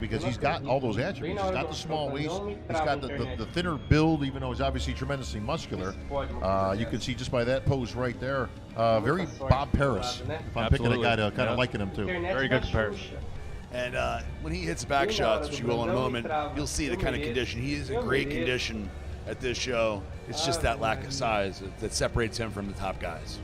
because he's got all those attributes. He's got the small waist, he's got the thinner build, even though he's obviously tremendously muscular. You can see just by that pose right there, very Bob Paris. If I'm picking a guy to kind of liken him to. Very good comparison. And when he hits back shots, which you will in a moment, you'll see the kind of condition. He is in great condition at this show. It's just that lack of size that separates him from the top guys.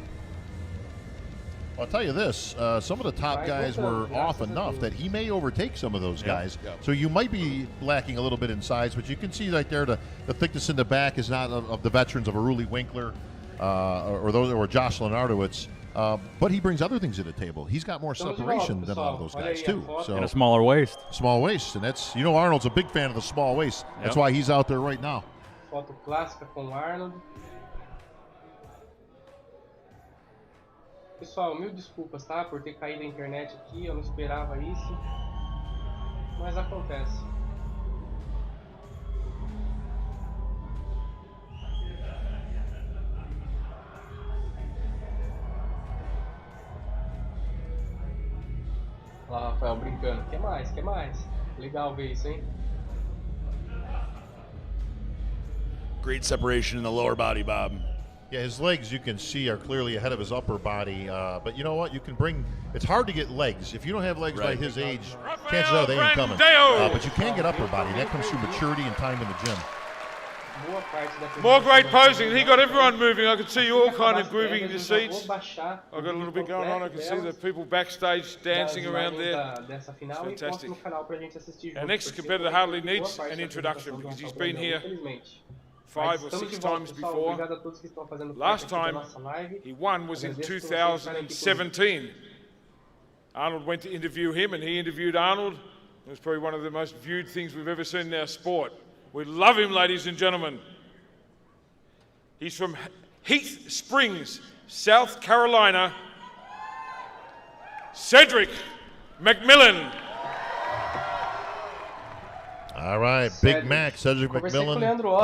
I'll tell you this, some of the top guys were off enough that he may overtake some of those guys. So you might be lacking a little bit in size, but you can see right there the thickness in the back is not of the veterans of a Ruli Winkler or Jocelyn Ardowitz. But he brings other things to the table. He's got more separation than a lot of those guys too. So, and a smaller waist. Small waist, and that's, Arnold's a big fan of the small waist. That's why he's out there right now. Foto clássica com Arnold. Pessoal, mil desculpas, tá? Por ter caído a internet aqui, eu não esperava isso. Mas acontece. Olha lá, Rafael brincando. Quer mais? Quer mais? Legal ver isso, hein? Great separation in the lower body, Bob. Yeah, his legs, you can see, are clearly ahead of his upper body. But you know what? You can bring... It's hard to get legs. If you don't have legs by his age, chances are they ain't coming. But you can get upper body. That comes through maturity and time in the gym. More great posing. He got everyone moving. I could see you all kind of grooving in your seats. I've got a little bit going on. I can see the people backstage dancing around there. Fantastic. Our next competitor hardly needs an introduction because he's been here 5 or 6 times before. Last time he won was in 2017. Arnold went to interview him and he interviewed Arnold. It was probably one of the most viewed things we've ever seen in our sport. We love him, ladies and gentlemen. He's from Heath Springs, South Carolina. Cedric McMillan. All right, Big Mac, Cedric McMillan,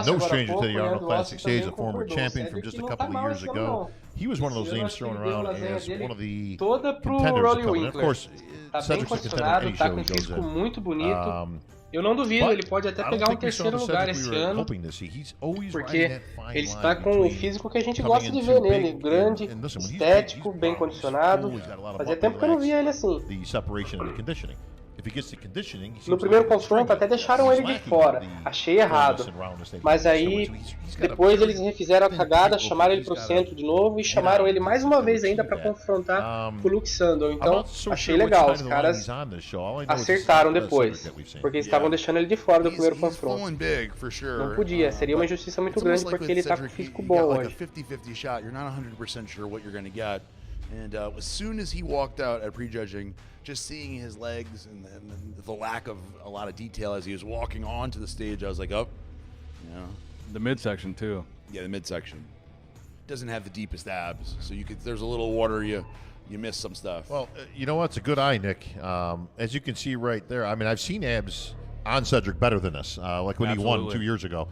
no stranger to the Arnold Classic stage, a former champion from just a couple of years ago. He was one of those names thrown around as one of the contenders to come. And of course, Cedric's a contender at any show he goes in. Eu não duvido, ele pode até pegar um terceiro lugar esse ano, porque ele está com o físico que a gente gosta de ver nele, grande, estético, bem condicionado. Fazia tempo que eu não via ele assim. No primeiro confronto até deixaram ele de fora, achei errado, mas aí depois eles refizeram a cagada, chamaram ele para o centro de novo e chamaram ele mais uma vez ainda para confrontar com o Luke Sandor, então achei legal, os caras acertaram depois, porque eles estavam deixando ele de fora do primeiro confronto. Não podia, seria uma injustiça muito grande porque ele está com físico bom hoje. And as soon as he walked out at prejudging, just seeing his legs and the lack of a lot of detail as he was walking onto the stage, I was like, oh, you know. The midsection too. Yeah, the midsection doesn't have the deepest abs, so there's a little water, you miss some stuff. Well, you know what's a good eye, Nick. As you can see right there, I mean, I've seen abs on Cedric better than this. Like when he won 2 years ago,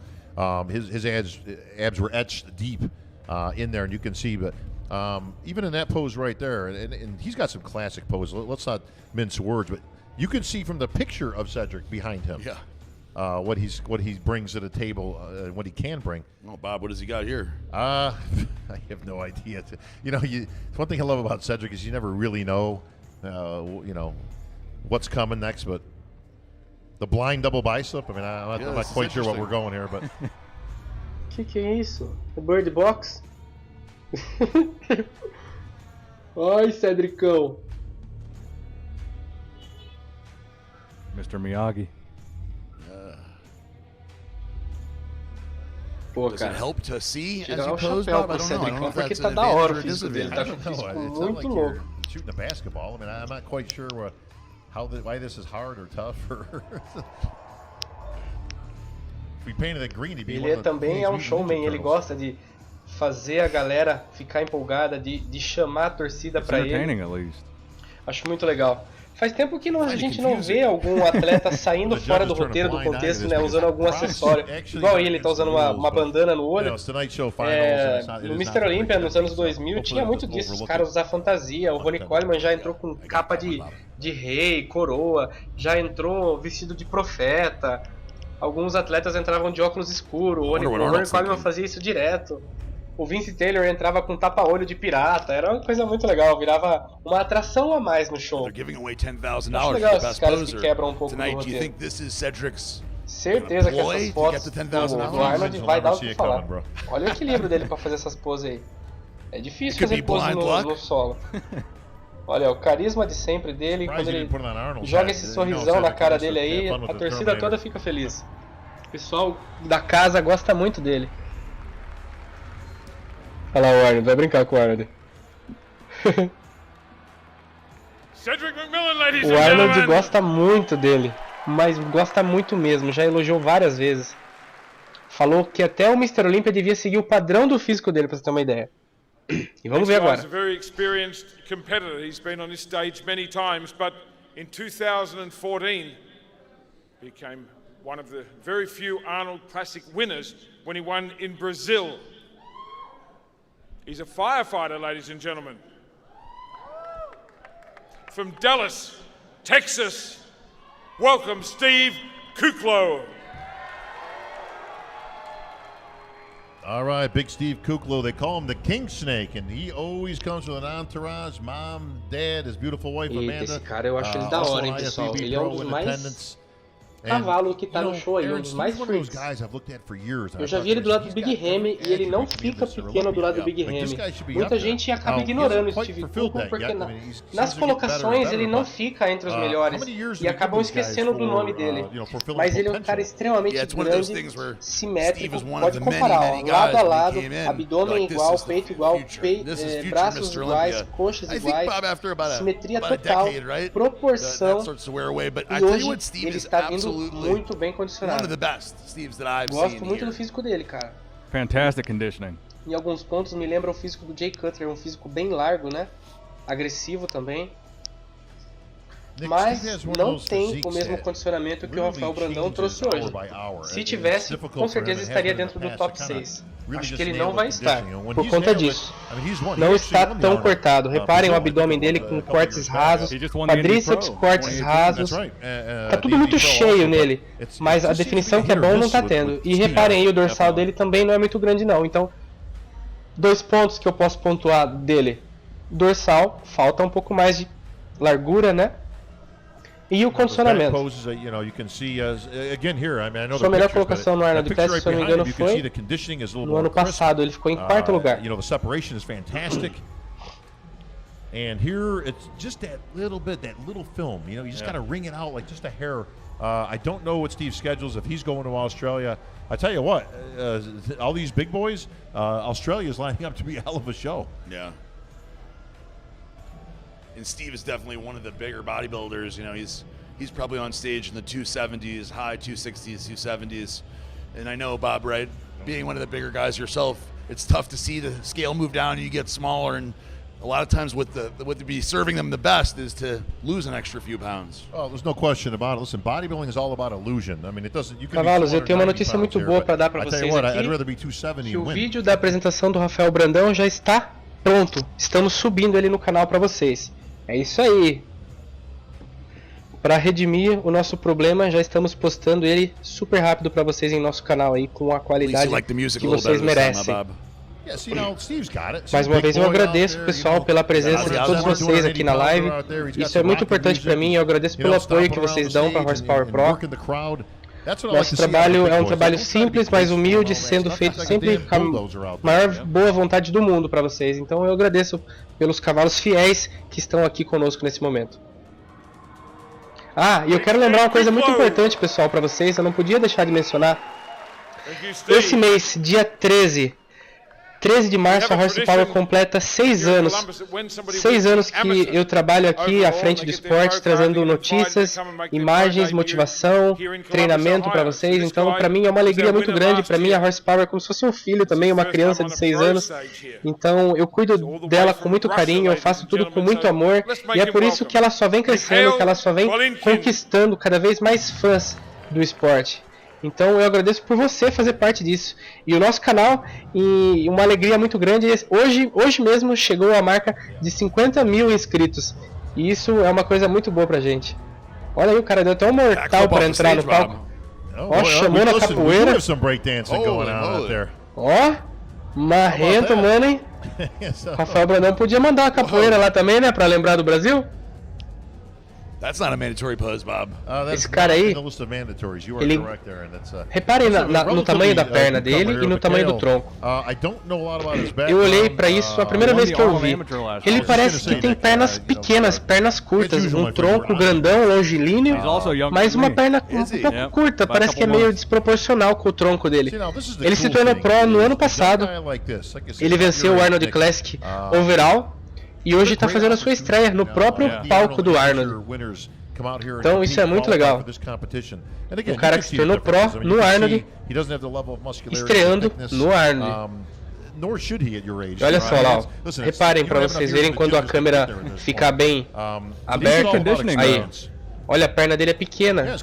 his abs were etched deep in there, and you can see, but. Even in that pose right there, and he's got some classic poses. Let's not mince words, but you can see from the picture of Cedric behind him, what he brings to the table, what he can bring. Oh, Bob, what does he got here? I have no idea. One thing I love about Cedric is you never really know, what's coming next. But the blind double bicep. I mean, I'm not quite sure what we're going here, but. Que é isso? O Bird Box? Ai, Cedricão. Mr. Miyagi. Pô, Does it help to see as tirar you o pose, chapéu Bob? I pro don't know. I don't know Cedricão if porque that's tá an da hora o advantage or físico dele, tá com o físico muito louco. Shooting a basketball. I mean, I'm not quite sure why this is hard or tough. If we painted it green, he'd be Ele também é um showman, ele gosta de fazer a galera ficar empolgada, de chamar a torcida para ele. Acho muito legal. Faz tempo que a gente não vê algum atleta saindo fora do roteiro, do contexto, né, usando algum acessório. Igual ele tá usando uma bandana no olho. No Mr. Olympia, nos anos 2000, tinha muito disso, os caras usar fantasia. O Ronnie Coleman já entrou com capa de rei, coroa, já entrou vestido de profeta. Alguns atletas entravam de óculos escuros, o Ronnie Coleman fazia isso direto. O Vince Taylor entrava com tapa-olho de pirata, era uma coisa muito legal, virava uma atração a mais no show. Acho legal esses caras que quebram um pouco do roteiro. Certeza que essas fotos do Arnold vai dar o que falar. Olha o equilíbrio dele pra fazer essas poses aí. É difícil fazer pose no solo. Olha, o carisma de sempre dele, quando ele joga esse sorrisão na cara dele aí, a torcida toda fica feliz. O pessoal da casa gosta muito dele. Olha lá o Arnold, vai brincar com o Arnold. O Arnold gosta muito dele, mas gosta muito mesmo, já elogiou várias vezes. Falou que até o Mr. Olympia devia seguir o padrão do físico dele, pra você ter uma ideia. E vamos ver agora. Very experienced competitor. He's been on this stage many times, but in 2014 became one of the very few Arnold Classic winners when he won in Brazil. He's a firefighter, ladies and gentlemen. From Dallas, Texas, welcome Steve Kuklo. All right, Big Steve Kuklo. They call him the King Snake, and he always comes with an entourage. Mom, Dad, his beautiful wife Amanda. Esse cara eu acho ele da hora, hein, pessoal. Ele é um dos mais cavalo que tá no show aí, um dos mais freaks. Eu já vi ele do lado do Big Ramy e ele não fica pequeno do lado do Big Ramy. Muita gente acaba ignorando o Steve Kuklo porque nas colocações ele não fica entre os melhores e acabam esquecendo do nome dele. Mas ele é um cara extremamente grande, simétrico, pode comparar, ó, lado a lado, abdômen igual, peito igual, braços iguais, coxas iguais, simetria total, proporção, e hoje ele está vindo muito bem condicionado. Gosto muito do físico dele, cara. Fantastic conditioning. Em alguns pontos me lembra o físico do Jay Cutler, um físico bem largo, né? Agressivo também. Mas não tem o mesmo condicionamento que o Rafael Brandão trouxe hoje. Se tivesse, com certeza estaria dentro do top 6. Acho que ele não vai estar, por conta disso. Não está tão cortado. Reparem o abdômen dele com cortes rasos, quadríceps, cortes rasos. Tá tudo muito cheio nele, mas a definição que é bom não tá tendo. E reparem aí, o dorsal dele também não é muito grande não. Então, 2 pontos que eu posso pontuar dele. Dorsal, falta um pouco mais de largura, né? E o condicionamento. Sua melhor colocação no Arnold Classic, se eu não me engano, foi no ano passado. Ele ficou em 4º lugar. The separation is fantastic. And here it's just that little film. You just got to wring it out like just a hair. I don't know what Steve's schedules if he's going to Australia. I tell you what, all these big boys, Australia is lining up to be a hell of a show. Yeah. And Steve is definitely one of the bigger bodybuilders. He's probably on stage in the 270s, high 260s, 270s. And I know, Bob, right, being one of the bigger guys yourself, it's tough to see the scale move down and you get smaller. And a lot of times what to be serving them the best is to lose an extra few pounds. Oh, there's no question about it. Listen, bodybuilding is all about illusion. I mean, it doesn't. Cavalos, eu tenho uma notícia muito boa para dar para vocês aqui. Que o vídeo da apresentação do Rafael Brandão já está pronto. Estamos subindo ele no canal para vocês. É isso aí. Para redimir o nosso problema, já estamos postando ele super rápido para vocês em nosso canal aí com a qualidade que vocês merecem. Mais uma vez eu agradeço, pessoal, pela presença de todos vocês aqui na live. Isso é muito importante para mim e eu agradeço pelo apoio que vocês dão para a Horsepower Pro. Nosso trabalho é um trabalho simples, mas humilde, sendo feito sempre com a maior boa vontade do mundo para vocês. Então eu agradeço pelos cavalos fiéis que estão aqui conosco nesse momento. Ah, e eu quero lembrar uma coisa muito importante, pessoal, para vocês. Eu não podia deixar de mencionar. Esse mês, dia 13, 13 de março, a Horsepower completa 6 anos. 6 anos que eu trabalho aqui à frente do esporte, trazendo notícias, imagens, motivação, treinamento para vocês. Então, para mim é uma alegria muito grande. Para mim, a Horsepower é como se fosse um filho também, uma criança de 6 anos. Então, eu cuido dela com muito carinho, eu faço tudo com muito amor. E é por isso que ela só vem crescendo, que ela só vem conquistando cada vez mais fãs do esporte. Então eu agradeço por você fazer parte disso. E o nosso canal, e uma alegria muito grande, hoje mesmo chegou a marca de 50 mil inscritos. E isso é uma coisa muito boa pra gente. Olha aí, o cara deu até um mortal para entrar no palco. Ó, chamou na capoeira. Ó, marrento, mano, hein? Rafael Brandão podia mandar uma capoeira lá também, né? Pra lembrar do Brasil. That's not a mandatory pose, Bob. Esse cara aí, ele... reparem no tamanho da perna dele e no tamanho do tronco. Eu olhei pra isso a primeira vez que eu vi. Ele parece que tem pernas pequenas, pernas curtas, um tronco grandão, longilíneo, mas uma perna um pouco curta, parece que é meio desproporcional com o tronco dele. Ele se tornou pro no ano passado, ele venceu o Arnold Classic Overall, e hoje está fazendo a sua estreia no próprio palco do Arnold. Então isso é muito legal. Um cara que se tornou pro no Arnold, estreando no Arnold. Olha só lá, ó. Reparem para vocês verem quando a câmera ficar bem aberta. Aí, olha, a perna dele é pequena.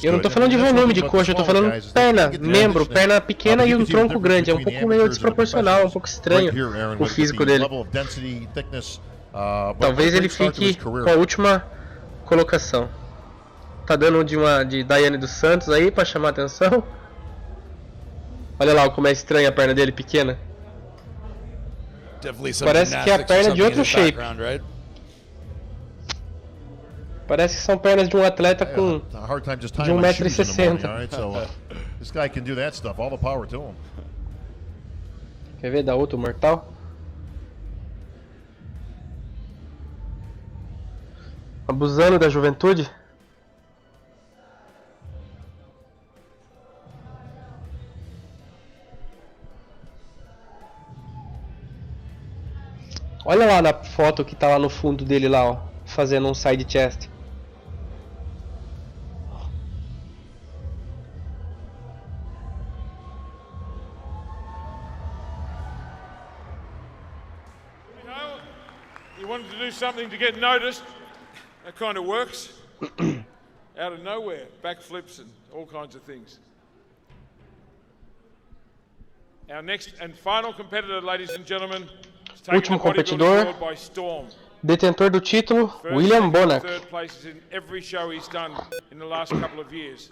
Eu não estou falando de volume de coxa, eu estou falando perna, membro, perna pequena e um tronco grande. É um pouco meio desproporcional, um pouco estranho o físico dele. Talvez ele fique com a última colocação. Tá dando de Daiane dos Santos aí para chamar a atenção. Olha lá como é estranha a perna dele pequena. Parece que é a perna de outro shape. Parece que são pernas de um atleta de 1,60 m. Quer ver? Dá outro mortal? Abusando da juventude? Olha lá na foto que tá lá no fundo dele lá, ó, fazendo um side chest. You wanted to do something to get noticed. That kind of works. Out of nowhere, backflips and all kinds of things. Our next and final competitor, ladies and gentlemen, is taking the bodybuilding world by storm. Detentor do título, William Bonac. Third places in every show he's done in the last couple of years.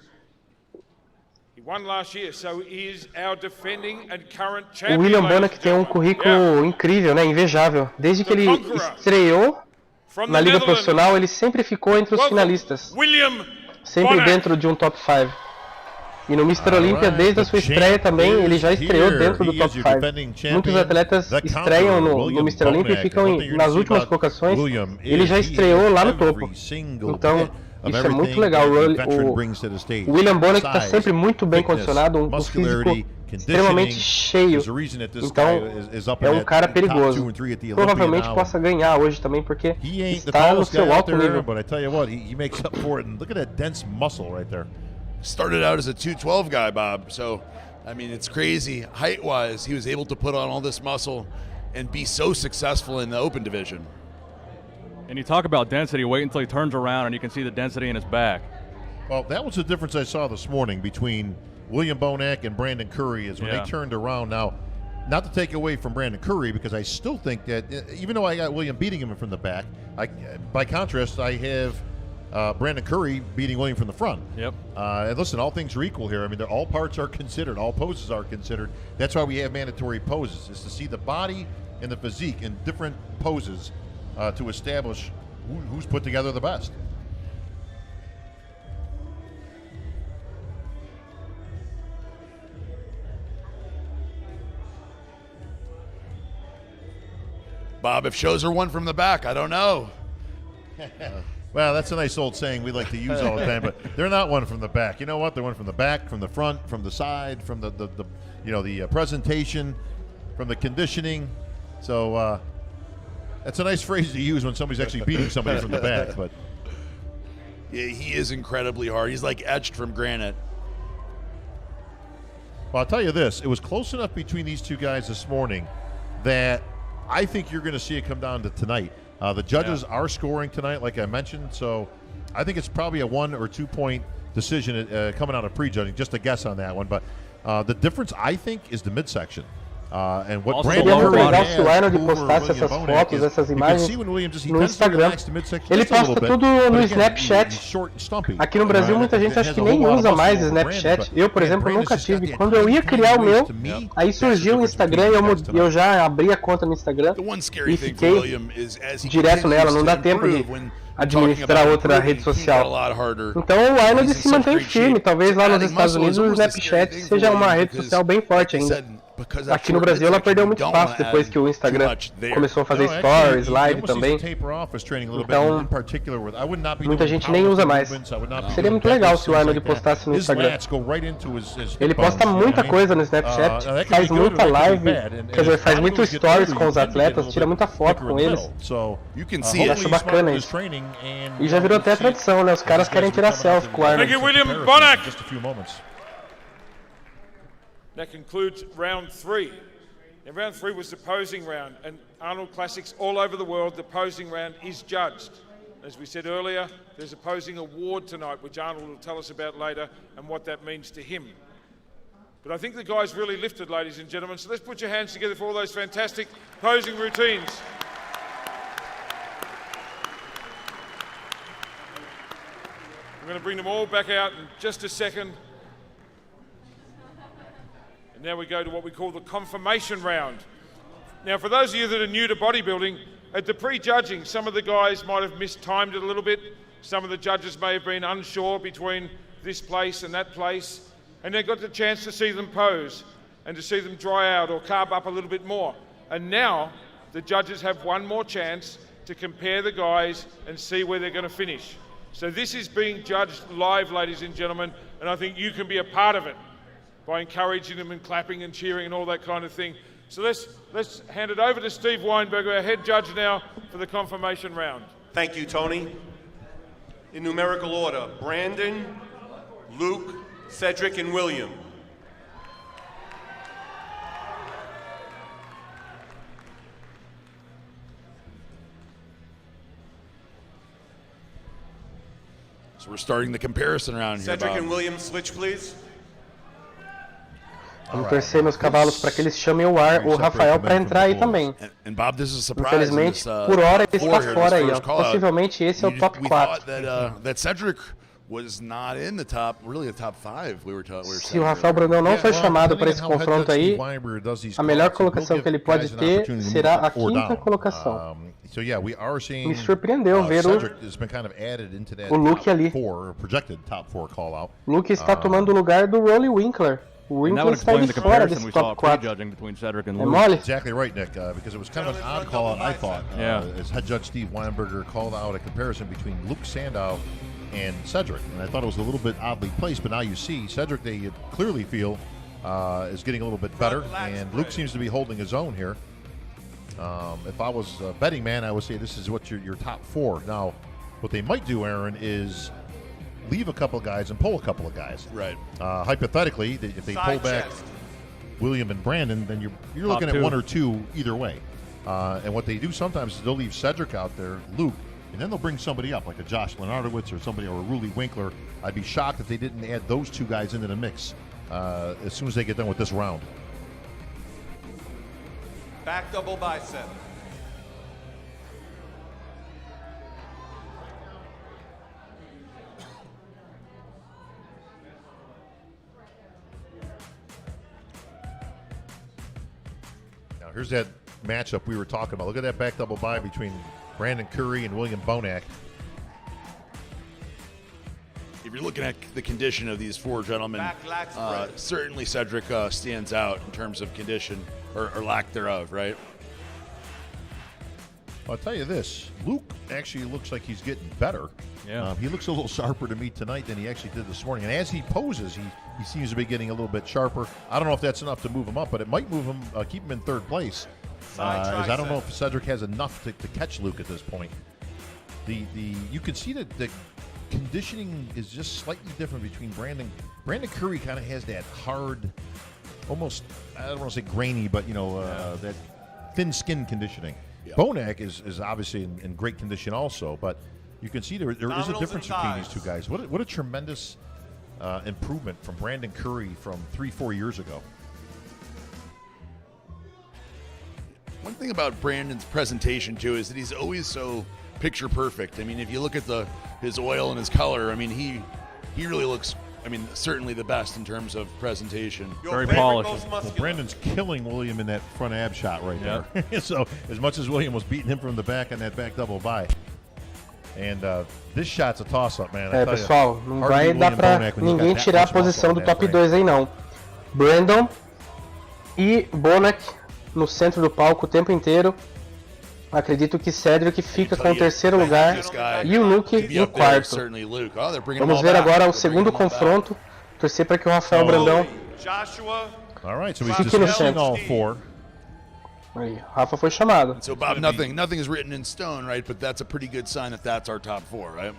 He won last year, so he is our defending and current champion. O William Bonac tem um currículo incrível, né? Invejável. Desde que ele estreou na liga profissional, ele sempre ficou entre os finalistas. Sempre dentro de um top 5. E no Mr. Olympia, desde a sua estreia também, ele já estreou dentro do top 5. Muitos atletas estreiam no Mr. Olympia e ficam nas últimas colocações. Ele já estreou lá no topo. Então, isso é muito legal. O William Bonac está sempre muito bem condicionado, um físico extremamente cheio. Então, é um cara perigoso. Provavelmente possa ganhar hoje também, porque está no seu alto nível. Started out as a 212 guy, Bob. So, I mean, it's crazy. Height-wise, he was able to put on all this muscle and be so successful in the open division. And you talk about density, wait until he turns around and you can see the density in his back. Well, that was the difference I saw this morning between William Bonac and Brandon Curry is when they turned around. Now, not to take away from Brandon Curry, because I still think that, even though I got William beating him from the back, by contrast, I have Brandon Curry beating William from the front. Yep. And listen, all things are equal here. I mean, all parts are considered. All poses are considered. That's why we have mandatory poses, is to see the body and the physique in different poses to establish who's put together the best. Bob, if shows are won from the back, I don't know. Well, that's a nice old saying we like to use all the time, but they're not one from the back. You know what? They're one from the back, from the front, from the side, from the presentation. from the conditioning. So that's a nice phrase to use when somebody's actually beating somebody from the back. But yeah, he is incredibly hard. He's like etched from granite. Well, I'll tell you this. It was close enough between these two guys this morning that I think you're going to see it come down to tonight. The judges are scoring tonight, like I mentioned, so I think it's probably a 1 or 2 point decision coming out of prejudging. Just a guess on that one, but the difference I think is the midsection. And what seria muito legal se o Arnold postasse essas fotos, essas imagens no Instagram. Ele posta tudo no Snapchat. Aqui no Brasil muita gente acha que nem usa mais Snapchat. Eu, por exemplo, nunca tive. Quando eu ia criar o meu, aí surgiu o Instagram e eu já abri a conta no Instagram e fiquei direto nela. Não dá tempo de administrar outra rede social. Então o Arnold se mantém firme. Talvez lá nos Estados Unidos o Snapchat seja uma rede social bem forte ainda. Aqui no Brasil ela perdeu muito espaço depois que o Instagram começou a fazer stories, live também. Então, muita gente nem usa mais. Seria muito legal se o Arnold postasse no Instagram. Ele posta muita coisa no Snapchat, faz muita live, quer dizer, faz muitos stories com os atletas, tira muita foto com eles. Eu acho bacana isso. E já virou até tradição, né? Os caras querem tirar selfie com o Arnold. That concludes round 3. And round 3 was the posing round. And Arnold Classics all over the world, the posing round is judged. As we said earlier, there's a posing award tonight, which Arnold will tell us about later and what that means to him. But I think the guys really lifted, ladies and gentlemen. So let's put your hands together for all those fantastic posing routines. I'm going to bring them all back out in just a second. And now we go to what we call the confirmation round. Now, for those of you that are new to bodybuilding, at the pre-judging, some of the guys might have mistimed it a little bit. Some of the judges may have been unsure between this place and that place. And they got the chance to see them pose and to see them dry out or carb up a little bit more. And now the judges have one more chance to compare the guys and see where they're going to finish. So this is being judged live, ladies and gentlemen, and I think you can be a part of it by encouraging them and clapping and cheering and all that kind of thing. So let's hand it over to Steve Weinberger, our head judge now, for the confirmation round. Thank you, Tony. In numerical order, Brandon, Luke, Cedric, and William. So we're starting the comparison round here, Cedric Bob. and William, switch, please. Vamos torcer meus cavalos para que eles chamem o Rafael para entrar aí também. Infelizmente, por hora ele está fora aí, ó. Possivelmente esse é o top 4. That Cedric was not in the top 5. Se o Rafael Brandão não foi chamado para esse confronto aí, a melhor colocação que ele pode ter será a 5ª colocação. Me surpreendeu ver o Luke ali. Luke está tomando o lugar do Rolly Winkler. O Winkler está de fora desse top 4. É mole? Exactly right, Nick, because it was kind of an odd call out, I thought, as head judge Steve Weinberger called out a comparison between Luke Sandow and Cedric, and I thought it was a little bit oddly placed, but now you see Cedric, they clearly feel is getting a little bit better, and Luke seems to be holding his own here. If I was a betting man, I would say this is what your top 4. Now, what they might do, Aaron, is leave a couple of guys and pull a couple of guys. Right. Hypothetically, if they pull back William and Brandon, then you're looking at 1 or 2 either way. And what they do sometimes is they'll leave Cedric out there, Luke, and then they'll bring somebody up, like a Josh Lenardowitz or somebody, or a Rolly Winkler. I'd be shocked if they didn't add those 2 guys into the mix as soon as they get done with this round. Back double bicep. Here's that matchup we were talking about. Look at that back double by between Brandon Curry and William Bonac. If you're looking at the condition of these 4 gentlemen, certainly Cedric stands out in terms of condition or lack thereof, right? I'll tell you this. Luke actually looks like he's getting better. Yeah. He looks a little sharper to me tonight than he actually did this morning. And as he poses, he seems to be getting a little bit sharper. I don't know if that's enough to move him up, but it might move him, keep him in third place. As I don't know if Cedric has enough to catch Luke at this point. You can see that the conditioning is just slightly different between Brandon. Brandon Curry kind of has that hard, almost, I don't want to say grainy, but that thin skin conditioning. Yep. Bonac is obviously in great condition also, but you can see there is a difference between these two guys. What a tremendous improvement from Brandon Curry from 3-4 years ago. One thing about Brandon's presentation too is that he's always so picture perfect. I mean, if you look at his oil and his color, I mean, he really looks, I mean, certainly the best in terms of presentation. Very polished. Well, Brandon's killing William in that front ab shot right there. So as much as William was beating him from the back on that back double by. And this shot's a toss-up, man. Pessoal, não vai dar pra ninguém tirar a posição do top 2 aí, não. Brandon e Bonac no centro do palco o tempo inteiro. Acredito que Cedric fica com o terceiro lugar e o Luke no quarto. Vamos ver agora o segundo confronto. Torcer para que o Rafael Brandão fique no centro. Aí, Rafa foi chamado. So Bob, nothing is written in stone, right? But that's a pretty good sign that that's our top 4, right?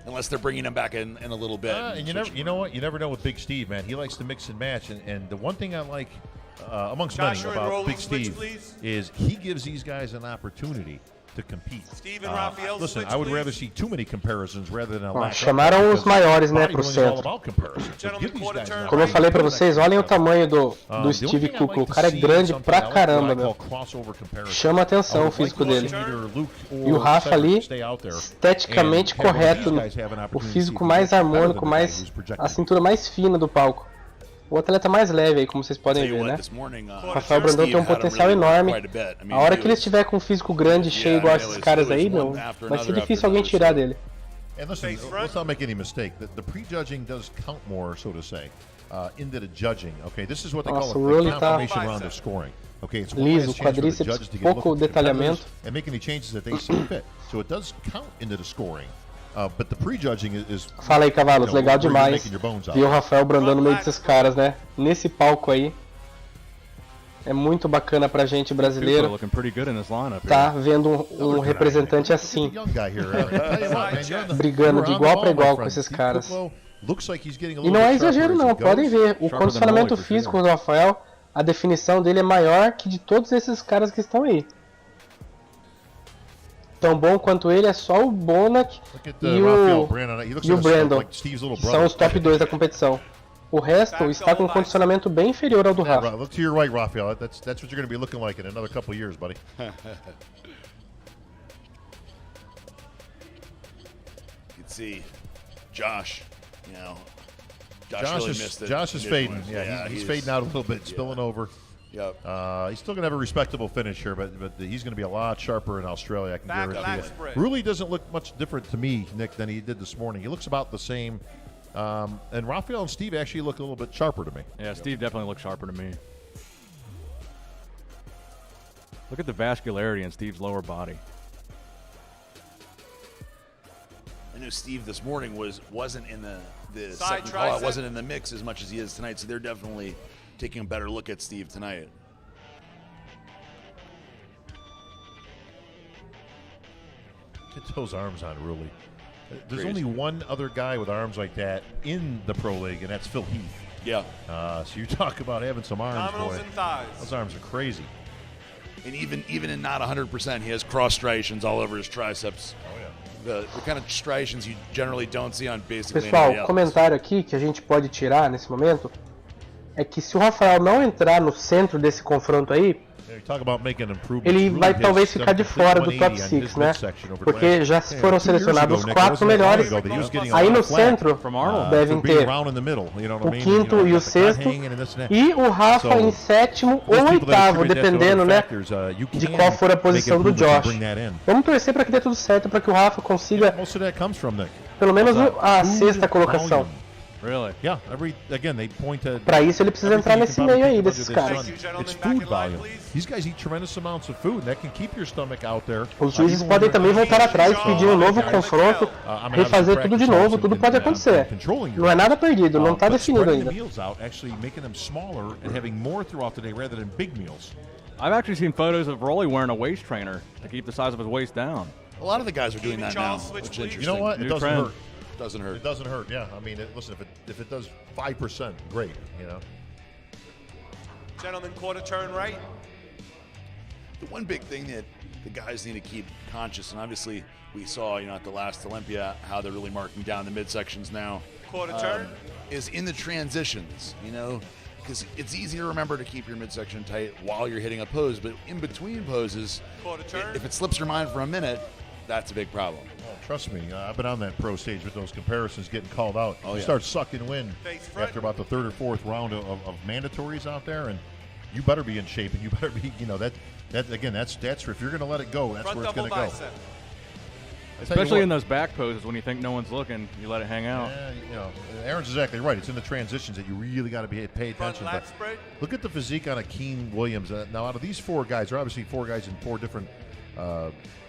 Unless they're bringing him back in a little bit. And you know what? You never know with Big Steve, man. He likes to mix and match. And the one thing I like, amongst many, about Big Steve is he gives these guys an opportunity to compete. Listen, I would rather see too many comparisons rather than a lack. Chamaram os maiores, né, pro centro. Como eu falei pra vocês, olhem o tamanho do Steve Cook. O cara é grande pra caramba, meu. Chama atenção o físico dele. E o Rafa ali, esteticamente correto, o físico mais harmônico, a cintura mais fina do palco. O atleta mais leve aí, como vocês podem ver, né? O Rafael Brandão tem um potencial enorme. A hora que ele estiver com um físico grande, cheio igual esses caras aí, meu, vai ser difícil alguém tirar dele. And listen, let's not make any mistake. The prejudging does count more, so to say, into the judging. Okay, this is what they call a confirmation round of scoring. Okay, it's one liso, quadríceps, pouco detalhamento. And make any changes that they see fit. So it does count into the scoring. But the prejudging is, fala aí, cavalos, legal demais ver o Rafael Brandão no meio desses caras, né? Nesse palco aí. É muito bacana pra gente brasileiro tá vendo um representante assim, brigando de igual para igual com esses caras. E não é exagero não, podem ver, o condicionamento físico do Rafael, a definição dele é maior que de todos esses caras que estão aí. Tão bom quanto ele é só o Bonac e o Brandon, que são os top 2 da competição. O resto está com um condicionamento bem inferior ao do Rafa. Look to your right, Rafael. That's what you're going to be looking like in another couple of years, buddy. You can see Josh, you know, Josh really missed it. Josh is fading. Yeah, he's fading out a little bit, spilling over. Yep. He's still going to have a respectable finish here, but he's going to be a lot sharper in Australia, I can guarantee it. Really doesn't look much different to me, Nick, than he did this morning. He looks about the same. And Rafael and Steve actually look a little bit sharper to me. Yeah, Steve definitely looks sharper to me. Look at the vascularity in Steve's lower body. I know Steve this morning wasn't in the second call, wasn't in the mix as much as he is tonight, so they're definitely taking a better look at Steve tonight. Get those arms on, really. There's only one other guy with arms like that in the pro league, and that's Phil Heath. Yeah. So you talk about having some arms, boy. Those arms are crazy. And even in not 100%, he has cross striations all over his triceps. Oh yeah. The kind of striations you generally don't see on basically Pessoal, anybody else. Comentário aqui que a gente pode tirar nesse momento é que se o Rafael não entrar no centro desse confronto aí, ele vai talvez ficar de fora do top 6, né? Porque já foram selecionados os 4 melhores. Aí no centro devem ter o quinto e o sexto e o Rafa em sétimo ou oitavo, dependendo, né, de qual for a posição do Josh. Vamos torcer para que dê tudo certo, para que o Rafa consiga pelo menos a sexta colocação. Really? Yeah. Again, they point to. Pra isso ele precisa entrar nesse meio aí desses caras. It's food volume. These guys eat tremendous amounts of food, and that can keep your stomach out there. Os juízes podem também voltar atrás, pedir um novo confronto, refazer tudo de novo, tudo pode acontecer. Não é nada perdido, não está definido ainda. I've actually seen photos of Rolly wearing a waist trainer to keep the size of his waist down. A lot of the guys are doing that now, which is interesting. You know what? It doesn't hurt. Doesn't hurt. It doesn't hurt. Yeah. I mean, listen, if it does 5%, great. You know. Gentlemen, quarter turn right. The one big thing that the guys need to keep conscious, and obviously we saw, at the last Olympia, how they're really marking down the midsections now. Quarter turn. Is in the transitions, because it's easy to remember to keep your midsection tight while you're hitting a pose, but in between poses, if it slips your mind for a minute, that's a big problem. Oh, trust me, I've been on that pro stage with those comparisons getting called out. You start sucking wind after about the third or fourth round of mandatories out there, and you better be in shape, and you better be, that's if you're going to let it go, that's where it's going to go. Especially in those back poses when you think no one's looking, you let it hang out. Yeah, Aaron's exactly right. It's in the transitions that you really got to pay attention. But look at the physique on Akeem Williams. Now, out of these four guys, there are obviously four guys in four different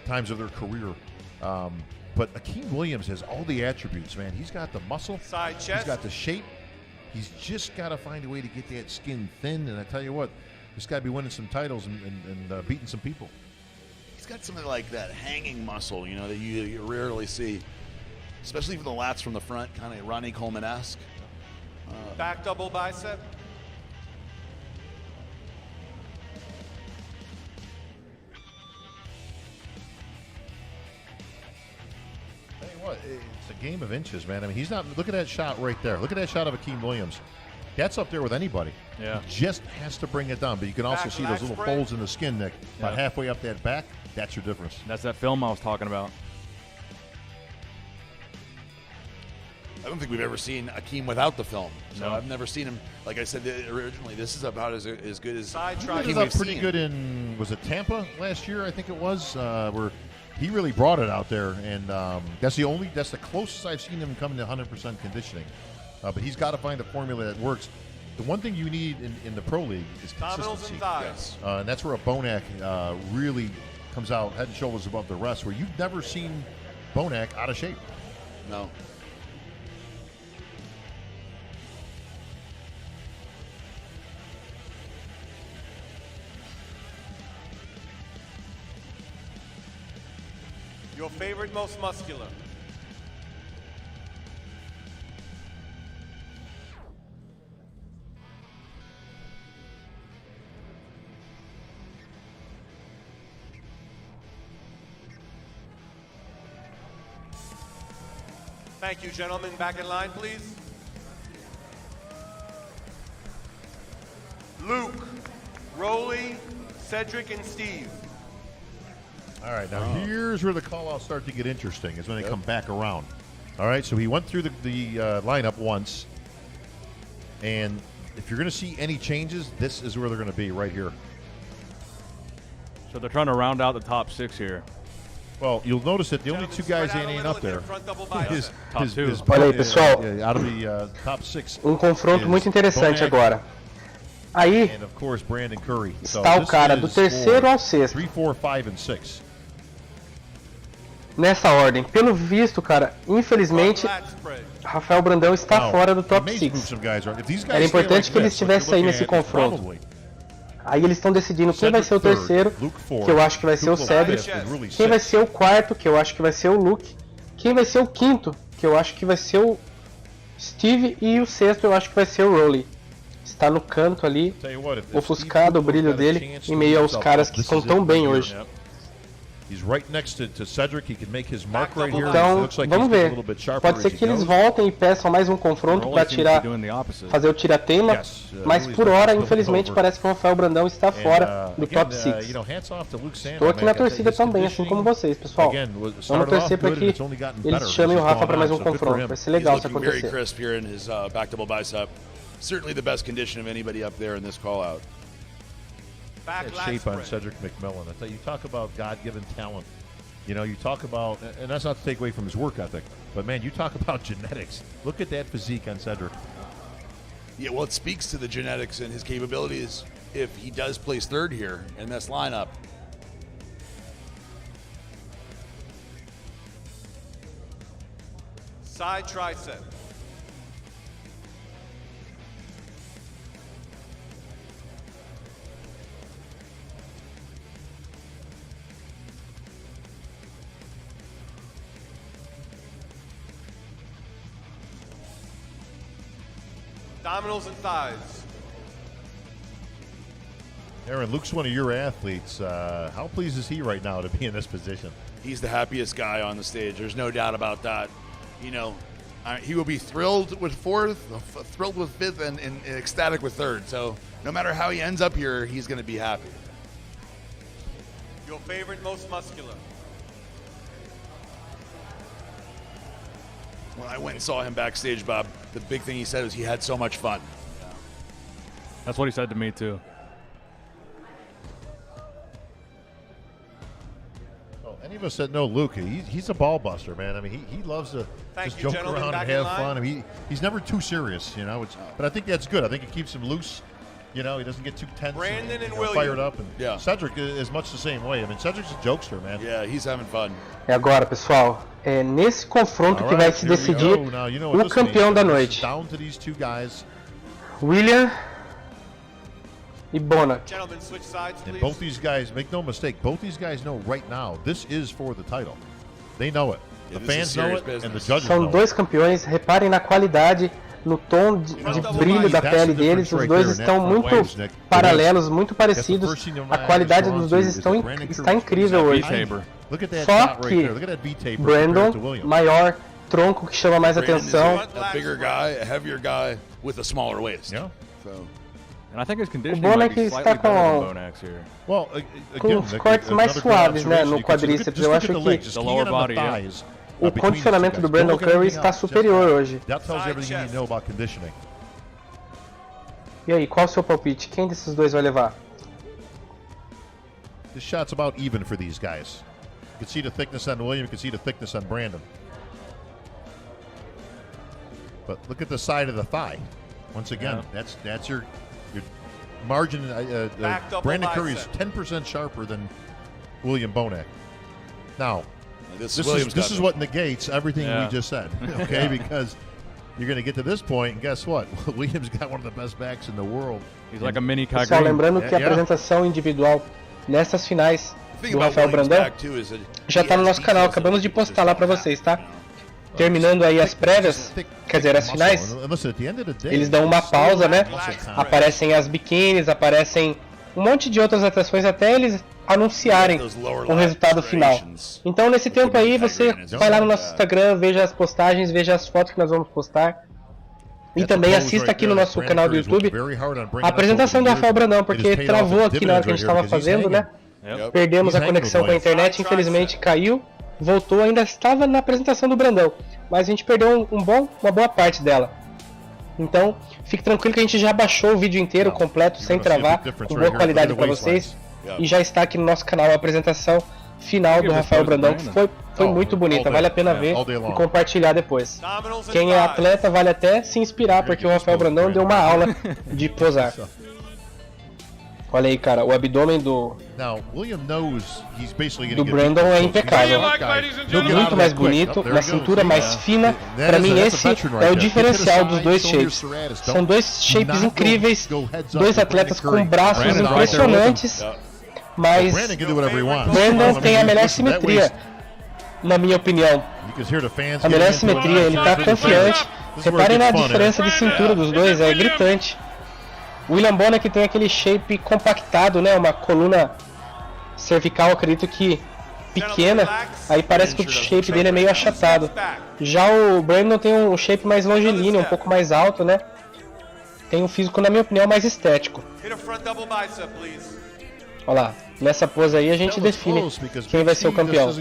times of their career. But Akeem Williams has all the attributes, man. He's got the muscle. Side chest. He's got the shape. He's just got to find a way to get that skin thin. And I tell you what, this guy be winning some titles and beating some people. He's got something like that hanging muscle, that you rarely see, especially for the lats from the front, kind of Ronnie Coleman-esque. Back double bicep. Tell you what, it's a game of inches, man. I mean, he's not. Look at that shot right there. Look at that shot of Akeem Williams. That's up there with anybody. Yeah. He just has to bring it down. But you can also see those little folds in the skin, Nick. About halfway up that back, that's your difference. That's that film I was talking about. I don't think we've ever seen Akeem without the film. So I've never seen him. Like I said originally, this is about as good as Akeem was pretty good in, was it Tampa last year? I think it was, where he really brought it out there. And that's the closest I've seen him come to 100% conditioning. But he's got to find a formula that works. The one thing you need in the pro league is consistency. And that's where a Bonac really comes out head and shoulders above the rest, where you've never seen Bonac out of shape. No. Your favorite, most muscular. Thank you, gentlemen. Back in line, please. Luke, Rolly, Cedric, and Steve. All right, now here's where the call-outs start to get interesting, is when they come back around. All right, so he went through the lineup once, and if you're going to see any changes, this is where they're going to be, right here. So they're trying to round out the top six here. Well, you'll notice that the only two guys that ain't up there is Olha aí, pessoal, out of the top six. Confronto muito interessante agora. Aí and of course Brandon Curry. Está o cara do terceiro ao sexto. 3, 4, 5 and 6. Nessa ordem. Pelo visto, cara, infelizmente, Rafael Brandão está fora do top 6. Era importante que ele estivesse aí nesse confronto. Aí eles estão decidindo quem vai ser o terceiro, que eu acho que vai ser o Cedric. Quem vai ser o quarto, que eu acho que vai ser o Luke. Quem vai ser o quinto, que eu acho que vai ser o Steve. E o sexto eu acho que vai ser o Rolly. Está no canto ali, ofuscado o brilho dele, em meio aos caras que estão tão bem hoje. Então, vamos ver. Pode ser que eles voltem e peçam mais um confronto para fazer o tira-teima, mas por hora, infelizmente, parece que o Rafael Brandão está fora do top 6. Estou aqui na torcida também, assim como vocês, pessoal. Vamos torcer para que eles chamem o Rafa para mais um confronto. Vai ser legal se acontecer. Certainly the best condition of anybody up there in this call-out. That shape on Cedric McMillan. I thought you talk about God-given talent. You know, you talk about, and that's not to take away from his work ethic, but man, you talk about genetics. Look at that physique on Cedric. Yeah, well, it speaks to the genetics and his capabilities if he does place third here in this lineup. Side tricep. Abdominals and thighs. Aaron, Luke's one of your athletes. How pleased is he right now to be in this position? He's the happiest guy on the stage. There's no doubt about that. You know, he will be thrilled with fourth, thrilled with fifth, and ecstatic with third. So no matter how he ends up here, he's going to be happy. Your favorite, most muscular. When I went and saw him backstage, Bob, the big thing he said was he had so much fun. That's what he said to me, too. Any of us that know Luke, he's a ball buster, man. I mean, he loves to just joke around and have fun. I mean, he's never too serious, you know. But I think that's good. I think it keeps him loose. You know, he doesn't get too tense and fired up. And Cedric is much the same way. I mean, Cedric's a jokester, man. Yeah, he's having fun. E agora, pessoal, é nesse confronto que vai se decidir o campeão da noite. Down to these two guys. William e Bonac. And both these guys, make no mistake, both these guys know right now this is for the title. They know it. The fans know it, and the judges know it. São dois campeões. Reparem na qualidade, no tom de brilho da pele deles. Os dois estão muito paralelos, muito parecidos. A qualidade dos dois está incrível hoje. Só que Brandon, maior, tronco que chama mais atenção. A bigger guy, a heavier guy with a smaller waist. Yeah. So. And I think his O conditioning Bonac might be está slightly better than Bonac's here. Well, com os cortes mais suaves, né, no quadríceps. Eu acho que The lower body, yeah. o condicionamento do Brandon Curry está superior hoje. That tells you everything you need to know about conditioning. E aí, qual o seu palpite? Quem desses dois vai levar? This shot's about even for these guys. You can see the thickness on William, you can see the thickness on Brandon. But look at the side of the thigh. Once again, that's your margin. Brandon Curry is 10% sharper than William Bonac. Now, this is what negates everything we just said, okay? Because you're going to get to this point, and guess what? William's got one of the best backs in the world. He's like a mini Kai Pessoal, Green. lembrando que a apresentação individual nessas finais do Rafael Brandão já está no nosso canal. Acabamos de postar lá para vocês, tá? Terminando aí as prévias, quer dizer, as finais, eles dão uma pausa, né? Aparecem as biquínis, aparecem um monte de outras atrações até eles anunciarem o resultado final. Então, nesse tempo aí, você vai lá no nosso Instagram, veja as postagens, veja as fotos que nós vamos postar. E também assista aqui no nosso canal do YouTube a apresentação do Rafael Brandão, porque travou aqui na hora que a gente estava fazendo, né? Perdemos a conexão com a internet, infelizmente caiu. Voltou, ainda estava na apresentação do Brandão, mas a gente perdeu uma boa parte dela. Então, fique tranquilo que a gente já baixou o vídeo inteiro, completo, sem travar, com boa qualidade para vocês. E já está aqui no nosso canal a apresentação final do Rafael Brandão, que foi muito bonita, vale a pena ver e compartilhar depois. Quem é atleta vale até se inspirar, porque o Rafael Brandão deu uma aula de posar. Olha aí, cara, o abdômen do Brandon é impecável. Muito mais bonito, uma cintura mais fina. Pra mim esse é o diferencial dos dois shapes. São dois shapes incríveis, dois atletas com braços impressionantes, mas Brandon tem a melhor simetria, na minha opinião. A melhor simetria, ele tá confiante. Reparem na diferença de cintura dos dois, é gritante. William Bonac tem aquele shape compactado, né? Uma coluna cervical, acredito que pequena. Aí parece que o shape dele é meio achatado. Já o Brandon tem um shape mais longilíneo, um pouco mais alto, né? Tem um físico, na minha opinião, mais estético. Olha lá, nessa pose aí a gente define quem vai ser o campeão.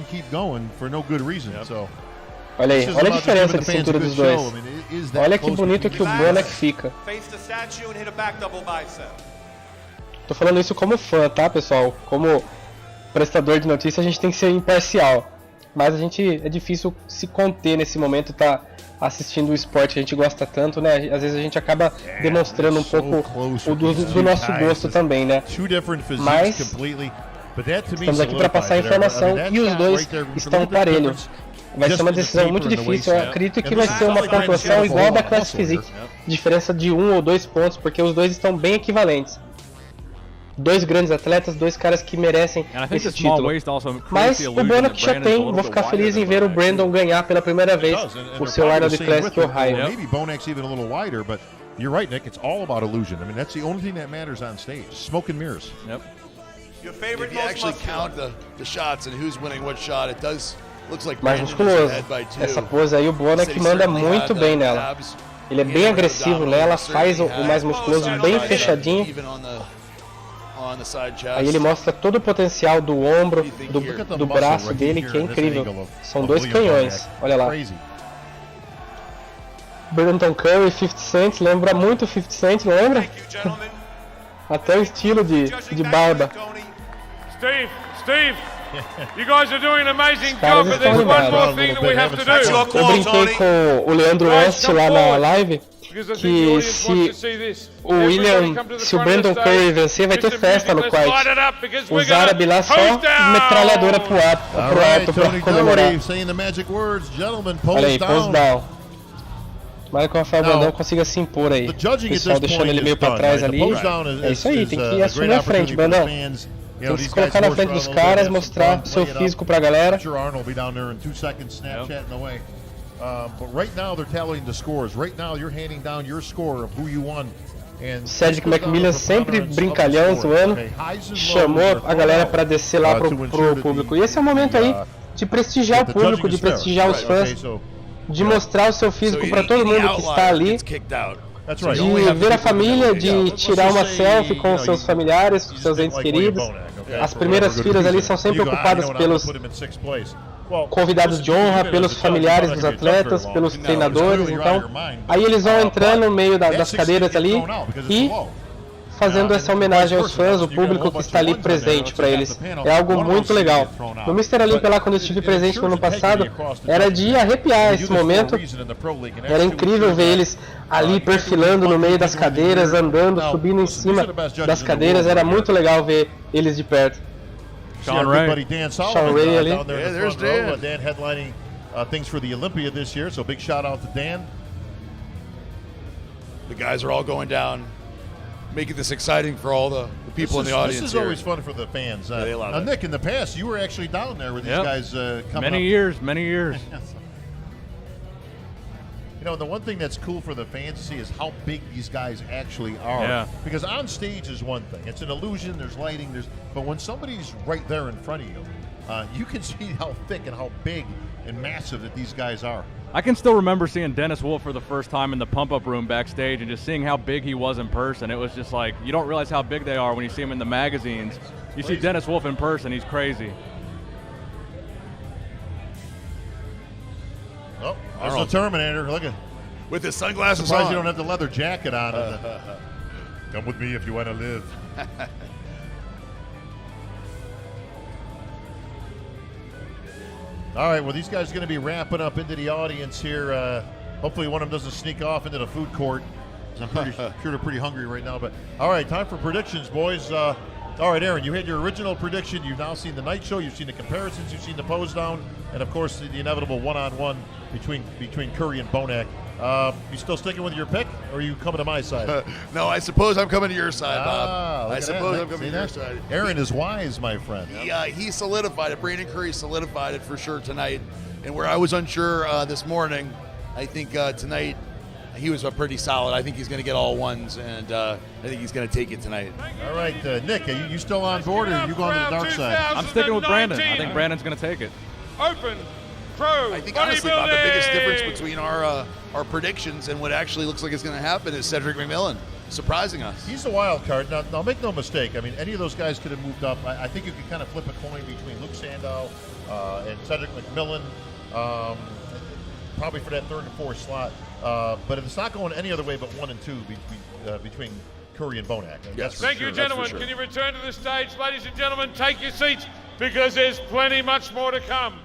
Olha aí, olha a diferença de cintura dos dois. Olha que bonito que o Bonac fica. Tô falando isso como fã, tá, pessoal? Como prestador de notícia, a gente tem que ser imparcial. Mas é difícil se conter nesse momento, tá assistindo o esporte que a gente gosta tanto, né? Às vezes a gente acaba demonstrando um pouco do nosso gosto também, né? Mas estamos aqui para passar a informação e os dois estão parelhos. Vai ser uma decisão muito difícil, eu acredito que vai ser uma pontuação igual a da Class Physique. Diferença de 1 ou 2 pontos, porque os dois estão bem equivalentes. Dois grandes atletas, dois caras que merecem esse título. Mas o Bonac já tem, vou ficar feliz em ver o Brandon ganhar pela primeira vez o seu Arnold Classic Ohio. You're right, Nick. It's all about illusion. I mean, that's the only thing that matters on stage. Smoke and mirrors. Yep. Your favorite, if you actually count the shots and who's winning what shot, it does looks like mais musculoso. Essa pose aí o Bonac manda muito bem nela. Ele é bem agressivo nela, faz o mais musculoso bem fechadinho. Aí ele mostra todo o potencial do ombro, do braço dele, que é incrível. São dois canhões, olha lá. Brandon Curry, 50 Cent, lembra muito 50 Cent, não lembra? Até o estilo de barba. Steve, you guys are doing an amazing job, but there's one more thing that we have to do. Eu brinquei com o Leandro West lá na live, que se o Brandon Curry vencer, vai ter festa no quarto. Os árabes lá só metralhadora pro alto pra comemorar. Olha aí, Poundstone. Tomara que o Rafael Brandão consiga se impor aí. O pessoal deixando ele meio pra trás ali. É isso aí, tem que assumir a frente, Brandão. Tem que se colocar na frente dos caras, mostrar o seu físico pra galera. Cedric McMillan sempre brincalhão, zoando, chamou a galera pra descer lá pro público. E esse é o momento aí de prestigiar o público, de prestigiar os fãs, de mostrar o seu físico pra todo mundo que está ali, de ver a família, de tirar uma selfie com seus familiares, com seus entes queridos. As primeiras filas ali são sempre ocupadas pelos convidados de honra, pelos familiares dos atletas, pelos treinadores. Então, aí eles vão entrando no meio das cadeiras ali e fazendo essa homenagem aos fãs, o público que está ali presente para eles. É algo muito legal. No Mr. Olympia lá, quando eu estive presente no ano passado, era de arrepiar esse momento. Era incrível ver eles ali perfilando no meio das cadeiras, andando, subindo em cima das cadeiras. Era muito legal ver eles de perto. Sean Ray ali. Yeah, there's Dan. Dan headlining things for the Olympia this year, so big shout out to Dan. The guys are all going down, making this exciting for all the people in the audience. This is always fun for the fans. Yeah, they love it. Nick, in the past, you were actually down there with these guys coming many years. You know, the one thing that's cool for the fans to see is how big these guys actually are. Yeah. Because on stage is one thing. It's an illusion, there's lighting, but when somebody's right there in front of you, you can see how thick and how big and massive that these guys are. I can still remember seeing Dennis Wolf for the first time in the pump-up room backstage and just seeing how big he was in person. It was just like, you don't realize how big they are when you see them in the magazines. You see Dennis Wolf in person, he's crazy. Oh, there's the Terminator. Look at with his sunglasses surprised on. You don't have the leather jacket on. Come with me if you want to live. All right, well, these guys are going to be ramping up into the audience here. Hopefully one of them doesn't sneak off into the food court. I'm pretty sure they're pretty hungry right now. But all right, time for predictions, boys. All right, Aaron, you had your original prediction. You've now seen the night show. You've seen the comparisons. You've seen the pose down, and of course the inevitable one-on-one between Curry and Bonac. You still sticking with your pick, or are you coming to my side? No, I suppose I'm coming to your side, Bob. I suppose I'm coming to your side. Aaron is wise, my friend. He solidified it. Brandon Curry solidified it for sure tonight. And where I was unsure this morning, I think tonight he was pretty solid. I think he's going to get all ones, and I think he's going to take it tonight. All right, Nick, are you still on board, or are you going to the dark side? I'm sticking with Brandon. I think Brandon's going to take it. Open. Pro. I think honestly, Bob, the biggest difference between our predictions and what actually looks like is going to happen is Cedric McMillan surprising us. He's the wild card. Now, make no mistake. I mean, any of those guys could have moved up. I think you could kind of flip a coin between Luke Sandow and Cedric McMillan, probably for that third and fourth slot. But it's not going any other way but 1 and 2 between Curry and Bonac. Yes. Thank you, gentlemen. Sure. Can you return to the stage? Ladies and gentlemen, take your seats because there's much more to come.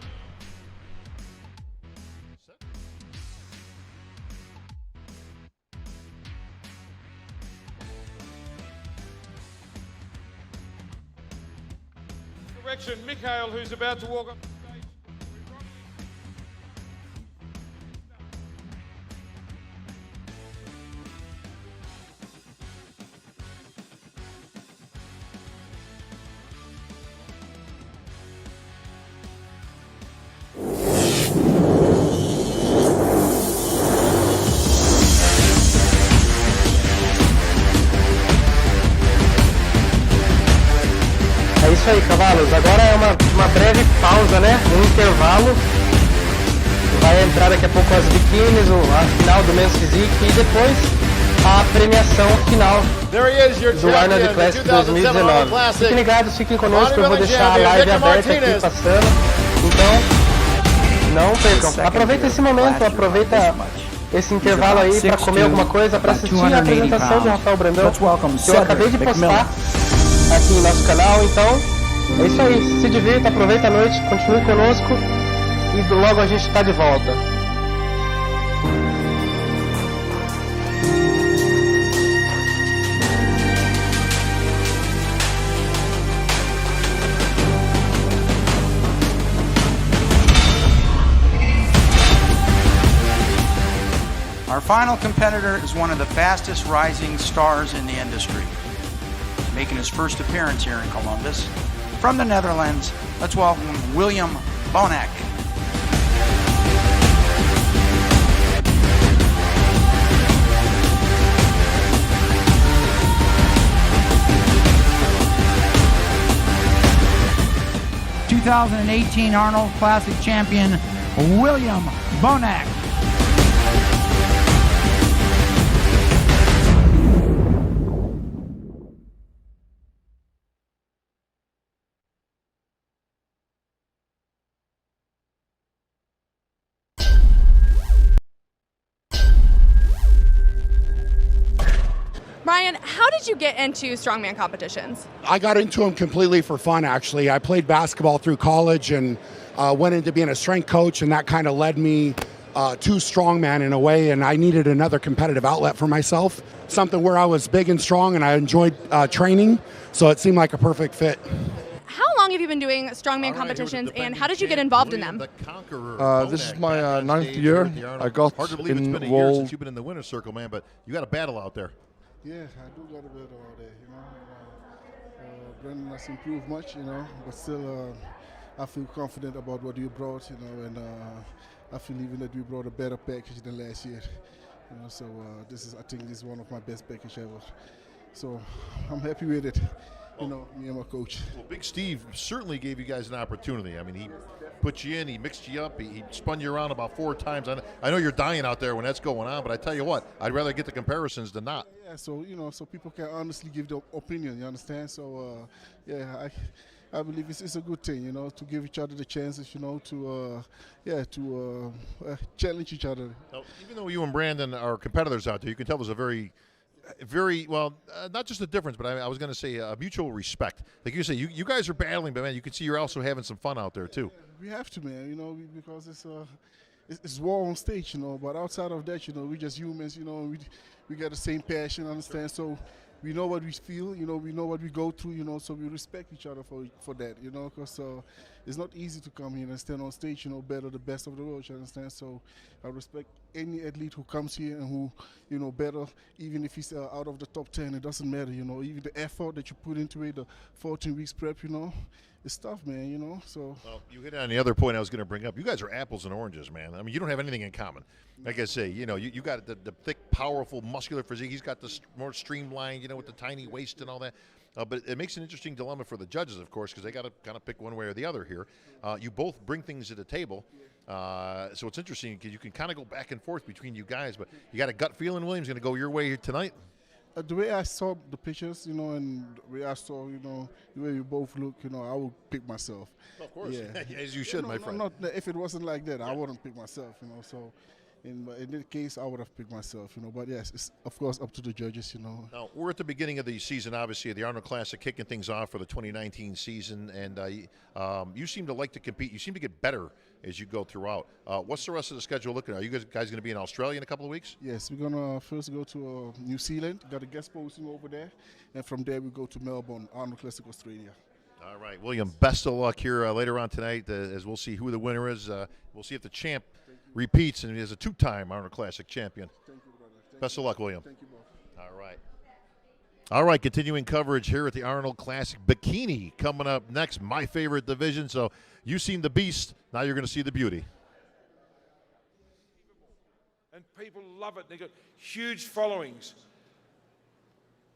Correction, Mikhail, who's about to walk up. É isso aí, cavalos. Agora é uma breve pausa, né? Um intervalo. Vai entrar daqui a pouco as biquínis, a final do Men's Physique e depois a premiação final do Arnold Classic 2019. Fiquem ligados, fiquem conosco, eu vou deixar a live aberta aqui passando. Então, não percam. Aproveita esse momento, aproveita esse intervalo aí para comer alguma coisa, para assistir a apresentação do Rafael Brandão, que eu acabei de postar aqui no nosso canal. Então, é isso aí, se divirta, aproveita a noite, continue conosco e logo a gente está de volta. Our final competitor is one of the fastest rising stars in the industry. Making his first appearance here in Columbus. From the Netherlands, let's welcome William Bonac. ...2018 Arnold Classic champion, William Bonac. Brian, how did you get into strongman competitions? I got into them completely for fun, actually. I played basketball through college and went into being a strength coach, and that kind of led me to strongman in a way, and I needed another competitive outlet for myself, something where I was big and strong and I enjoyed training, so it seemed like a perfect fit. How long have you been doing strongman competitions, and how did you get involved in them? This is my 9th year. I got Hard to believe it's been a year since involved. you've been in the winner's circle, man, but you got a battle out there. Yeah, I do got a bit out there, you know. Brendan has improved much, you know, but still I feel confident about what you brought, you know, and I feel even that we brought a better package than last year, you know, so I think this is one of my best packages ever. So I'm happy with it, you know, me and my coach. Well, Big Steve certainly gave you guys an opportunity. I mean, he put you in, he mixed you up, he spun you around about 4 times. I know you're dying out there when that's going on, but I tell you what, I'd rather get the comparisons than not. Yeah, so, you know, so people can honestly give their opinion, you understand? So, yeah, I believe it's a good thing, you know, to give each other the chances, you know, to challenge each other. Now, even though you and Brandon are competitors out there, you can tell there's a very, well, not just a difference, but I was going to say a mutual respect. Like you say, you guys are battling, but man, you can see you're also having some fun out there too. Yeah, we have to, man, you know, because it's war on stage, you know, but outside of that, you know, we're just humans, you know, we got the same passion, understand? So we know what we feel, you know, we know what we go through, you know, so we respect each other for that, you know, because it's not easy to come here and stand on stage, you know, battle the best of the world, you understand? So I respect any athlete who comes here and who, you know, battle, even if he's out of the top 10, it doesn't matter, you know, even the effort that you put into it, the 14 weeks prep, you know, it's tough, man, you know, so. Well, you hit on the other point I was going to bring up. You guys are apples and oranges, man. I mean, you don't have anything in common. Like I say, you know, you got the thick, powerful, muscular physique. He's got the more streamlined, you know, with the tiny waist and all that. But it makes an interesting dilemma for the judges, of course, because they got to kind of pick one way or the other here. You both bring things to the table. So it's interesting because you can kind of go back and forth between you guys. But you got a gut feeling William's going to go your way tonight? The way I saw the pictures, you know, and the way I saw, you know, the way we both look, you know, I would pick myself. Of course, yeah. As you should, my friend. Not, if it wasn't like that, I wouldn't pick myself, you know, so in this case, I would have picked myself, you know, but yes, it's of course up to the judges, you know. Now, we're at the beginning of the season, obviously, the Arnold Classic kicking things off for the 2019 season, and you seem to like to compete. You seem to get better as you go throughout. What's the rest of the schedule looking at? Are you guys going to be in Australia in a couple of weeks? Yes, we're going to first go to New Zealand, got a guest posting over there, and from there we go to Melbourne, Arnold Classic Australia. All right, William, best of luck here later on tonight as we'll see who the winner is. We'll see if the champ repeats and is a two-time Arnold Classic champion. Thank you, brother. Best of luck, William. Thank you both. All right. All right, continuing coverage here at the Arnold Classic. Bikini coming up next, my favorite division. So you've seen the beast, now you're going to see the beauty. And people love it. They've got huge followings.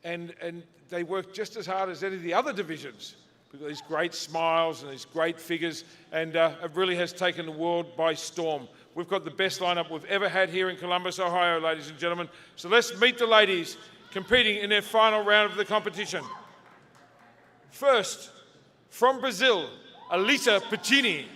And they work just as hard as any of the other divisions. We've got these great smiles and these great figures, and it really has taken the world by storm. We've got the best lineup we've ever had here in Columbus, Ohio, ladies and gentlemen. So let's meet the ladies competing in their final round of the competition. First, from Brazil, Alisa Piccini.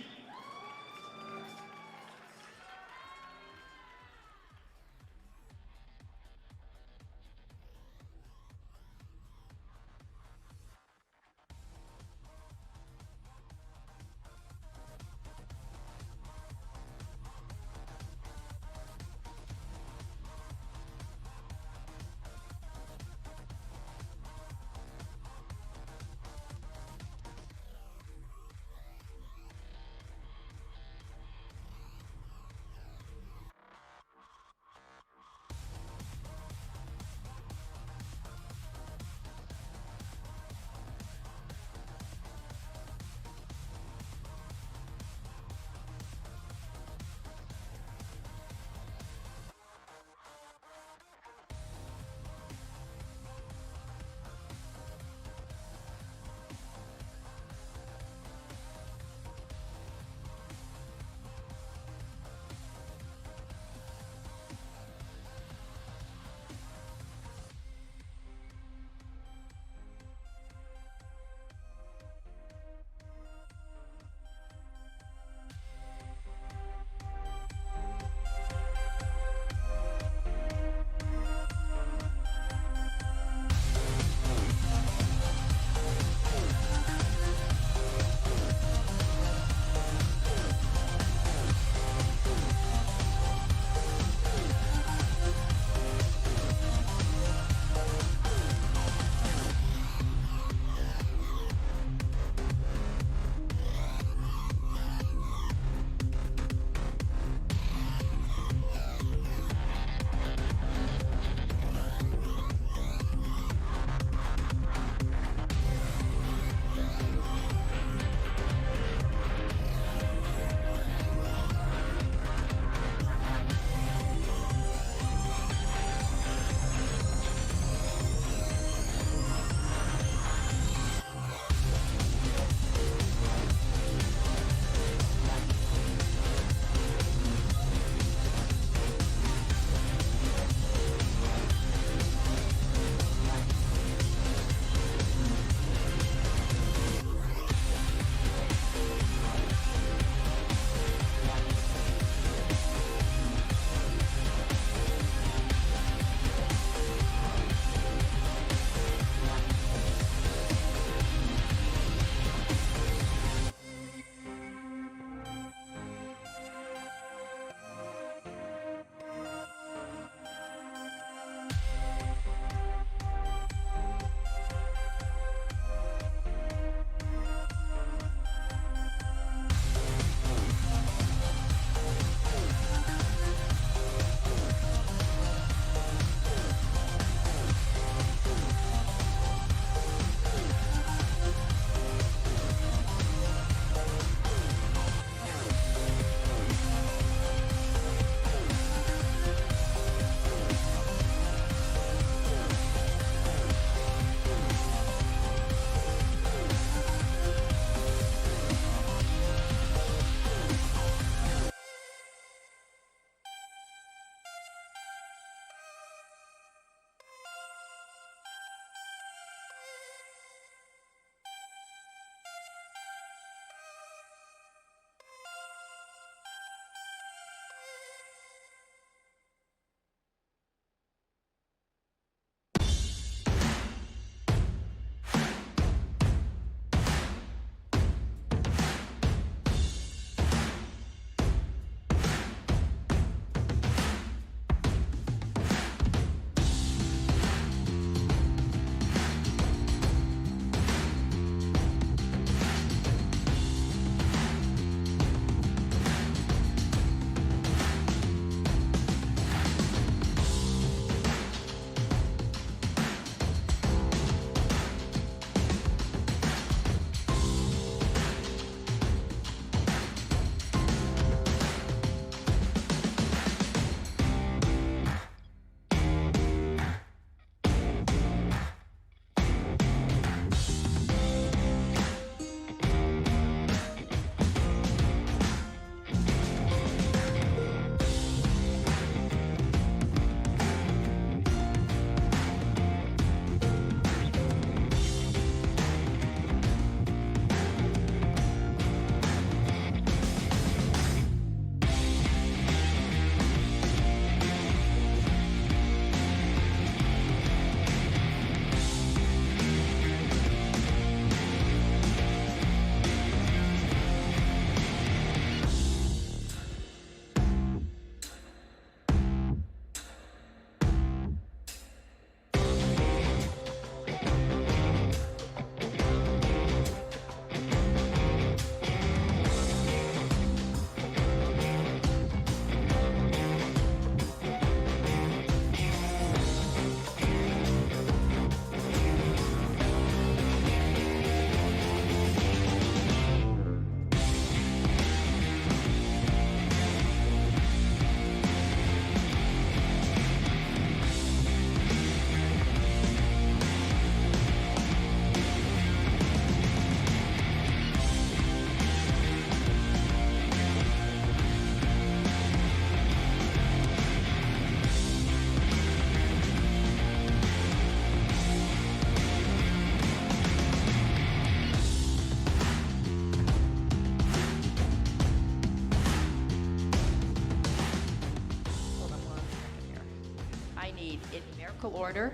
need, in numerical order,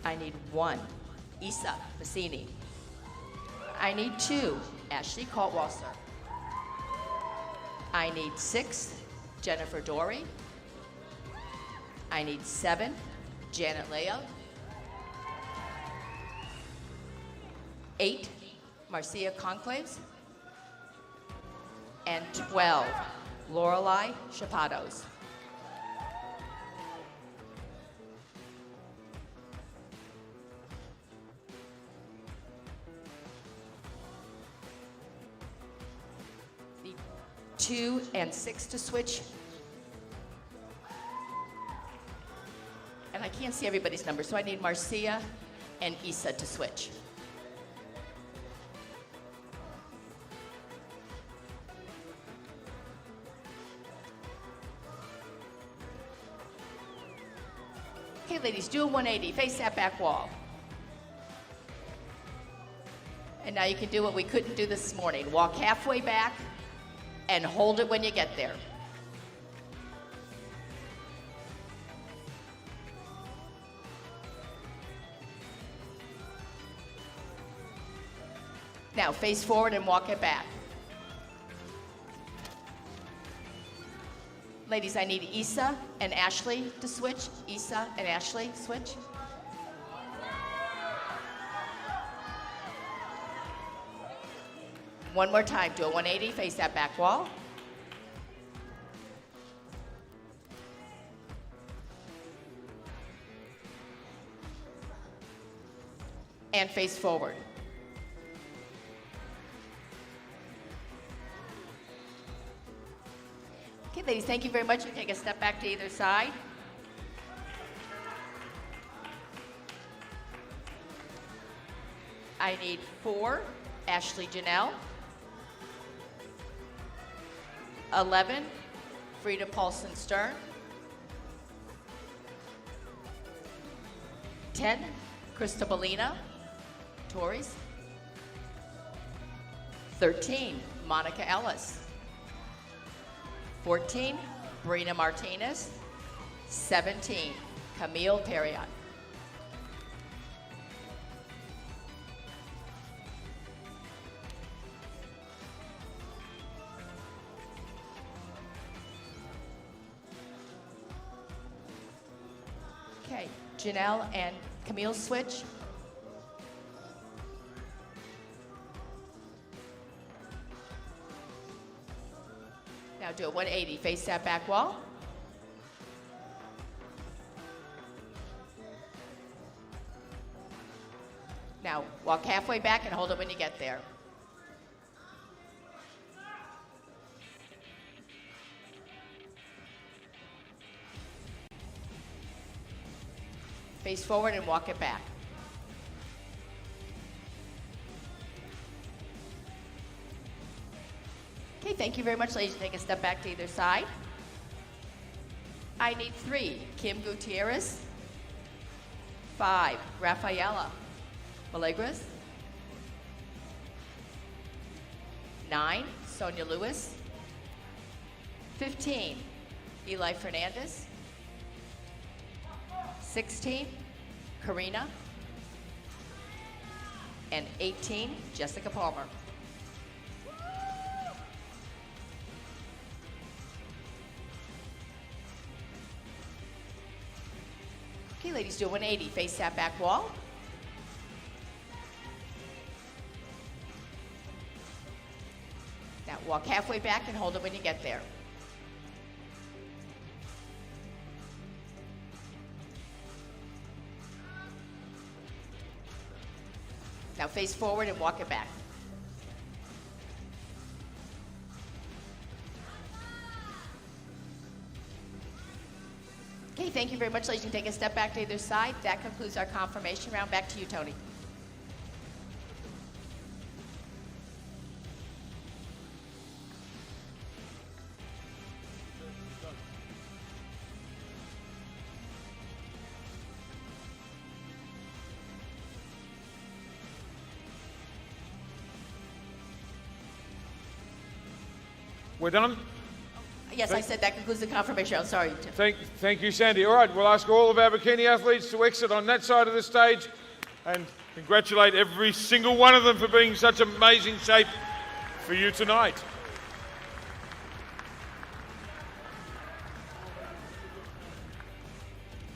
I need 1, Isa Massini. I need 2, Ashley Kaltwasser. I need 6, Jennifer Dory. I need 7, Janet Leo. 8, Marcia Conclaves. And 12, Lorelei Chapados. The 2 and 6 to switch. And I can't see everybody's number, so I need Marcia and Isa to switch. Okay, ladies, do a 180, face that back wall. And now you can do what we couldn't do this morning. Walk halfway back and hold it when you get there. Now face forward and walk it back. Ladies, I need Isa and Ashley to switch. Isa and Ashley, switch. One more time, do a 180, face that back wall. And face forward. Okay, ladies, thank you very much. You take a step back to either side. I need 4, Ashley Janelle. 11, Frida Paulson Stern. 10, Krista Bellina, Tories. 13, Monica Ellis. 14, Brina Martinez. 17, Camille Perriot. Okay, Janelle and Camille switch. Now do a 180, face that back wall. Now walk halfway back and hold it when you get there. Face forward and walk it back. Okay, thank you very much, ladies. Take a step back to either side. I need 3, Kim Gutierrez. 5, Rafaela Malegras. 9, Sonia Lewis. 15, Eli Fernandez. 16, Karina. And 18, Jessica Palmer. Okay, ladies, do a 180, face that back wall. Now walk halfway back and hold it when you get there. Now face forward and walk it back. Okay, thank you very much, ladies. You can take a step back to either side. That concludes our confirmation round. Back to you, Tony. We're done? Yes, I said that concludes the confirmation. I'm sorry, Tim. Thank you, Sandy. All right, we'll ask all of our bikini athletes to exit on that side of the stage and congratulate every single one of them for being in such amazing shape for you tonight.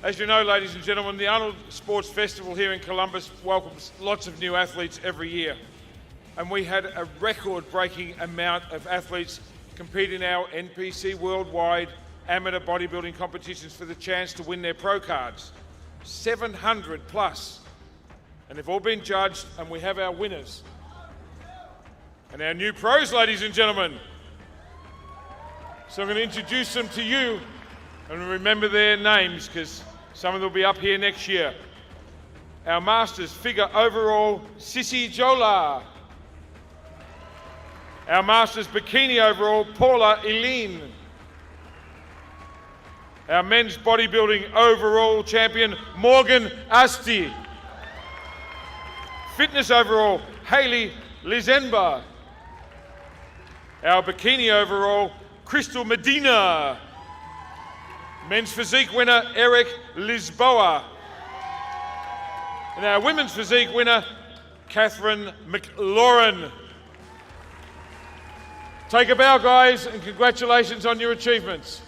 As you know, ladies and gentlemen, the Arnold Sports Festival here in Columbus welcomes lots of new athletes every year. And we had a record-breaking amount of athletes compete in our NPC Worldwide Amateur Bodybuilding competitions for the chance to win their pro cards. 700 plus. And they've all been judged, and we have our winners. And our new pros, ladies and gentlemen. So I'm going to introduce them to you, and remember their names, because some of them will be up here next year. Our Masters Figure Overall, Sissy Jola. Our Masters Bikini Overall, Paula Eileen. Our Men's Bodybuilding Overall Champion, Morgan Asti. Fitness Overall, Hayley Lizenba. Our Bikini Overall, Crystal Medina. Men's Physique winner, Eric Lisboa. And our Women's Physique winner, Catherine McLaurin. Take a bow, guys, and congratulations on your achievements.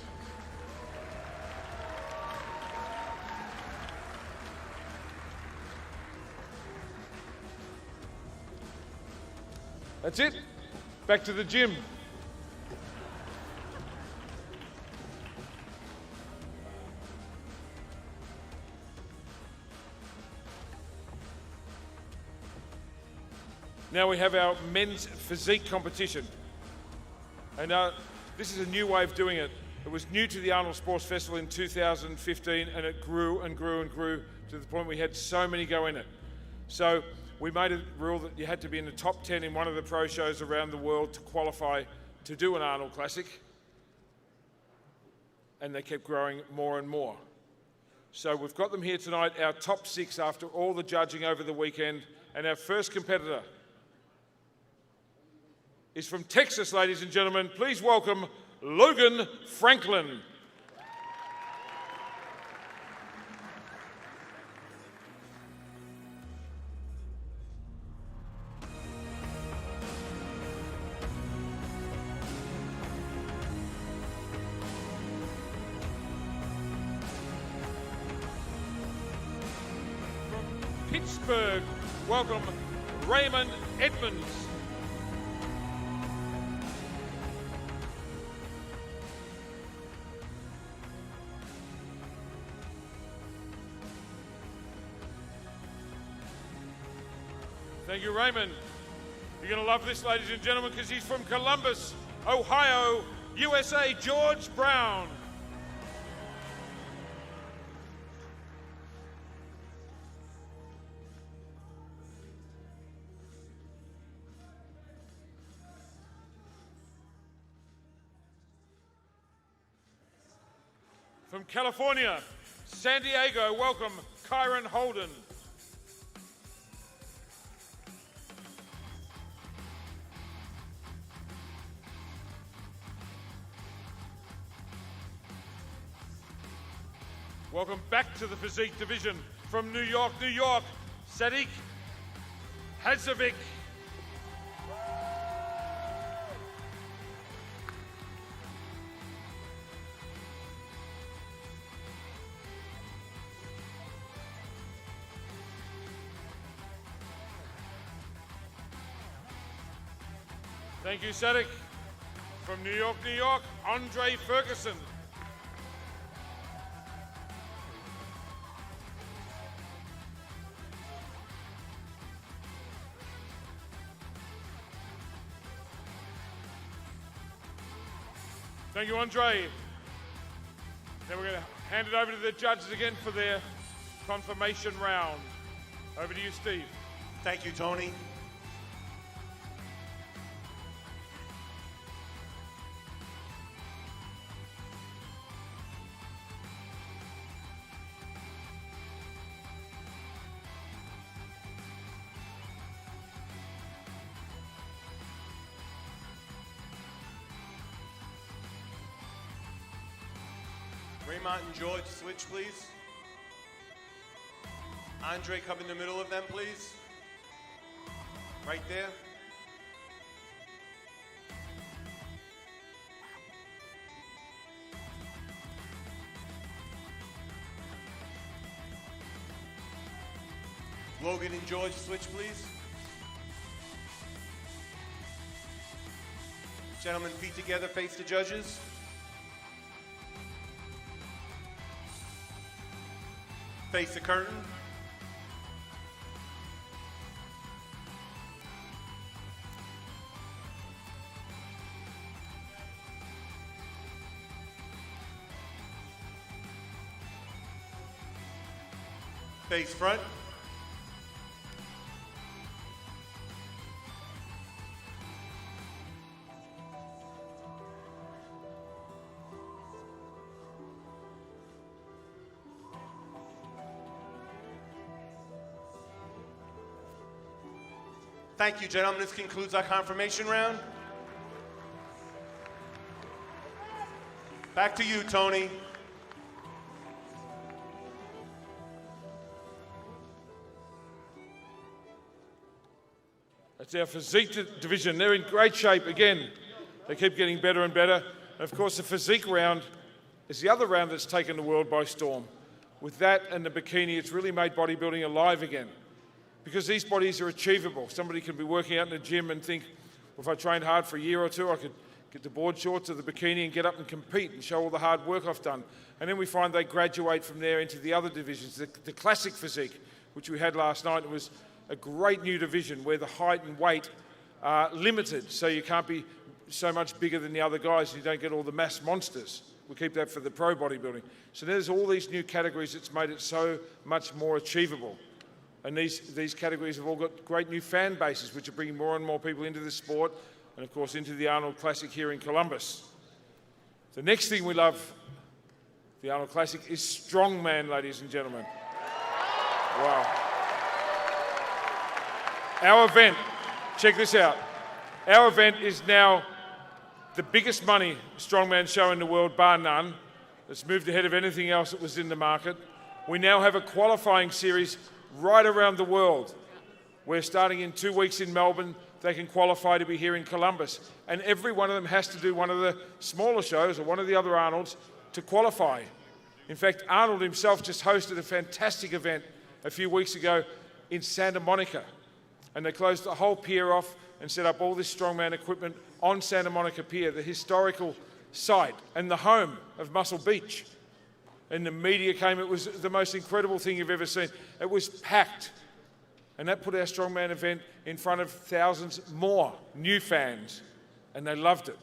That's it. Back to the gym. Now we have our men's physique competition. And this is a new way of doing it. It was new to the Arnold Sports Festival in 2015, and it grew and grew and grew to the point we had so many go in it. So we made a rule that you had to be in the top 10 in one of the pro shows around the world to qualify to do an Arnold Classic. And they kept growing more and more. So we've got them here tonight, our top 6 after all the judging over the weekend. And our first competitor is from Texas, ladies and gentlemen. Please welcome Logan Franklin. From Pittsburgh, welcome Raymond Edmonds. Thank you, Raymond. You're going to love this, ladies and gentlemen, because he's from Columbus, Ohio, USA, George Brown. From California, San Diego, welcome Kyron Holden. Welcome back to the physique division from New York, New York, Sadiq Hadzovic. Thank you, Sadiq. From New York, New York, Andre Ferguson. Thank you, Andre. Now we're going to hand it over to the judges again for their confirmation round. Over to you, Steve. Thank you, Tony. Raymond and George, switch, please. Andre, come in the middle of them, please. Right there. Logan and George, switch, please. Gentlemen, feet together, face the judges. Face the curtain. Face front. Thank you, gentlemen. This concludes our confirmation round. Back to you, Tony. That's our physique division. They're in great shape again. They keep getting better and better. And of course, the physique round is the other round that's taken the world by storm. With that and the bikini, it's really made bodybuilding alive again. Because these bodies are achievable. Somebody can be working out in the gym and think, well, if I trained hard for a year or two, I could get the board shorts or the bikini and get up and compete and show all the hard work I've done. And then we find they graduate from there into the other divisions. The classic physique, which we had last night, was a great new division where the height and weight are limited, so you can't be so much bigger than the other guys, and you don't get all the mass monsters. We keep that for the pro bodybuilding. So there's all these new categories that's made it so much more achievable. And these categories have all got great new fan bases, which are bringing more and more people into the sport, and of course into the Arnold Classic here in Columbus. The next thing we love, the Arnold Classic, is Strongman, ladies and gentlemen. Wow. Our event, check this out. Our event is now the biggest money Strongman show in the world, bar none. It's moved ahead of anything else that was in the market. We now have a qualifying series right around the world. We're starting in 2 weeks in Melbourne. They can qualify to be here in Columbus. And every one of them has to do one of the smaller shows or one of the other Arnolds to qualify. In fact, Arnold himself just hosted a fantastic event a few weeks ago in Santa Monica. And they closed the whole pier off and set up all this Strongman equipment on Santa Monica Pier, the historical site and the home of Muscle Beach. And the media came. It was the most incredible thing you've ever seen. It was packed. And that put our Strongman event in front of thousands more new fans. And they loved it.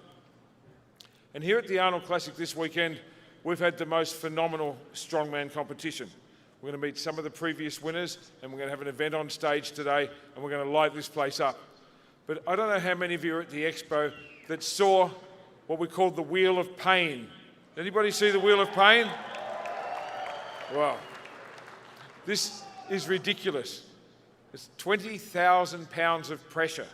And here at the Arnold Classic this weekend, we've had the most phenomenal Strongman competition. We're going to meet some of the previous winners, and we're going to have an event on stage today, and we're going to light this place up. But I don't know how many of you are at the expo that saw what we called the Wheel of Pain. Anybody see the Wheel of Pain? Wow. This is ridiculous. It's 20,000 pounds of pressure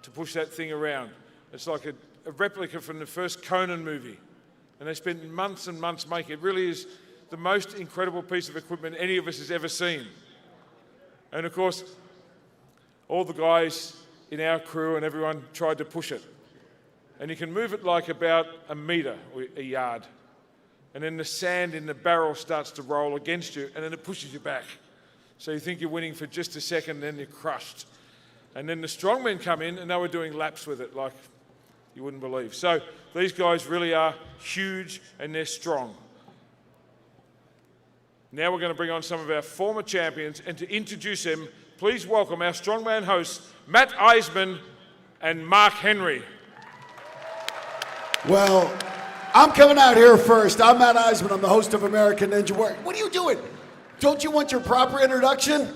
to push that thing around. It's like a replica from the first Conan movie. And they spent months and months making it. It really is the most incredible piece of equipment any of us has ever seen. And of course, all the guys in our crew and everyone tried to push it. And you can move it like about a metre or a yard. And then the sand in the barrel starts to roll against you, and then it pushes you back. So you think you're winning for just a second, then you're crushed. And then the strongmen come in, and they were doing laps with it like you wouldn't believe. So these guys really are huge, and they're strong. Now we're going to bring on some of our former champions, and to introduce them, please welcome our Strongman hosts, Matt Eisman and Mark Henry. Well, I'm coming out here first. I'm Matt Eisman. I'm the host of American Ninja Warrior. What are you doing? Don't you want your proper introduction?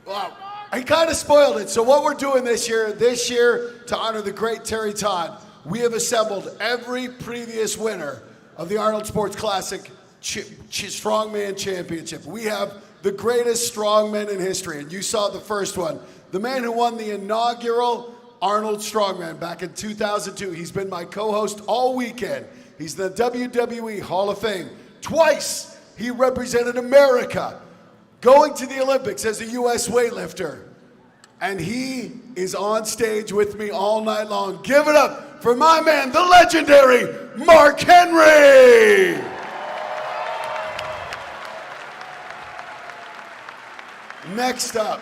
Well, I kind of spoiled it. So what we're doing this year, to honor the great Terry Todd, we have assembled every previous winner of the Arnold Sports Classic Strongman Championship. We have the greatest strongmen in history, and you saw the first one. The man who won the inaugural Arnold Strongman back in 2002. He's been my co-host all weekend. He's in the WWE Hall of Fame. Twice he represented America, going to the Olympics as a U.S. weightlifter. And he is on stage with me all night long. Give it up for my man, the legendary Mark Henry! Next up,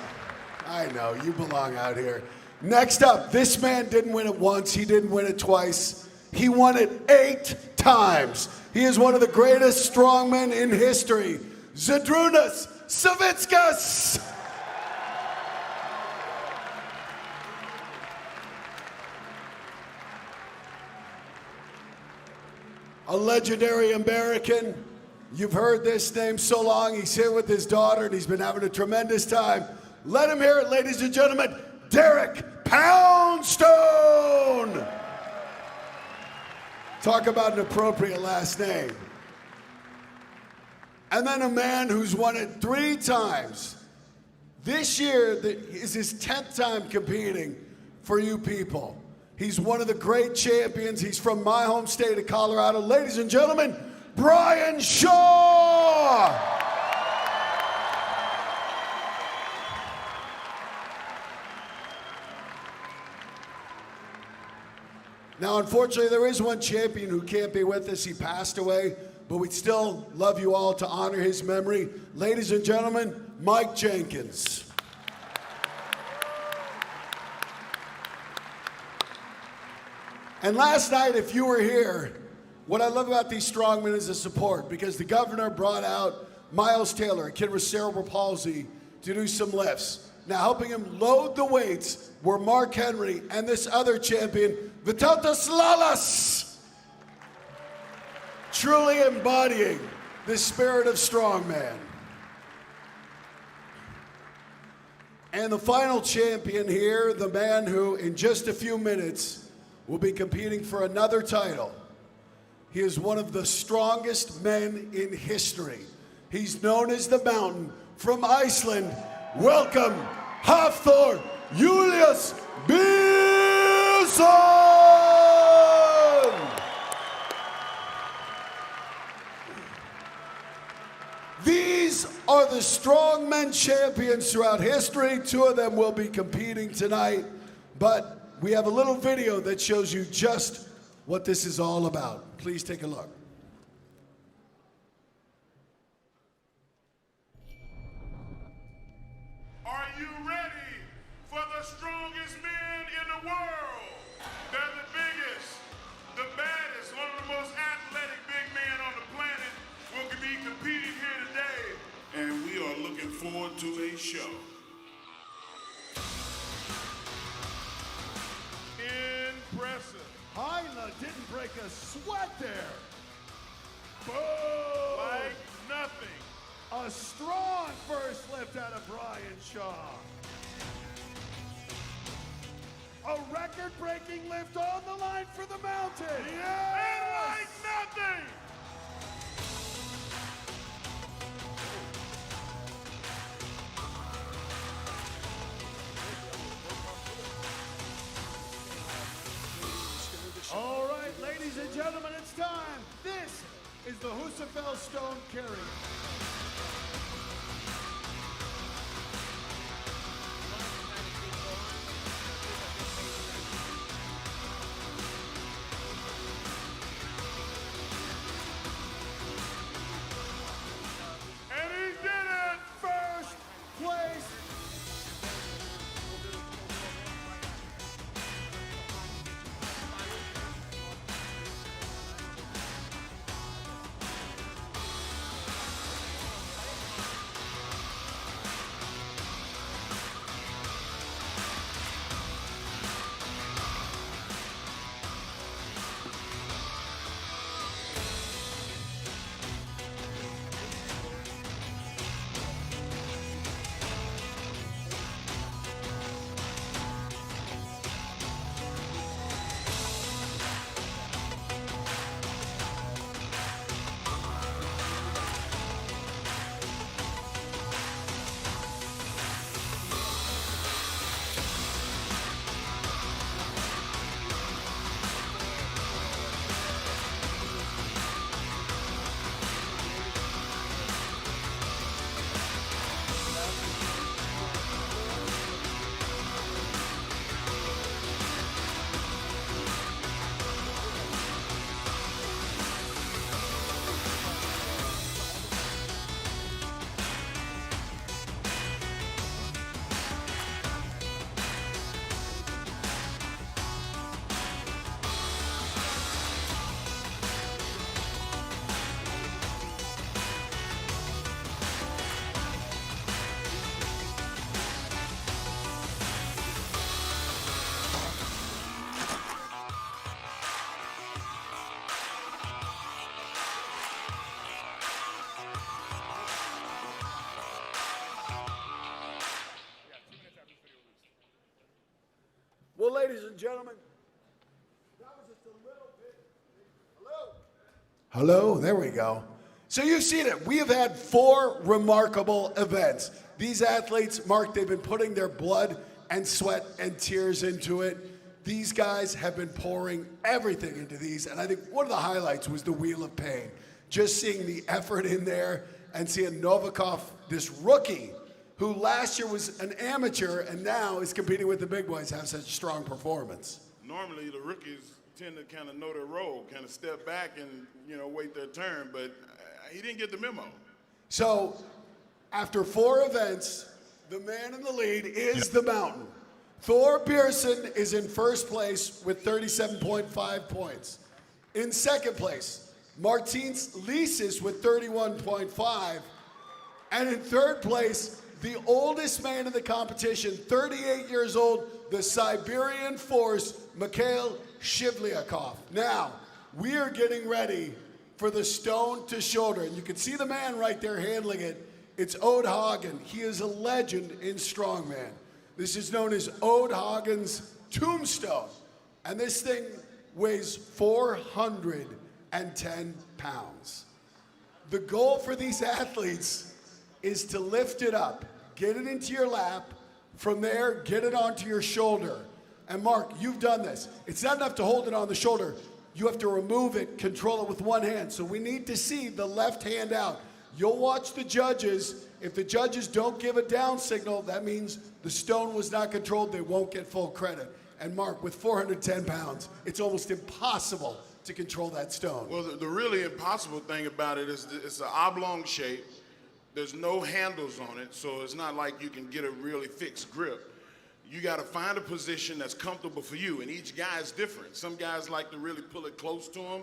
I know, you belong out here. Next up, this man didn't win it once, he didn't win it twice. He won it 8 times. He is one of the greatest strongmen in history. Ajude-nos Savickas! A legendary American. You've heard this name so long. He's here with his daughter, and he's been having a tremendous time. Let him hear it, ladies and gentlemen. Derek Poundstone! Talk about an appropriate last name. And then a man who's won it 3 times. This year is his 10th time competing for you people. He's one of the great champions. He's from my home state of Colorado. Ladies and gentlemen, Brian Shaw! Now, unfortunately, there is one champion who can't be with us. He passed away, but we'd still love you all to honor his memory. Ladies and gentlemen, Mike Jenkins. And last night, if you were here, what I love about these strongmen is the support, because the governor brought out Miles Taylor, a kid with cerebral palsy, to do some lifts. Now, helping him load the weights were Mark Henry and this other champion, Vytautas Lalas, truly embodying the spirit of strongman. And the final champion here, the man who in just a few minutes will be competing for another title. He is one of the strongest men in history. He's known as the Mountain. From Iceland, welcome, Hafthor Julius Björnsson! These are the strongmen champions throughout history. 2 of them will be competing tonight, but we have a little video that shows you just what this is all about. Please take a look. Are you ready for the strongest men in the world? They're the biggest, the baddest, one of the most athletic big men on the planet will be competing here today. And we are looking forward to a show. Impressive. Hyla didn't break a sweat there. Boom! Like nothing. A strong first lift out of Brian Shaw. A record-breaking lift on the line for the Mountain. Yes! And like nothing. All right, ladies and gentlemen, it's time. This is the Husafell Stone Carry. And he did it! First place. ladies and gentlemen. That was just a little bit. Hello, there we go. So you've seen it. We have had 4 remarkable events. These athletes, Mark, they've been putting their blood and sweat and tears into it. These guys have been pouring everything into these, and I think one of the highlights was the Wheel of Pain. Just seeing the effort in there and seeing Novikov, this rookie, who last year was an amateur and now is competing with the big boys, have such strong performance. Normally the rookies tend to kind of know their role, kind of step back and, you know, wait their turn, but he didn't get the memo. So after 4 events, the man in the lead is the Mountain. Thor Pearson is in first place with 37.5 points. In second place, Martins Lisis with 31.5. And in third place, the oldest man in the competition, 38 years old, the Siberian Force, Mikhail Shivlyakov. Now, we are getting ready for the stone to shoulder. And you can see the man right there handling it. It's Ode Hagen. He is a legend in Strongman. This is known as Ode Hagen's Tombstone. And this thing weighs 410 pounds. The goal for these athletes is to lift it up, get it into your lap, from there, get it onto your shoulder. And Mark, you've done this. It's not enough to hold it on the shoulder. You have to remove it, control it with one hand. So we need to see the left hand out. You'll watch the judges. If the judges don't give a down signal, that means the stone was not controlled. They won't get full credit. And Mark, with 410 pounds, it's almost impossible to control that stone. Well, the really impossible thing about it is it's an oblong shape. There's no handles on it, so it's not like you can get a really fixed grip. You got to find a position that's comfortable for you, and each guy is different. Some guys like to really pull it close to them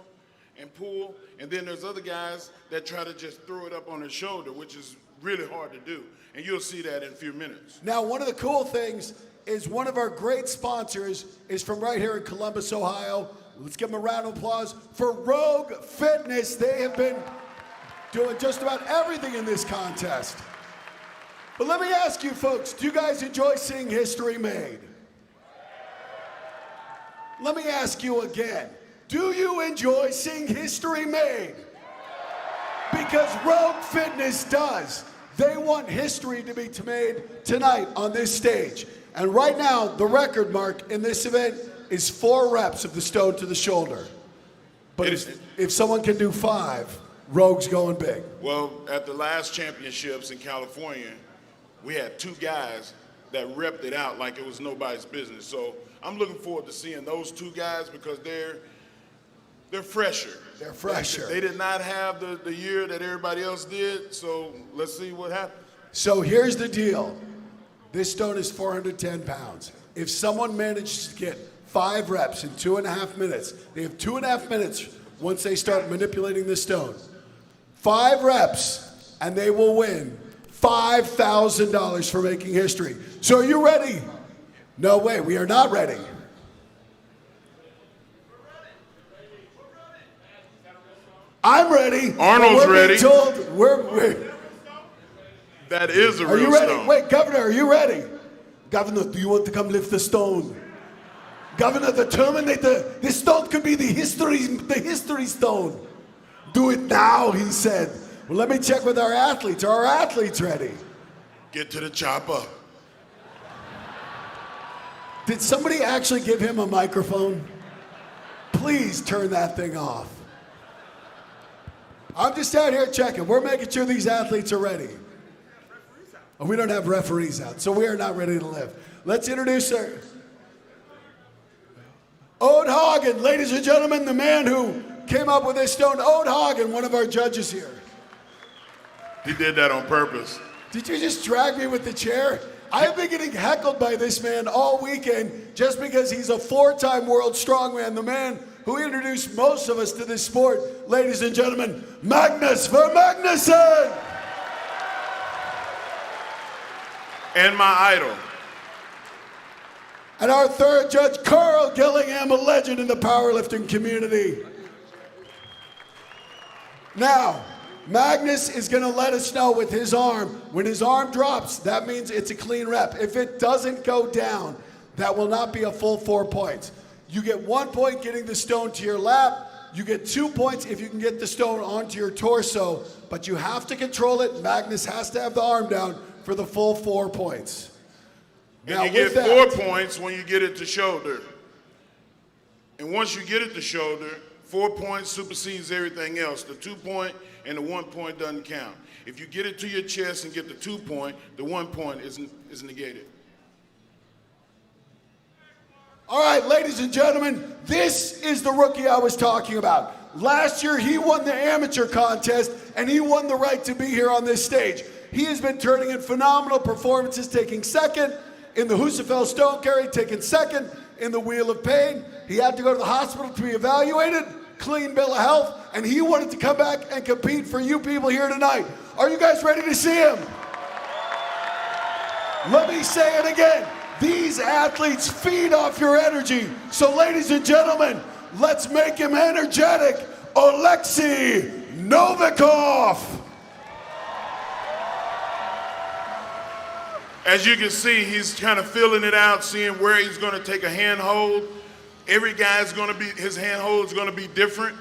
and pull, and then there's other guys that try to just throw it up on their shoulder, which is really hard to do, and you'll see that in a few minutes. Now, one of the cool things is one of our great sponsors is from right here in Columbus, Ohio. Let's give them a round of applause for Rogue Fitness. They have been doing just about everything in this contest. But let me ask you folks, do you guys enjoy seeing history made? Let me ask you again, do you enjoy seeing history made? Because Rogue Fitness does. They want history to be made tonight on this stage. And right now, the record mark in this event is 4 reps of the stone to the shoulder. But if someone can do 5, Rogue's going big. Well, at the last championships in California, we had 2 guys that repped it out like it was nobody's business. So I'm looking forward to seeing those 2 guys because they're fresher. They're fresher. They did not have the year that everybody else did, so let's see what happens. So here's the deal. This stone is 410 pounds. If someone manages to get 5 reps in 2.5 minutes, they have 2.5 minutes once they start manipulating the stone. 5 reps, and they will win $5,000 for making history. So are you ready? No way, we are not ready. I'm ready. Arnold's ready. Told that is a real stone. Are you ready? Wait, Governor, are you ready? Governor, do you want to come lift the stone? Governor, the Terminator, this stone could be the history stone. Do it now, he said. Well, let me check with our athletes. Are our athletes ready? Get to the chopper. Did somebody actually give him a microphone? Please turn that thing off. I'm just out here checking. We're making sure these athletes are ready. Oh, we don't have referees out, so we are not ready to lift. Let's introduce her. Ode Hagen, ladies and gentlemen, the man who came up with this stone. Ode Hagen, one of our judges here. He did that on purpose. Did you just drag me with the chair? I have been getting heckled by this man all weekend just because he's a 4-time world strongman, the man who introduced most of us to this sport. Ladies and gentlemen, Magnus Ver Magnusson! And my idol. And our third judge, Carl Gillingham, a legend in the powerlifting community. Now, Magnus is going to let us know with his arm. When his arm drops, that means it's a clean rep. If it doesn't go down, that will not be a full 4 points. You get 1 point getting the stone to your lap. You get 2 points if you can get the stone onto your torso, but you have to control it. Magnus has to have the arm down for the full 4 points. And now, you get 4 points when you get it to shoulder. And once you get it to shoulder, 4 points supersedes everything else. The 2 point and the 1 point doesn't count. If you get it to your chest and get the 2 point, the 1 point is negated. All right, ladies and gentlemen, this is the rookie I was talking about. Last year, he won the amateur contest, and he won the right to be here on this stage. He has been turning in phenomenal performances, taking second in the Husafell Stone Carry, taking second in the Wheel of Pain. He had to go to the hospital to be evaluated, clean bill of health, and he wanted to come back and compete for you people here tonight. Are you guys ready to see him? Let me say it again. These athletes feed off your energy. So ladies and gentlemen, let's make him energetic. Alexi Novikov. As you can see, he's kind of filling it out, seeing where he's going to take a handhold. Every guy's going to be, his handhold is going to be different.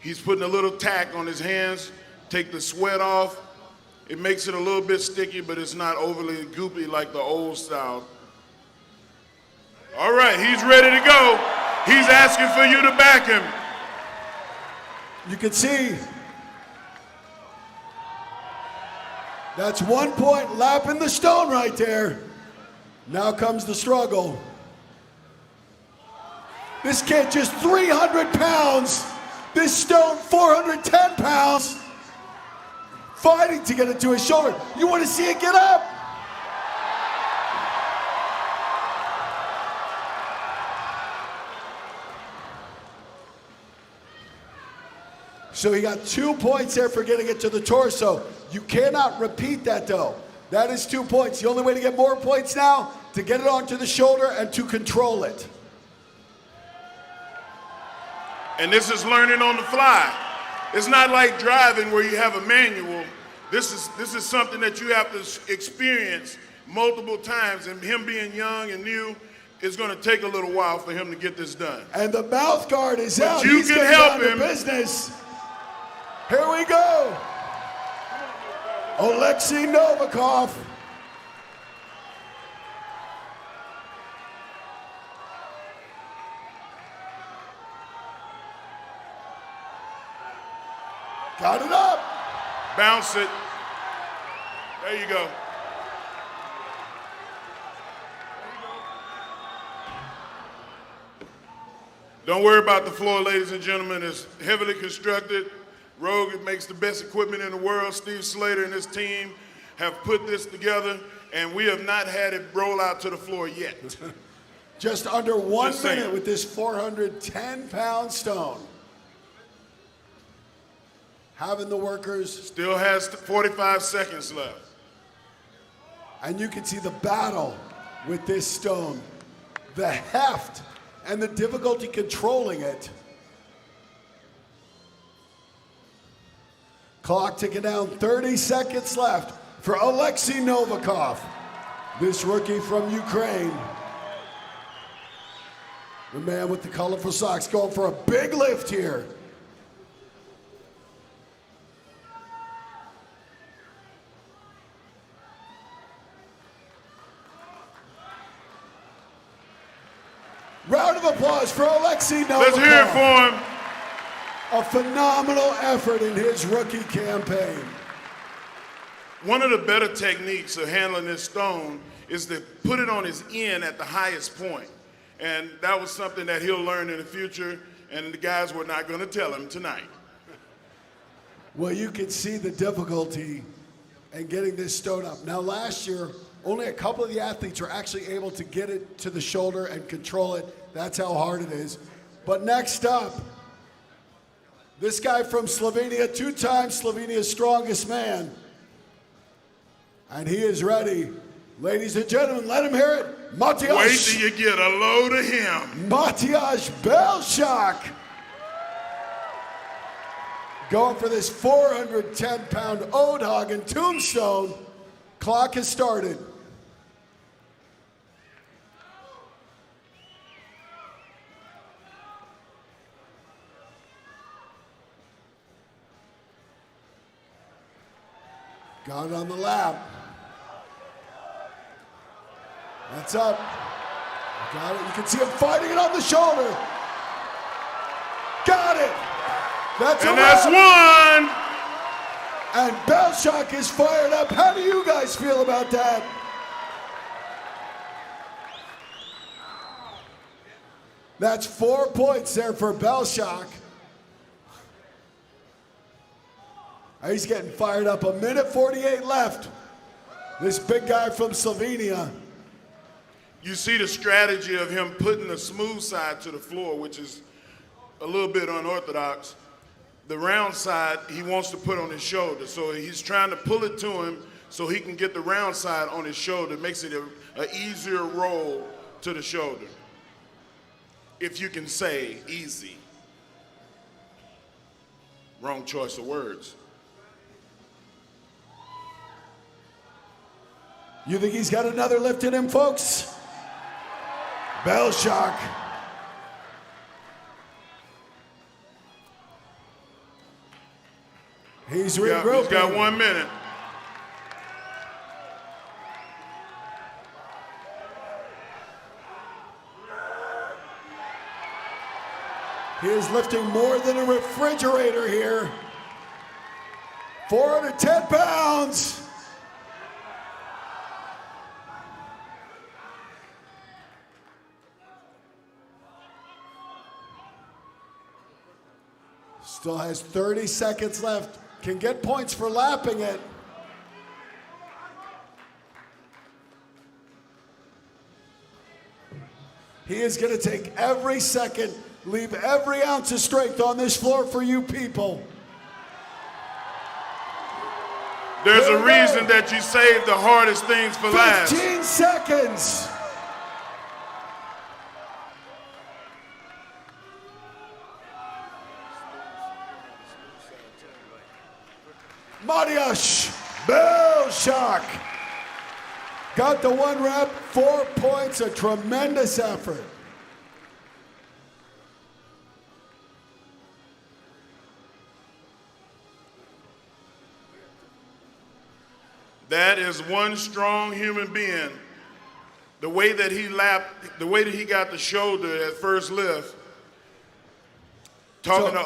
He's putting a little tack on his hands, take the sweat off. It makes it a little bit sticky, but it's not overly goopy like the old style. All right, he's ready to go. He's asking for you to back him. You can see that's 1 point lapping the stone right there. Now comes the struggle. This kid just 300 pounds. This stone 410 pounds. Fighting to get it to his shoulder. You want to see it get up? So he got 2 points there for getting it to the torso. You cannot repeat that though. That is 2 points. The only way to get more points now, to get it onto the shoulder and to control it. And this is learning on the fly. It's not like driving where you have a manual. This is something that you have to experience multiple times, and him being young and new, it's going to take a little while for him to get this done. And the mouth guard is but out. You He's can help down him. To business. Here we go. Alexi Novikov. Got it up. Bounce it. There you go. Don't worry about the floor, ladies and gentlemen. It's heavily constructed. Rogue makes the best equipment in the world. Steve Slater and his team have put this together, and we have not had it roll out to the floor yet. Just under 1 Just minute saying. with this 410-pound stone. Having the workers. Still has 45 seconds left. And you can see the battle with this stone. The heft and the difficulty controlling it. Clock ticking down, 30 seconds left for Alexi Novikov, this rookie from Ukraine. The man with the colorful socks going for a big lift here. Round of applause for Alexi Novikov. Let's hear it for him. A phenomenal effort in his rookie campaign. One of the better techniques of handling this stone is to put it on his end at the highest point. And that was something that he'll learn in the future, and the guys were not going to tell him tonight. Well, you can see the difficulty in getting this stone up. Now, last year, only a couple of the athletes were actually able to get it to the shoulder and control it. That's how hard it is. But next up, this guy from Slovenia, 2-time Slovenia's strongest man. And he is ready. Ladies and gentlemen, let him hear it. Matthias. Wait till you get a load of him. Matthias Belshak. Going for this 410-pound Old Hog and Tombstone. Clock has started. Got it on the lap. That's up. Got it. You can see him fighting it on the shoulder. Got it. That's one. And Belshak is fired up. How do you guys feel about that? That's 4 points there for Belshak. He's getting fired up. 1:48 left. This big guy from Slovenia. You see the strategy of him putting the smooth side to the floor, which is a little bit unorthodox. The round side he wants to put on his shoulder. So he's trying to pull it to him so he can get the round side on his shoulder. It makes it an easier roll to the shoulder. If you can say easy. Wrong choice of words. You think he's got another lift in him, folks? Belshak. He's regrouping. He's got 1 minute. He is lifting more than a refrigerator here. 410 pounds. Still has 30 seconds left. Can get points for lapping it. He is going to take every second, leave every ounce of strength on this floor for you people. There's a reason that you save the hardest things for last. 15 seconds. Mariusz Belshak got the 1 rep, 4 points, a tremendous effort. That is one strong human being. The way that he lapped, the way that he got the shoulder at first lift. Talking to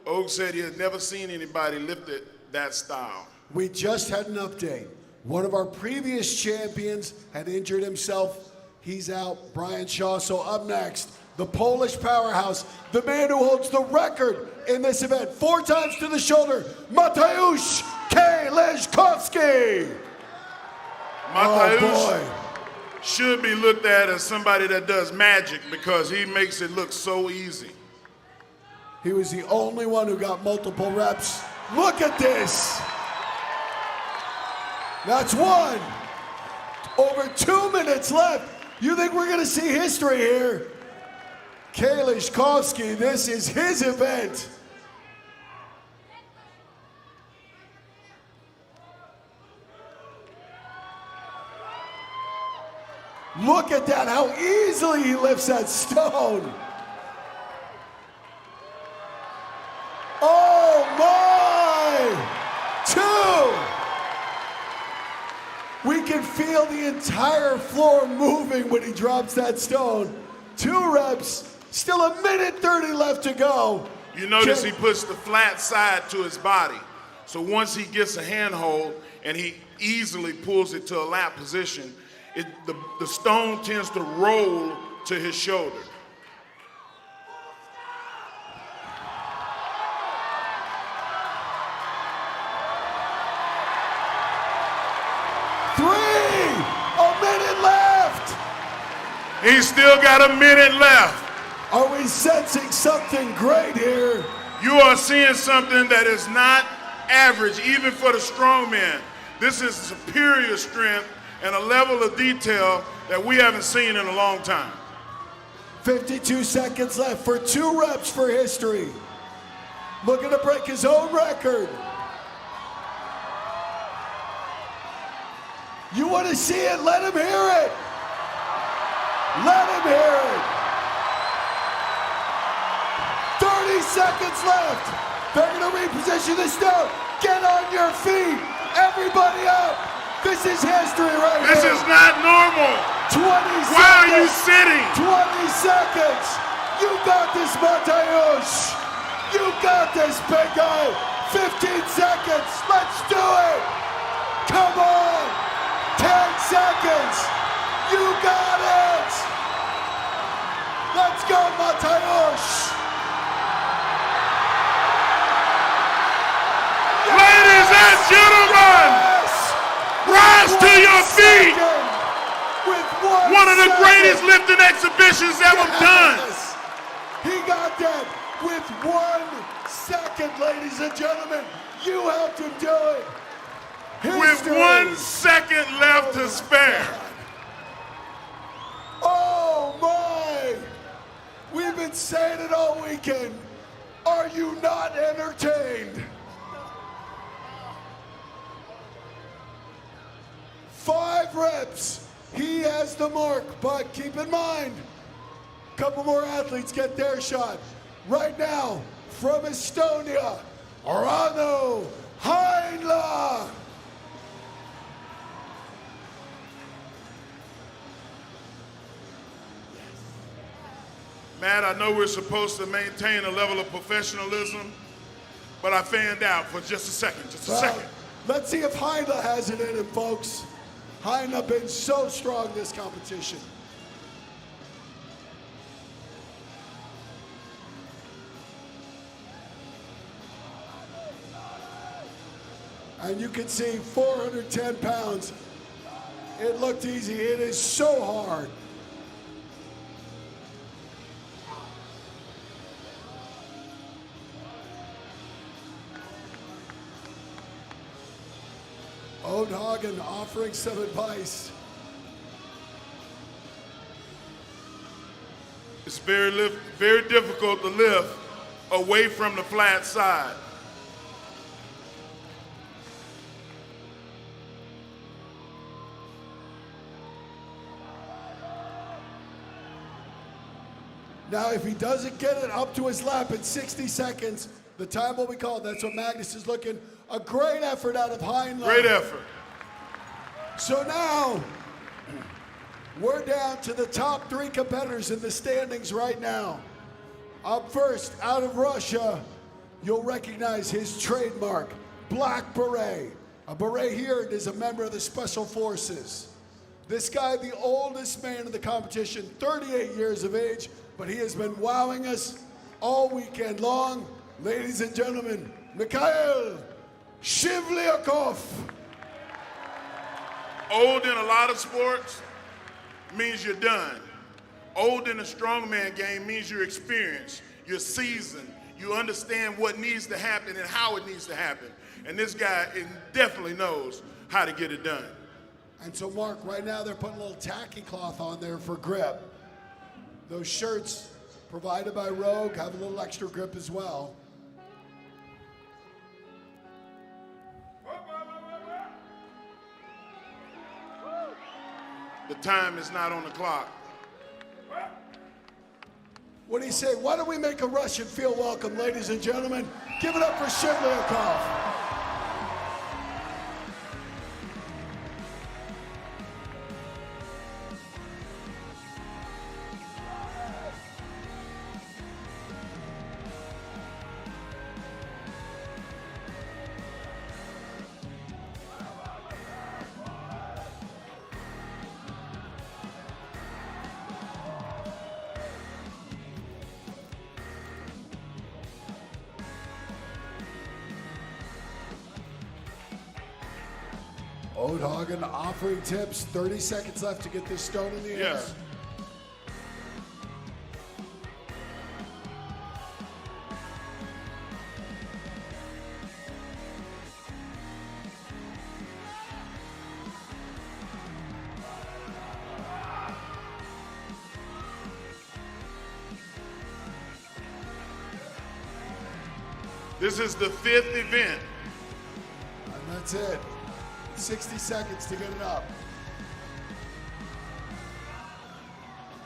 Og said he had never seen anybody lift it that style. We just had an update. One of our previous champions had injured himself. He's out. Brian Shaw. So up next, the Polish powerhouse, the man who holds the record in this event, 4 times to the shoulder, Mateusz Kieliszkowski. Mateusz should be looked at as somebody that does magic because he makes it look so easy. He was the only one who got multiple reps. Look at this. That's 1. Over 2 minutes left. You think we're going to see history here? Kieliszkowski, this is his event. Look at that, how easily he lifts that stone. Oh my! 2! We can feel the entire floor moving when he drops that stone. 2 reps, still 1:30 left to go. You notice he puts the flat side to his body. So once he gets a handhold and he easily pulls it to a lap position, the stone tends to roll to his shoulder. A minute left. He's still got a minute left. Are we sensing something great here? You are seeing something that is not average, even for the strongman. This is superior strength and a level of detail that we haven't seen in a long time. 52 seconds left for 2 reps for history. Looking to break his own record. You want to see it? Let him hear it. Let him hear it. 30 seconds left. They're going to reposition the stone. Get on your feet. Everybody up! This is history right This here. is not normal. 20 seconds. Why are you sitting? 20 seconds. You got this, Mateusz. You got this, big guy. 15 seconds. Let's do it. Come on. 10 seconds. You got it. Let's go, Mateusz. Ladies and gentlemen, rise to your feet. One of the greatest lifting exhibitions ever done. He got that with 1 second, ladies and gentlemen. You helped him do it. With 1 second left to spare. Oh my! We've been saying it all weekend. Are you not entertained? 5 reps. He has the mark, but keep in mind, a couple more athletes get their shot. Right now, from Estonia, Arnold. Matt, I know we're supposed to maintain a level of professionalism, but I fanned out for just a second, Let's see if Heinla has it in him, folks. Heinla been so strong this competition. And you can see 410 pounds. It looked easy. It is so hard. Hagen offering some advice. It's very difficult to lift away from the flat side. Now, if he doesn't get it up to his lap in 60 seconds, the time will be called. That's what Magnus is looking. A great effort out of Heinlein. Great effort. So now, we're down to the top 3 competitors in the standings right now. Up first, out of Russia, you'll recognize his trademark, black beret. A beret here is a member of the Special Forces. This guy, the oldest man in the competition, 38 years of age, but he has been wowing us all weekend long. Ladies and gentlemen, Mikhail Shivlyakov. Old in a lot of sports means you're done. Old in the strongman game means you're experienced, you're seasoned, you understand what needs to happen and how it needs to happen. And this guy definitely knows how to get it done. And so, Mark, right now they're putting a little tacky cloth on there for grip. Those shirts provided by Rogue have a little extra grip as well. The time is not on the clock. What do you say? Why don't we make a Russian feel welcome, ladies and gentlemen? Give it up for Shivlyakov. Hagen offering tips. 30 seconds left to get this stone in the air. Yes. This is the 5th event. And that's it. 60 seconds to get it up.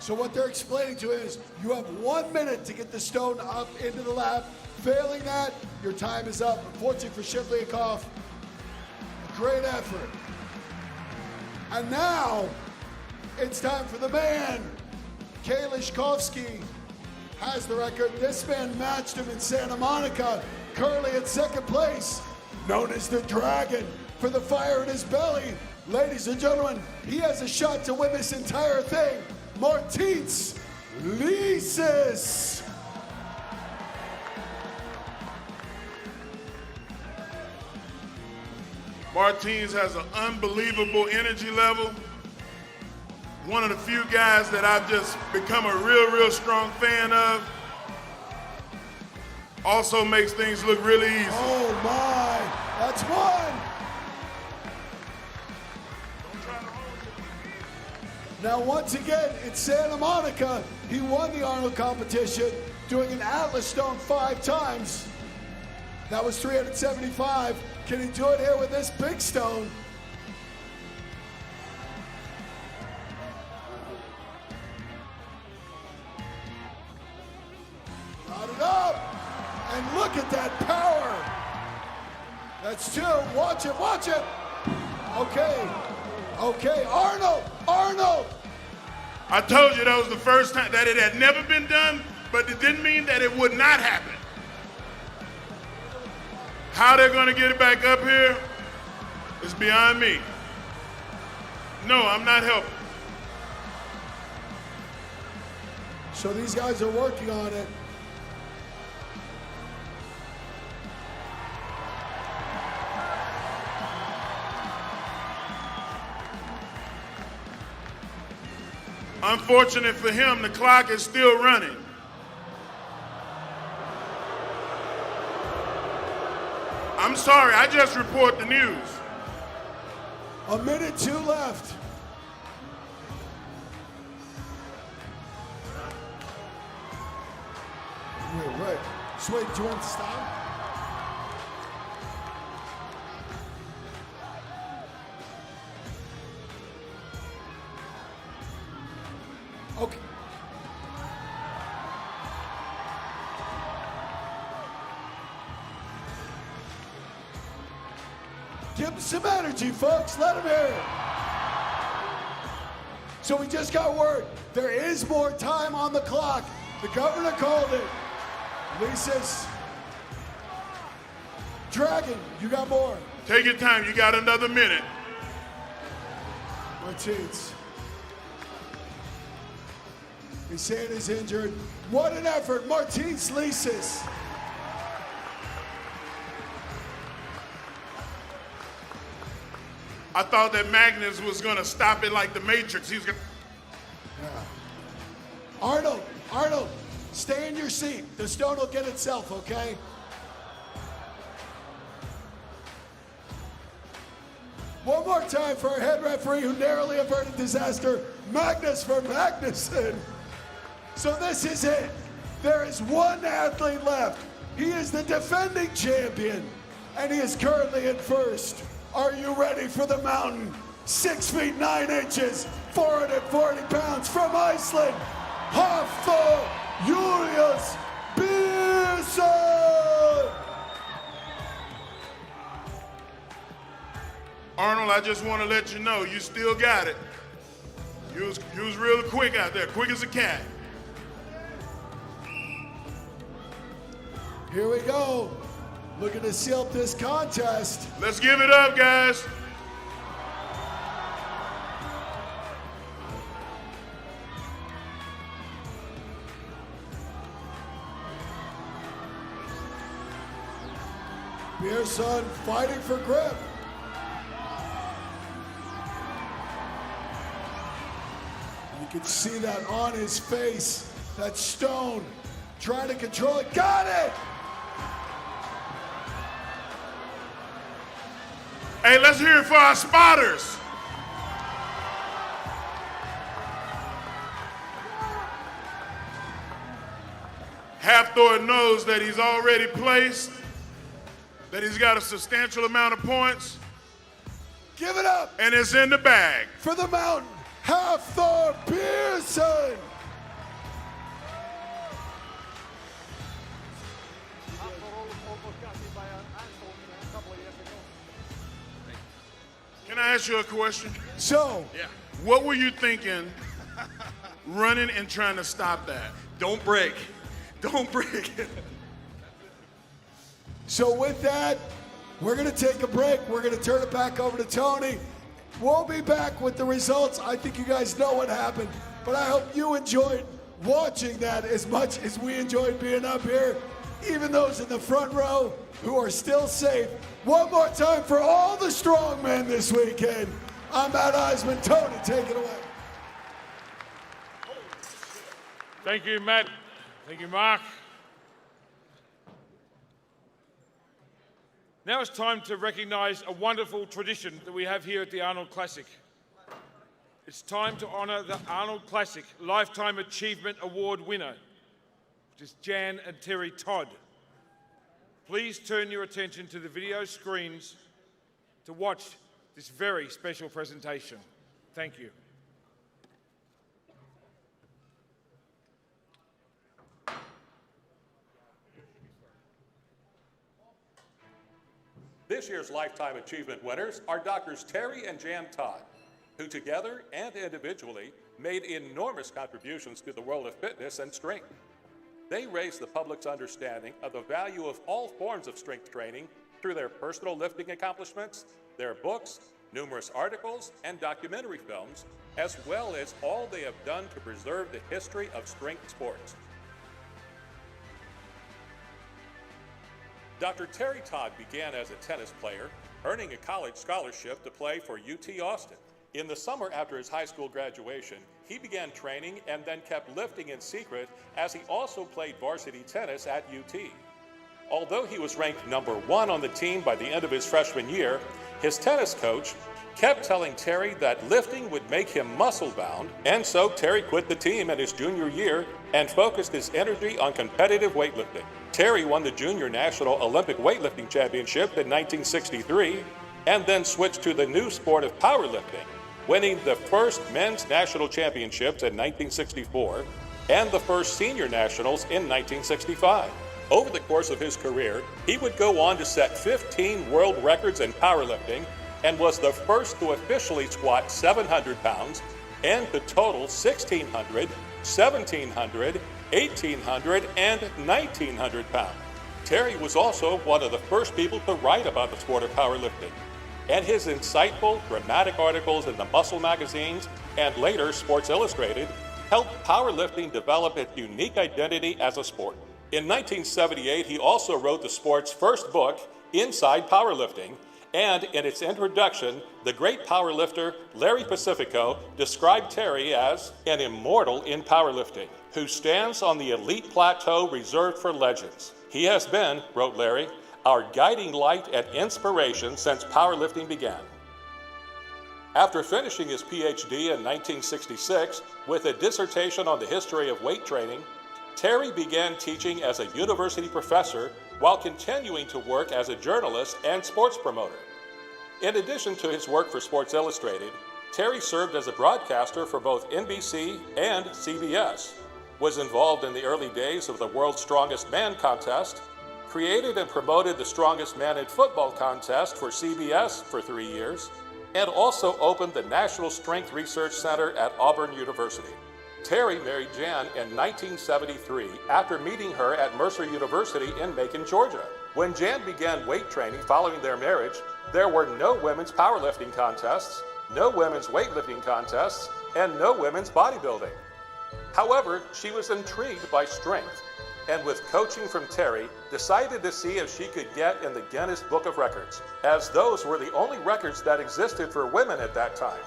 So what they're explaining to is you have 1 minute to get the stone up into the lap. Failing that, your time is up. Unfortunately for Shivlyakov, Great effort. And now, it's time for the man. Kalishkovsky has the record. This man matched him in Santa Monica, currently in second place, known as the Dragon, for the fire in his belly. Ladies and gentlemen, he has a shot to win this entire thing. Martins Lises. Martins has an unbelievable energy level. One of the few guys that I've just become a real strong fan of. Also makes things look really easy. Oh my, that's one. Now once again, in Santa Monica, he won the Arnold competition, doing an Atlas Stone 5 times. That was 375. Can he do it here with this big stone? Got it up, and look at that power. That's 2, watch it, watch it. Okay, Arnold. I told you that was the first time, that it had never been done, but it didn't mean that it would not happen. How they're gonna get it back up here is beyond me. No, I'm not helping. So these guys are working on it. Unfortunate for him, the clock is still running. I'm sorry, I just report the news. 1 minute 2 left. Wait. Sway, do you want to stop? Okay. Give him some energy, folks. Let him hear it. So we just got word. There is more time on the clock. The governor called it. Lises. Dragon, you got more. Take your time. You got another minute. Martins. He's saying he's injured. What an effort, Martins Lises. I thought that Magnus was gonna stop it like the Matrix. He's gonna. Yeah. Arnold, stay in your seat. The stone will get itself, okay? One more time for our head referee who narrowly averted disaster, Magnus Ver Magnusson. So this is it. There is one athlete left. He is the defending champion, and he is currently in first. Are you ready for the mountain? 6 feet 9 inches, 440 pounds from Iceland, Hafthor Julius Björnsson. Arnold, I just want to let you know, you still got it. You was real quick out there, quick as a cat. Here we go. Looking to seal up this contest. Let's give it up, guys. Björnsson fighting for grip. You can see that on his face. That stone trying to control it. Got it! Hey, let's hear it for our spotters. Hafthor knows that he's already placed, that he's got a substantial amount of points. Give it up. And it's in the bag. For the mountain, Hafthor Björnsson. ask you a question? So, What were you thinking running and trying to stop that? Don't break. Don't break. So with that, we're going to take a break. We're going to turn it back over to Tony. We'll be back with the results. I think you guys know what happened, but I hope you enjoyed watching that as much as we enjoyed being up here. Even those in the front row who are still safe. One more time for all the strongmen this weekend. I'm Matt Eisman. Tony, take it away. Thank you, Matt. Thank you, Mark. Now it's time to recognise a wonderful tradition that we have here at the Arnold Classic. It's time to honour the Arnold Classic Lifetime Achievement Award winner, which is Jan and Terry Todd. Please turn your attention to the video screens to watch this very special presentation. Thank you. This year's Lifetime Achievement winners are Drs. Terry and Jan Todd, who together and individually made enormous contributions to the world of fitness and strength. They raised the public's understanding of the value of all forms of strength training through their personal lifting accomplishments, their books, numerous articles, and documentary films, as well as all they have done to preserve the history of strength sports. Dr. Terry Todd began as a tennis player, earning a college scholarship to play for UT Austin. In the summer after his high school graduation, he began training and then kept lifting in secret as he also played varsity tennis at UT. Although he was ranked number 1 on the team by the end of his freshman year, his tennis coach kept telling Terry that lifting would make him muscle-bound, and so Terry quit the team in his junior year and focused his energy on competitive weightlifting. Terry won the Junior National Olympic Weightlifting Championship in 1963 and then switched to the new sport of powerlifting, winning the first men's national championships in 1964 and the first senior nationals in 1965. Over the course of his career, he would go on to set 15 world records in powerlifting and was the first to officially squat 700 pounds and to total 1,600, 1,700, 1,800, and 1,900 pounds. Terry was also one of the first people to write about the sport of powerlifting, and his insightful, dramatic articles in the Muscle magazines and later Sports Illustrated helped powerlifting develop its unique identity as a sport. In 1978, he also wrote the sport's first book, Inside Powerlifting, and in its introduction, the great powerlifter Larry Pacifico described Terry as an immortal in powerlifting, who stands on the elite plateau reserved for legends. He has been, wrote Larry, our guiding light and inspiration since powerlifting began. After finishing his PhD in 1966 with a dissertation on the history of weight training, Terry began teaching as a university professor while continuing to work as a journalist and sports promoter. In addition to his work for Sports Illustrated, Terry served as a broadcaster for both NBC and CBS, was involved in the early days of the World's Strongest Man contest, created and promoted the Strongest Man in Football contest for CBS for 3 years, and also opened the National Strength Research Center at Auburn University. Terry married Jan in 1973 after meeting her at Mercer University in Macon, Georgia. When Jan began weight training following their marriage, there were no women's powerlifting contests, no women's weightlifting contests, and no women's bodybuilding. However, she was intrigued by strength, and with coaching from Terry, decided to see if she could get in the Guinness Book of Records, as those were the only records that existed for women at that time.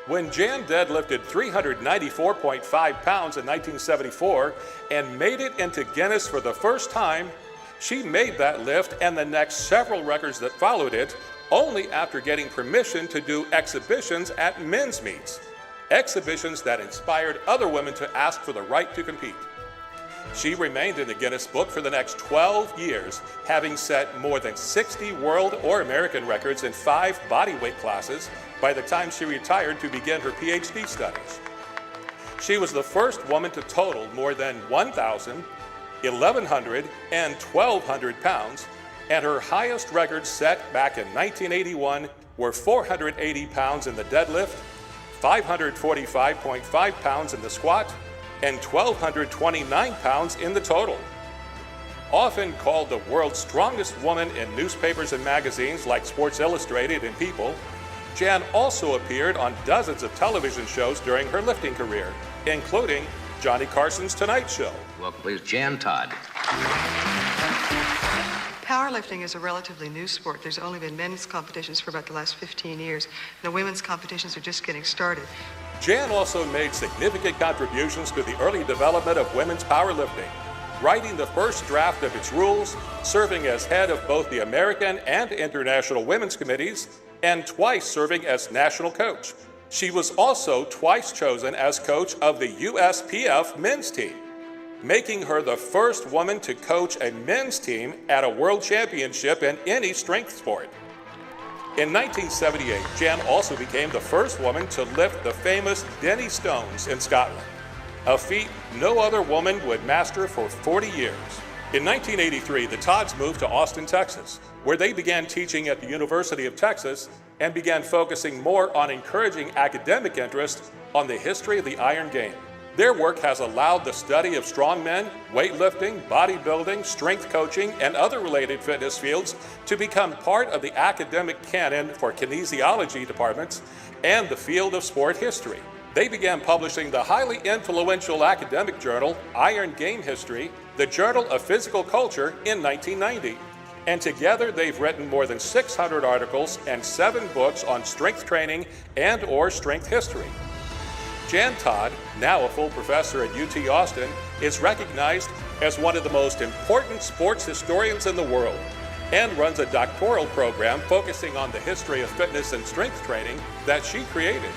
When Jan deadlifted 394.5 pounds in 1974 and made it into Guinness for the first time, she made that lift and the next several records that followed it only after getting permission to do exhibitions at men's meets, exhibitions that inspired other women to ask for the right to compete. She remained in the Guinness Book for the next 12 years, having set more than 60 world or American records in 5 bodyweight classes by the time she retired to begin her PhD studies. She was the first woman to total more than 1,000, 1,100, and 1,200 pounds, and her highest record set back in 1981 were 480 pounds in the deadlift, 545.5 pounds in the squat, and 1,229 pounds in the total. Often called the world's strongest woman in newspapers and magazines like Sports Illustrated and People, Jan also appeared on dozens of television shows during her lifting career, including Johnny Carson's Tonight Show. Welcome, please, Jan Todd. Powerlifting is a relatively new sport. There's only been men's competitions for about the last 15 years. The women's competitions are just getting started. Jan also made significant contributions to the early development of women's powerlifting, writing the first draft of its rules, serving as head of both the American and International Women's Committees, and twice serving as national coach. She was also twice chosen as coach of the USPF men's team, making her the first woman to coach a men's team at a world championship in any strength sport. In 1978, Jan also became the first woman to lift the famous Denny Stones in Scotland, a feat no other woman would master for 40 years. In 1983, the Todds moved to Austin, Texas, where they began teaching at the University of Texas and began focusing more on encouraging academic interest on the history of the iron game. Their work has allowed the study of strongmen, weightlifting, bodybuilding, strength coaching, and other related fitness fields to become part of the academic canon for kinesiology departments and the field of sport history. They began publishing the highly influential academic journal, Iron Game History, the Journal of Physical Culture, in 1990. And together they've written more than 600 articles and 7 books on strength training and/or strength history. Jan Todd, now a full professor at UT Austin, is recognized as one of the most important sports historians in the world and runs a doctoral program focusing on the history of fitness and strength training that she created.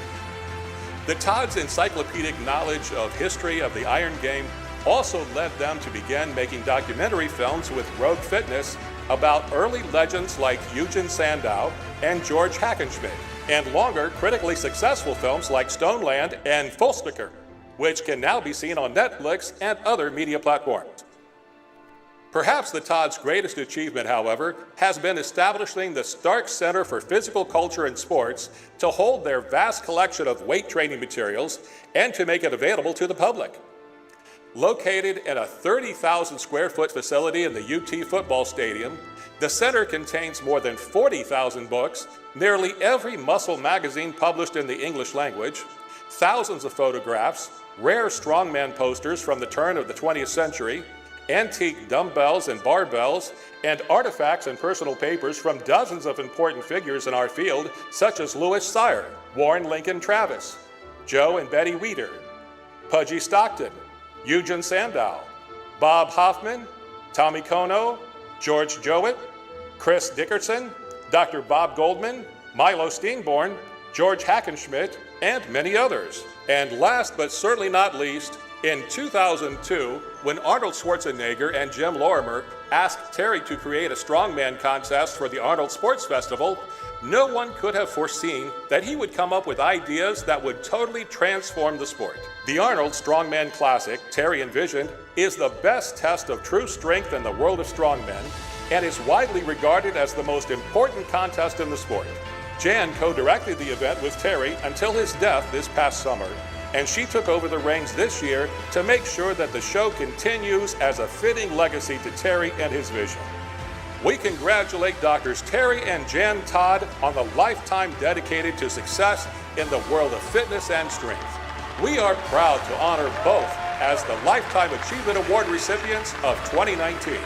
The Todds' encyclopedic knowledge of history of the iron game also led them to begin making documentary films with Rogue Fitness about early legends like Eugen Sandow and George Hackenschmidt, and longer, critically successful films like Stoneland and Fulsticker, which can now be seen on Netflix and other media platforms. Perhaps the Todds' greatest achievement, however, has been establishing the Stark Center for Physical Culture and Sports to hold their vast collection of weight training materials and to make it available to the public. Located in a 30,000 square foot facility in the UT football stadium, the center contains more than 40,000 books, nearly every muscle magazine published in the English language, thousands of photographs, rare strongman posters from the turn of the 20th century, antique dumbbells and barbells, and artifacts and personal papers from dozens of important figures in our field, such as Louis Cyr, Warren Lincoln Travis, Joe and Betty Weeder, Pudgy Stockton, Eugen Sandow, Bob Hoffman, Tommy Kono, George Jowett, Chris Dickerson, Dr. Bob Goldman, Milo Steenborn, George Hackenschmidt, and many others. And last but certainly not least, in 2002, when Arnold Schwarzenegger and Jim Lorimer asked Terry to create a strongman contest for the Arnold Sports Festival, no one could have foreseen that he would come up with ideas that would totally transform the sport. The Arnold Strongman Classic, Terry envisioned, is the best test of true strength in the world of strongmen and is widely regarded as the most important contest in the sport. Jan co-directed the event with Terry until his death this past summer, and she took over the reins this year to make sure that the show continues as a fitting legacy to Terry and his vision. We congratulate Drs. Terry and Jan Todd on the lifetime dedicated to success in the world of fitness and strength. We are proud to honor both as the Lifetime Achievement Award recipients of 2019.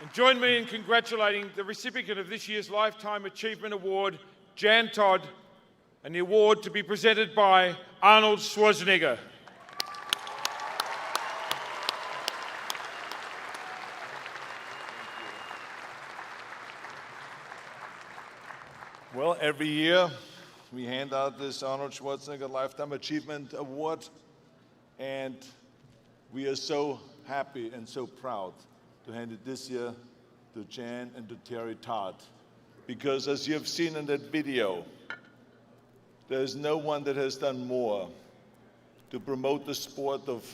And join me in congratulating the recipient of this year's Lifetime Achievement Award, Jan Todd, and the award to be presented by Arnold Schwarzenegger. Well, every year we hand out this Arnold Schwarzenegger Lifetime Achievement Award, and we are so happy and so proud to hand it this year to Jan and to Terry Todd. Because as you have seen in that video, there is no one that has done more to promote the sport of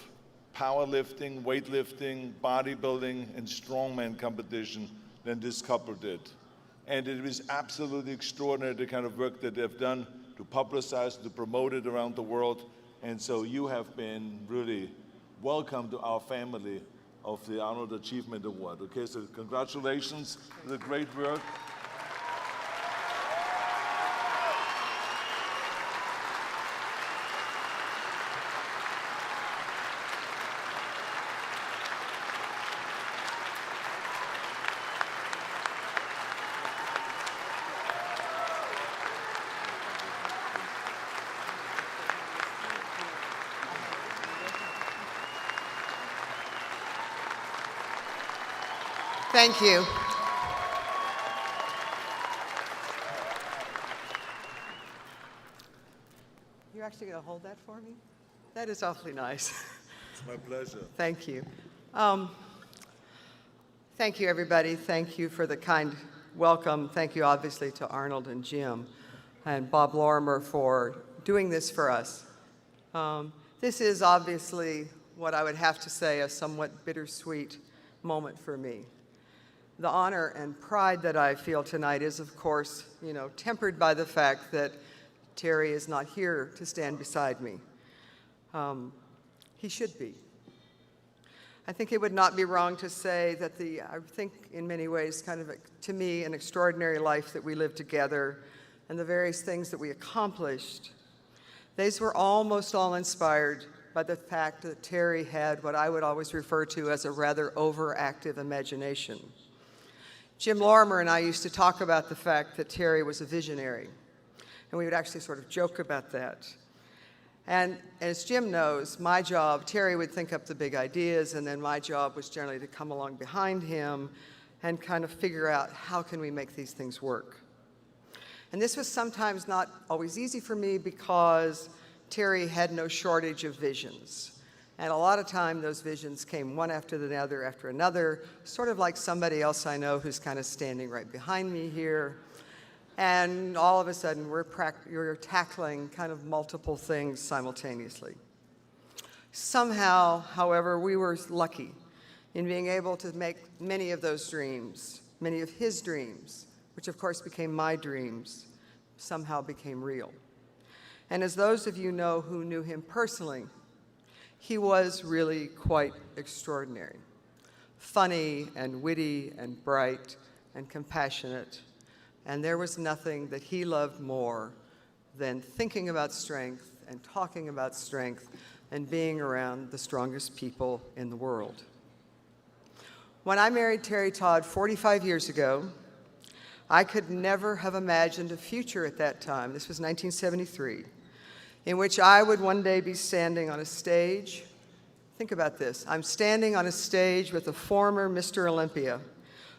powerlifting, weightlifting, bodybuilding, and strongman competition than this couple did. And it is absolutely extraordinary the kind of work that they've done to publicize, to promote it around the world. And so you have been really welcome to our family of the Arnold Achievement Award. Okay, so congratulations for the great work. Thank you. You're actually going to hold that for me? That is awfully nice. It's my pleasure. Thank you. Thank you, everybody. Thank you for the kind welcome. Thank you, obviously, to Arnold and Jim and Bob Lorimer for doing this for us. This is obviously what I would have to say a somewhat bittersweet moment for me. The honor and pride that I feel tonight is, of course, tempered by the fact that Terry is not here to stand beside me. He should be. I think it would not be wrong to say that I think in many ways kind of, to me, an extraordinary life that we lived together and the various things that we accomplished, these were almost all inspired by the fact that Terry had what I would always refer to as a rather overactive imagination. Jim Lorimer and I used to talk about the fact that Terry was a visionary, and we would actually sort of joke about that. And as Jim knows, my job, Terry would think up the big ideas, and then my job was generally to come along behind him and kind of figure out how can we make these things work. And this was sometimes not always easy for me because Terry had no shortage of visions. And a lot of time those visions came one after another, sort of like somebody else I know who's kind of standing right behind me here. And all of a sudden you're tackling kind of multiple things simultaneously. Somehow, however, we were lucky in being able to make many of those dreams, many of his dreams, which of course became my dreams, somehow became real. And as those of you know who knew him personally, he was really quite extraordinary. Funny and witty and bright and compassionate. And there was nothing that he loved more than thinking about strength and talking about strength and being around the strongest people in the world. When I married Terry Todd 45 years ago, I could never have imagined a future at that time, this was 1973, in which I would one day be standing on a stage. Think about this. I'm standing on a stage with a former Mr. Olympia,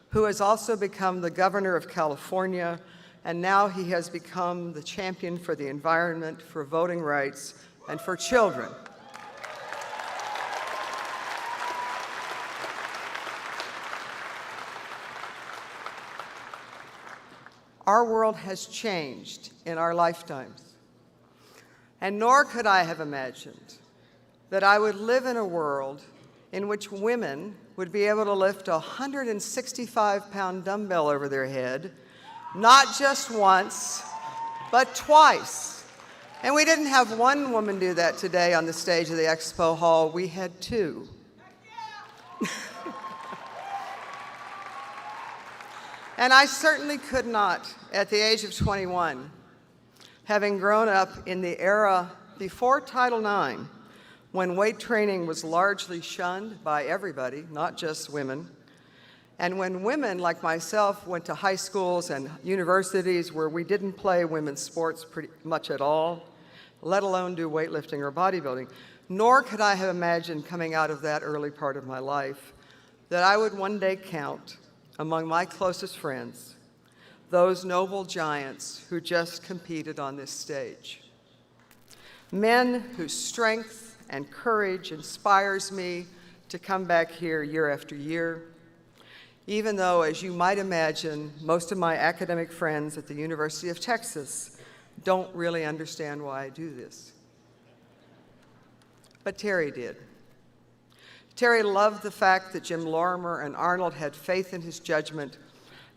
who has also become the governor of California, and now he has become the champion for the environment, for voting rights, and for children. Our world has changed in our lifetimes. And nor could I have imagined that I would live in a world in which women would be able to lift a 165-pound dumbbell over their head, not just once, but twice. And we didn't have one woman do that today on the stage of the Expo Hall. We had two. And I certainly could not, at the age of 21, having grown up in the era before Title IX, when weight training was largely shunned by everybody, not just women, and when women like myself went to high schools and universities where we didn't play women's sports pretty much at all, let alone do weightlifting or bodybuilding, nor could I have imagined coming out of that early part of my life that I would one day count among my closest friends those noble giants who just competed on this stage. Men whose strength and courage inspires me to come back here year after year, even though, as you might imagine, most of my academic friends at the University of Texas don't really understand why I do this. But Terry did. Terry loved the fact that Jim Lorimer and Arnold had faith in his judgment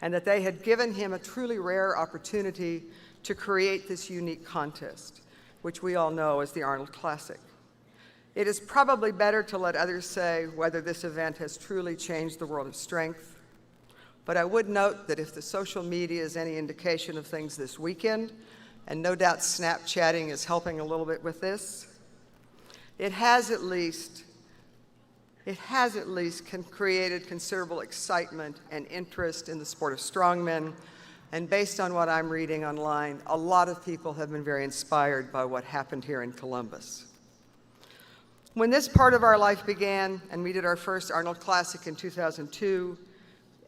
and that they had given him a truly rare opportunity to create this unique contest, which we all know as the Arnold Classic. It is probably better to let others say whether this event has truly changed the world of strength, but I would note that if the social media is any indication of things this weekend, and no doubt Snapchatting is helping a little bit with this, it has at least created considerable excitement and interest in the sport of strongmen. And based on what I'm reading online, a lot of people have been very inspired by what happened here in Columbus. When this part of our life began, and we did our first Arnold Classic in 2002,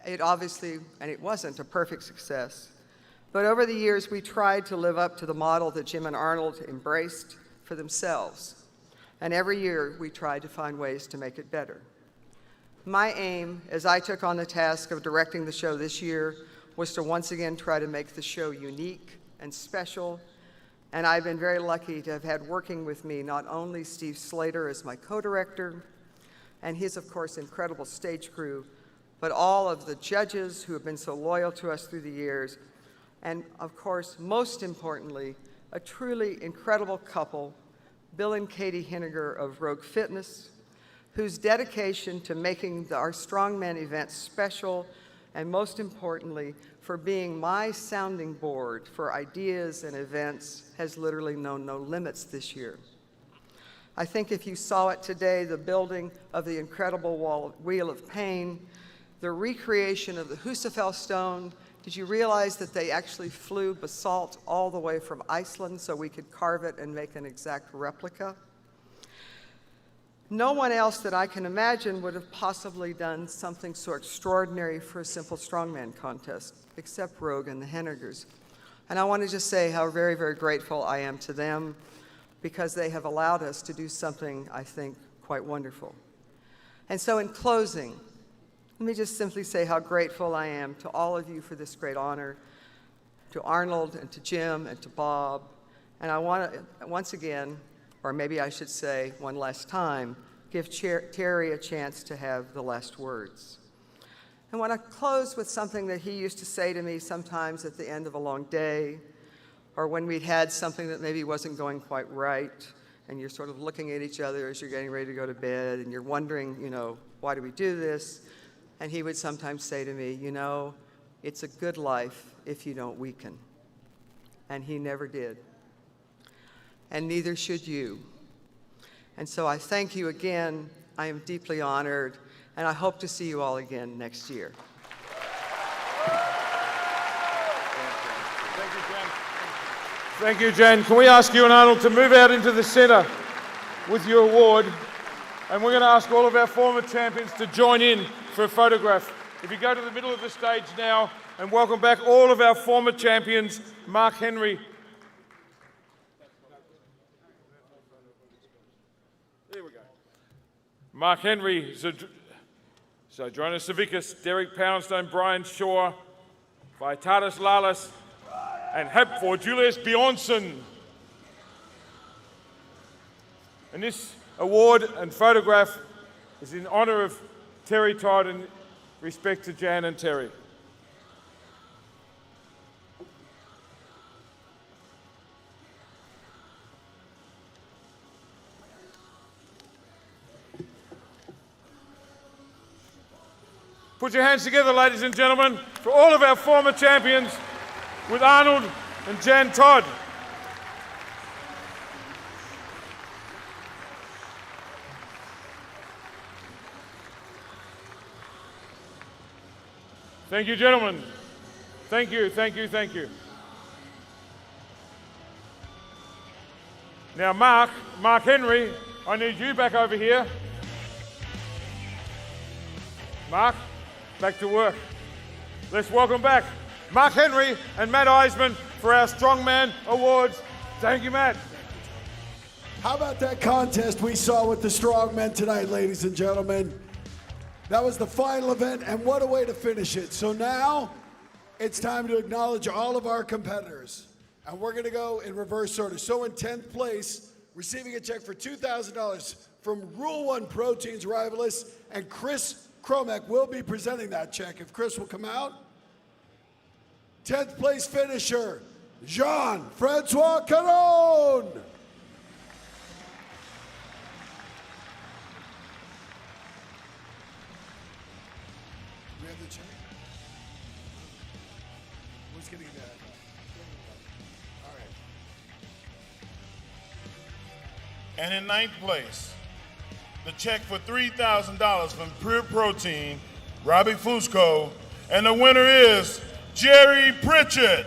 it obviously, and it wasn't a perfect success, but over the years we tried to live up to the model that Jim and Arnold embraced for themselves. And every year we tried to find ways to make it better. My aim, as I took on the task of directing the show this year, was to once again try to make the show unique and special. And I've been very lucky to have had working with me not only Steve Slater as my co-director, and his, of course, incredible stage crew, but all of the judges who have been so loyal to us through the years, and of course, most importantly, a truly incredible couple, Bill and Katie Henniger of Rogue Fitness, whose dedication to making our Strongman event special, and most importantly, for being my sounding board for ideas and events, has literally known no limits this year. I think if you saw it today, the building of the incredible Wheel of Pain, the recreation of the Husafell stone. Did you realize that they actually flew basalt all the way from Iceland so we could carve it and make an exact replica? No one else that I can imagine would have possibly done something so extraordinary for a simple strongman contest, except Rogue and the Hennigers. And I want to just say how very, very grateful I am to them, because they have allowed us to do something, I think, quite wonderful. And so in closing, let me just simply say how grateful I am to all of you for this great honor, to Arnold and to Jim and to Bob. And I want to, once again, or maybe I should say one last time, give Terry a chance to have the last words. I want to close with something that he used to say to me sometimes at the end of a long day, or when we'd had something that maybe wasn't going quite right, and you're sort of looking at each other as you're getting ready to go to bed, and you're wondering, why do we do this? And he would sometimes say to me, it's a good life if you don't weaken. And he never did. And neither should you. And so I thank you again. I am deeply honored, and I hope to see you all again next year. Thank you, Jen. Can we ask you and Arnold to move out into the center with your award? And we're going to ask all of our former champions to join in for a photograph. If you go to the middle of the stage now, and welcome back all of our former champions, Mark Henry. There we go. Mark Henry, Zydrunas Savickas, Derek Poundstone, Brian Shaw, Vitalis Lalas, and Hep for Julius Bjornsson. And this award and photograph is in honor of Terry Todd and respect to Jan and Terry. Put your hands together, ladies and gentlemen, for all of our former champions with Arnold and Jan Todd. Thank you, gentlemen. Thank you, thank you, thank you. Now, Mark Henry, I need you back over here. Mark, back to work. Let's welcome back Mark Henry and Matt Eisman for our Strongman Awards. Thank you, Matt. How about that contest we saw with the Strongmen tonight, ladies and gentlemen? That was the final event, and what a way to finish it. So now it's time to acknowledge all of our competitors. And we're going to go in reverse order. So in 10th place, receiving a check for $2,000 from Rule 1 Proteins Rivalists, and Chris Kromek will be presenting that check. If Chris will come out. 10th place finisher, Jean-Francois Caron. We have the check? Who's getting that? All right. And in 9th place, the check for $3,000 from Pure Protein, Robbie Fusco, and the winner is Jerry Pritchett.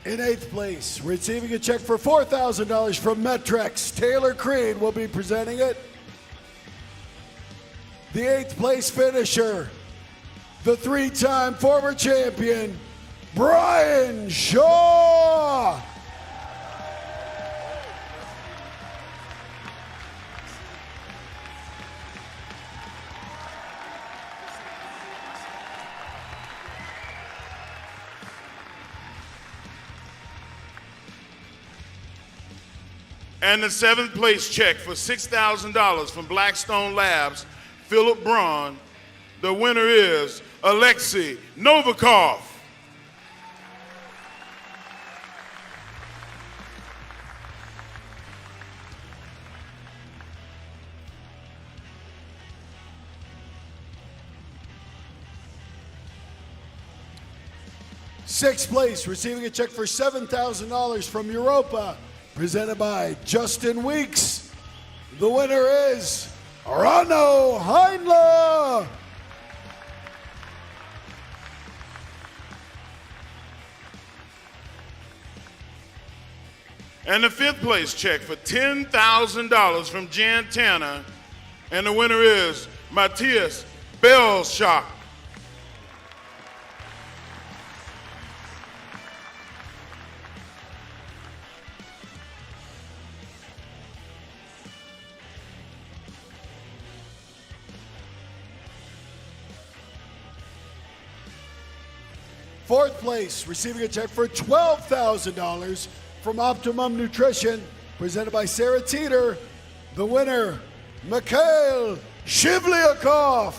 In 8th place, receiving a check for $4,000 from Metrex, Taylor Creed will be presenting it. The 8th place finisher, the 3-time former champion, Brian Shaw. And the 7th place check for $6,000 from Blackstone Labs, Philip Braun. The winner is Alexi Novikov. Sixth place, receiving a check for $7,000 from Europa, presented by Justin Weeks. The winner is Rano Heinla. And the 5th place check for $10,000 from Jan Tanner, and the winner is Matthias Belschock. Fourth place, receiving a check for $12,000 from Optimum Nutrition, presented by Sarah Teeter. The winner, Mikhail Shivlyakov.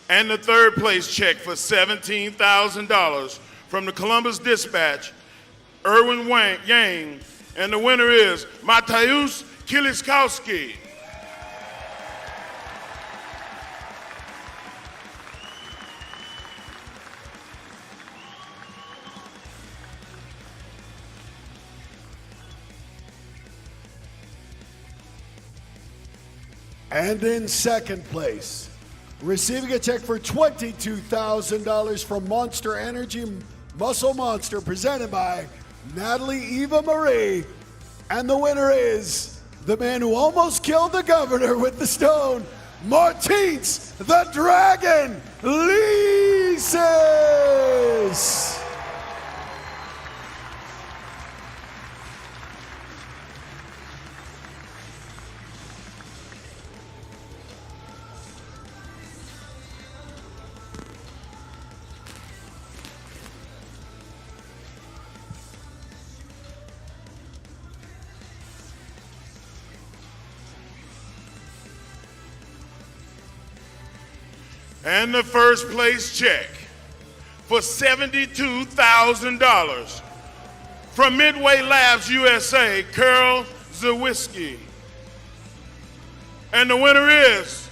And the 3rd place check for $17,000 from the Columbus Dispatch, Erwin Yang, and the winner is Mateusz Kiliskowski. And in second place, receiving a check for $22,000 from Monster Energy Muscle Monster, presented by Natalie Eva Marie. And the winner is the man who almost killed the governor with the stone, Martins the Dragon Lises. And the 1st place check for $72,000 from Midway Labs USA, Carol Zawiski. And the winner is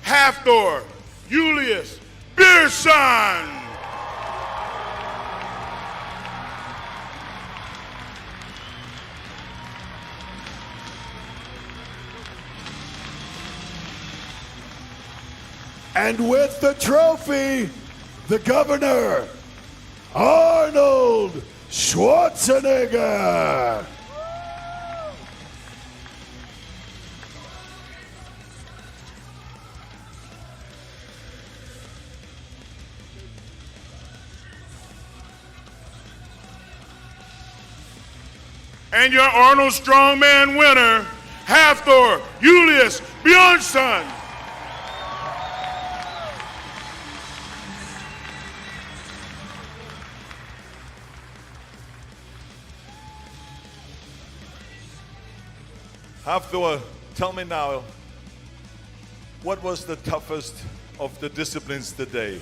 Hafthor Julius Bierson. And with the trophy, the governor, Arnold Schwarzenegger. And your Arnold Strongman winner, Hafthor Julius Bjornsson. Hafthor, tell me now, what was the toughest of the disciplines today,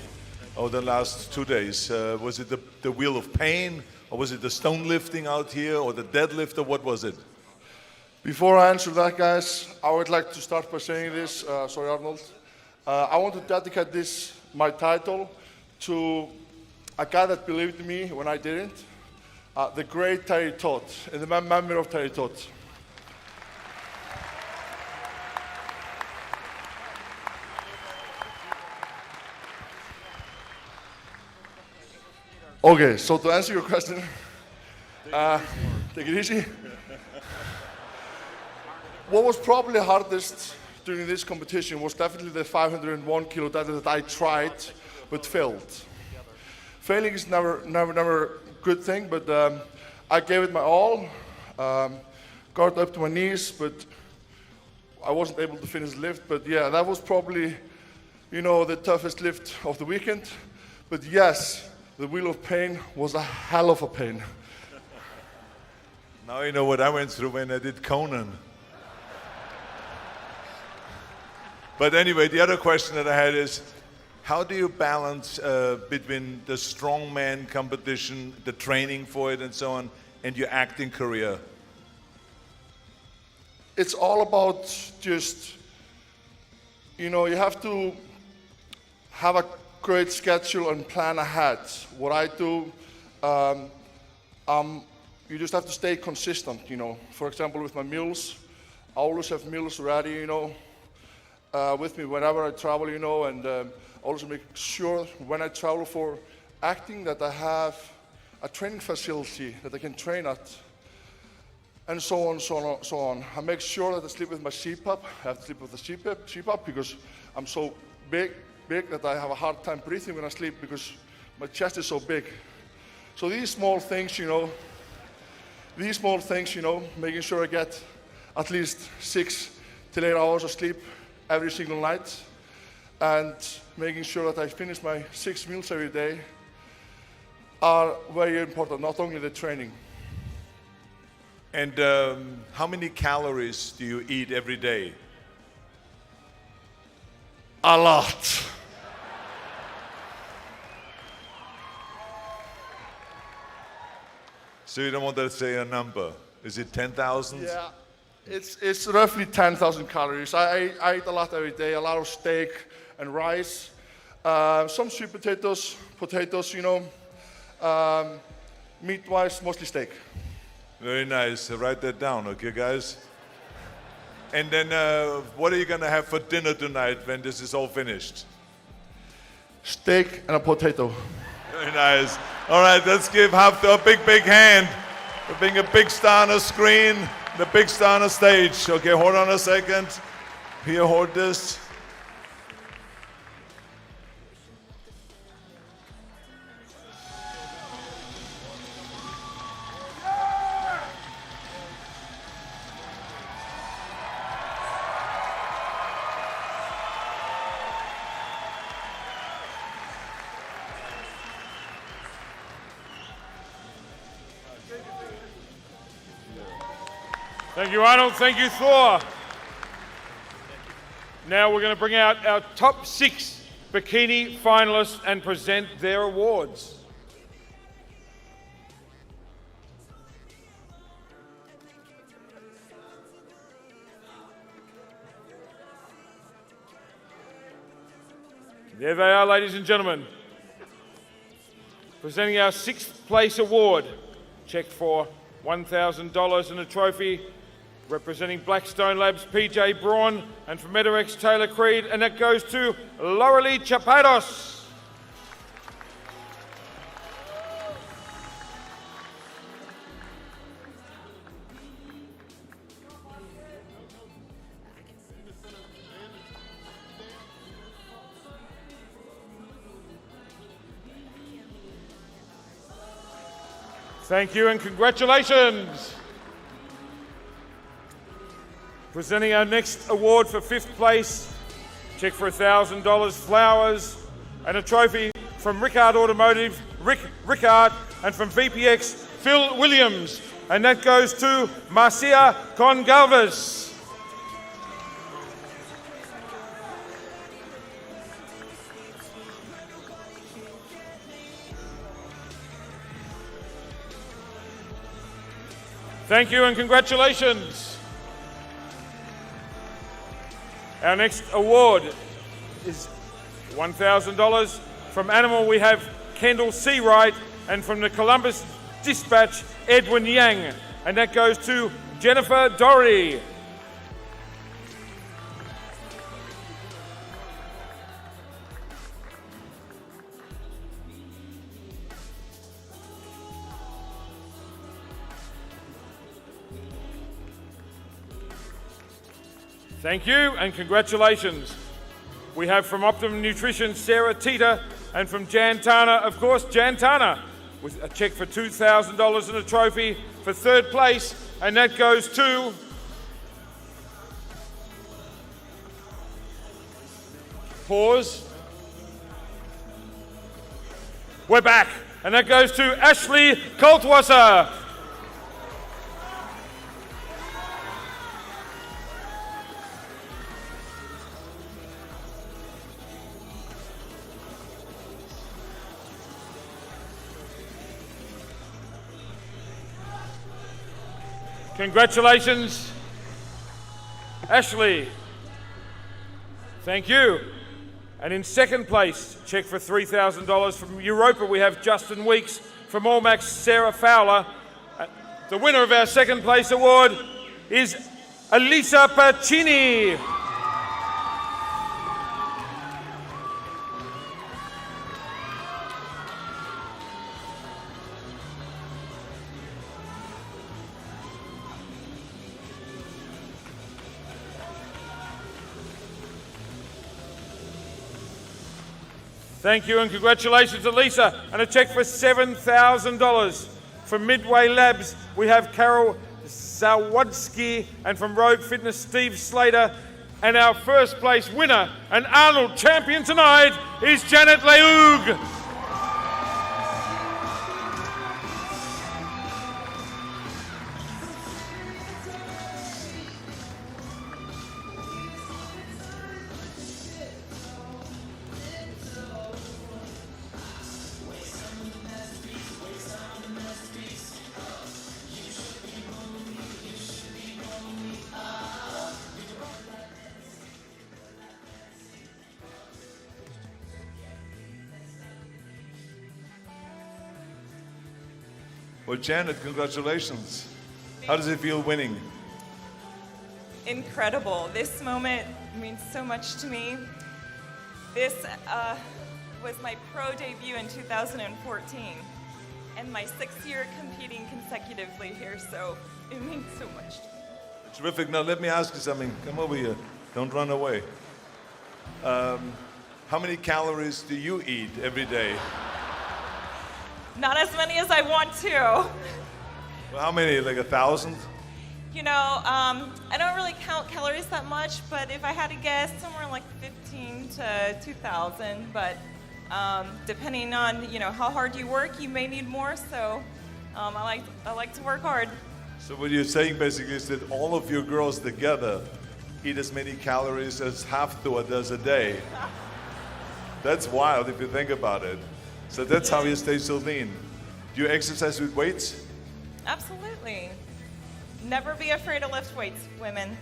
or the last 2 days? Was it the wheel of pain, or was it the stone lifting out here, or the deadlift, or what was it? Before I answer that, guys, I would like to start by saying this. Sorry, Arnold. I want to dedicate this, my title, to a guy that believed in me when I didn't, the great Terry Todd, in the memory of Terry Todd. Okay, so to answer your question, take it easy. What was probably hardest during this competition was definitely the 501 kilo deadlift that I tried but failed. Failing is never a good thing, but I gave it my all. Got up to my knees, but I wasn't able to finish the lift. But yeah, that was probably, the toughest lift of the weekend. But yes, the wheel of pain was a hell of a pain. Now you know what I went through when I did Conan. But anyway, the other question that I had is, how do you balance between the strongman competition, the training for it and so on, and your acting career? It's all about just, you have to have a great schedule and plan ahead. What I do, you just have to stay consistent, For example, with my meals, I always have meals ready, with me whenever I travel, and also make sure when I travel for acting that I have a training facility that I can train at, and so on, so on, so on. I make sure that I sleep with my CPAP. I have to sleep with the CPAP because I'm so big that I have a hard time breathing when I sleep because my chest is so big. So these small things, making sure I get at least 6 to 8 hours of sleep every single night, and making sure that I finish my 6 meals every day are very important, not only the training. And how many calories do you eat every day? A lot. So you don't want to say a number. Is it 10,000? Yeah, it's roughly 10,000 calories. I eat a lot every day, a lot of steak and rice, some sweet potatoes, meat-wise, mostly steak. Very nice. Write that down, okay, guys? And then what are you going to have for dinner tonight when this is all finished? Steak and a potato. Very nice. All right, let's give Hafthor a big hand for being a big star on the screen, the big star on the stage. Okay, hold on a second. Here, hold this. Thank you, Arnold. Thank you, Thor. Now we're going to bring out our top 6 bikini finalists and present their awards. There they are, ladies and gentlemen. Presenting our 6th place award, check for $1,000 and a trophy, Representing Blackstone Labs, PJ Braun, and from MetaX, Taylor Creed, and that goes to Lorelie Chapados. Thank you and congratulations. Presenting our next award for 5th place, check for $1,000, flowers, and a trophy from Rickard Automotive, Rickard, and from VPX, Phil Williams. And that goes to Marcia Congalvez. Thank you and congratulations. Our next award is $1,000. From Animal, we have Kendall Seawright, and from the Columbus Dispatch, Edwin Yang. And that goes to Jennifer Doherty. Thank you and congratulations. We have from Optimum Nutrition, Sarah Tita, and from Jan Tana, of course, Jan Tana, with a check for $2,000 and a trophy for 3rd place, and that goes to pause. We're back, and that goes to Ashley Coltwasser. Congratulations, Ashley. Thank you. And in 2nd place, check for $3,000 from Europa, we have Justin Weeks. From Allmax, Sarah Fowler. The winner of our 2nd place award is Elisa Pacini. Thank you and congratulations, Elisa. And a check for $7,000. From Midway Labs, we have Carol Zawodsky, and from Rogue Fitness, Steve Slater. And our 1st place winner and Arnold champion tonight is Janet Leug. Well, Janet, congratulations. How does it feel winning? Incredible. This moment means so much to me. This was my pro debut in 2014 and my 6th year competing consecutively here, so it means so much to me. Terrific. Now let me ask you something. Come over here. Don't run away. How many calories do you eat every day? Not as many as I want to. Well, how many? Like 1,000? You know, I don't really count calories that much, but if I had to guess, somewhere like 15 to 2,000. But depending on, you know, how hard you work, you may need more. So I like to work hard. So what you're saying basically is that all of your girls together eat as many calories as Hafthor does a day. That's wild if you think about it. So that's how you stay so lean. Do you exercise with weights? Absolutely. Never be afraid to lift weights, women.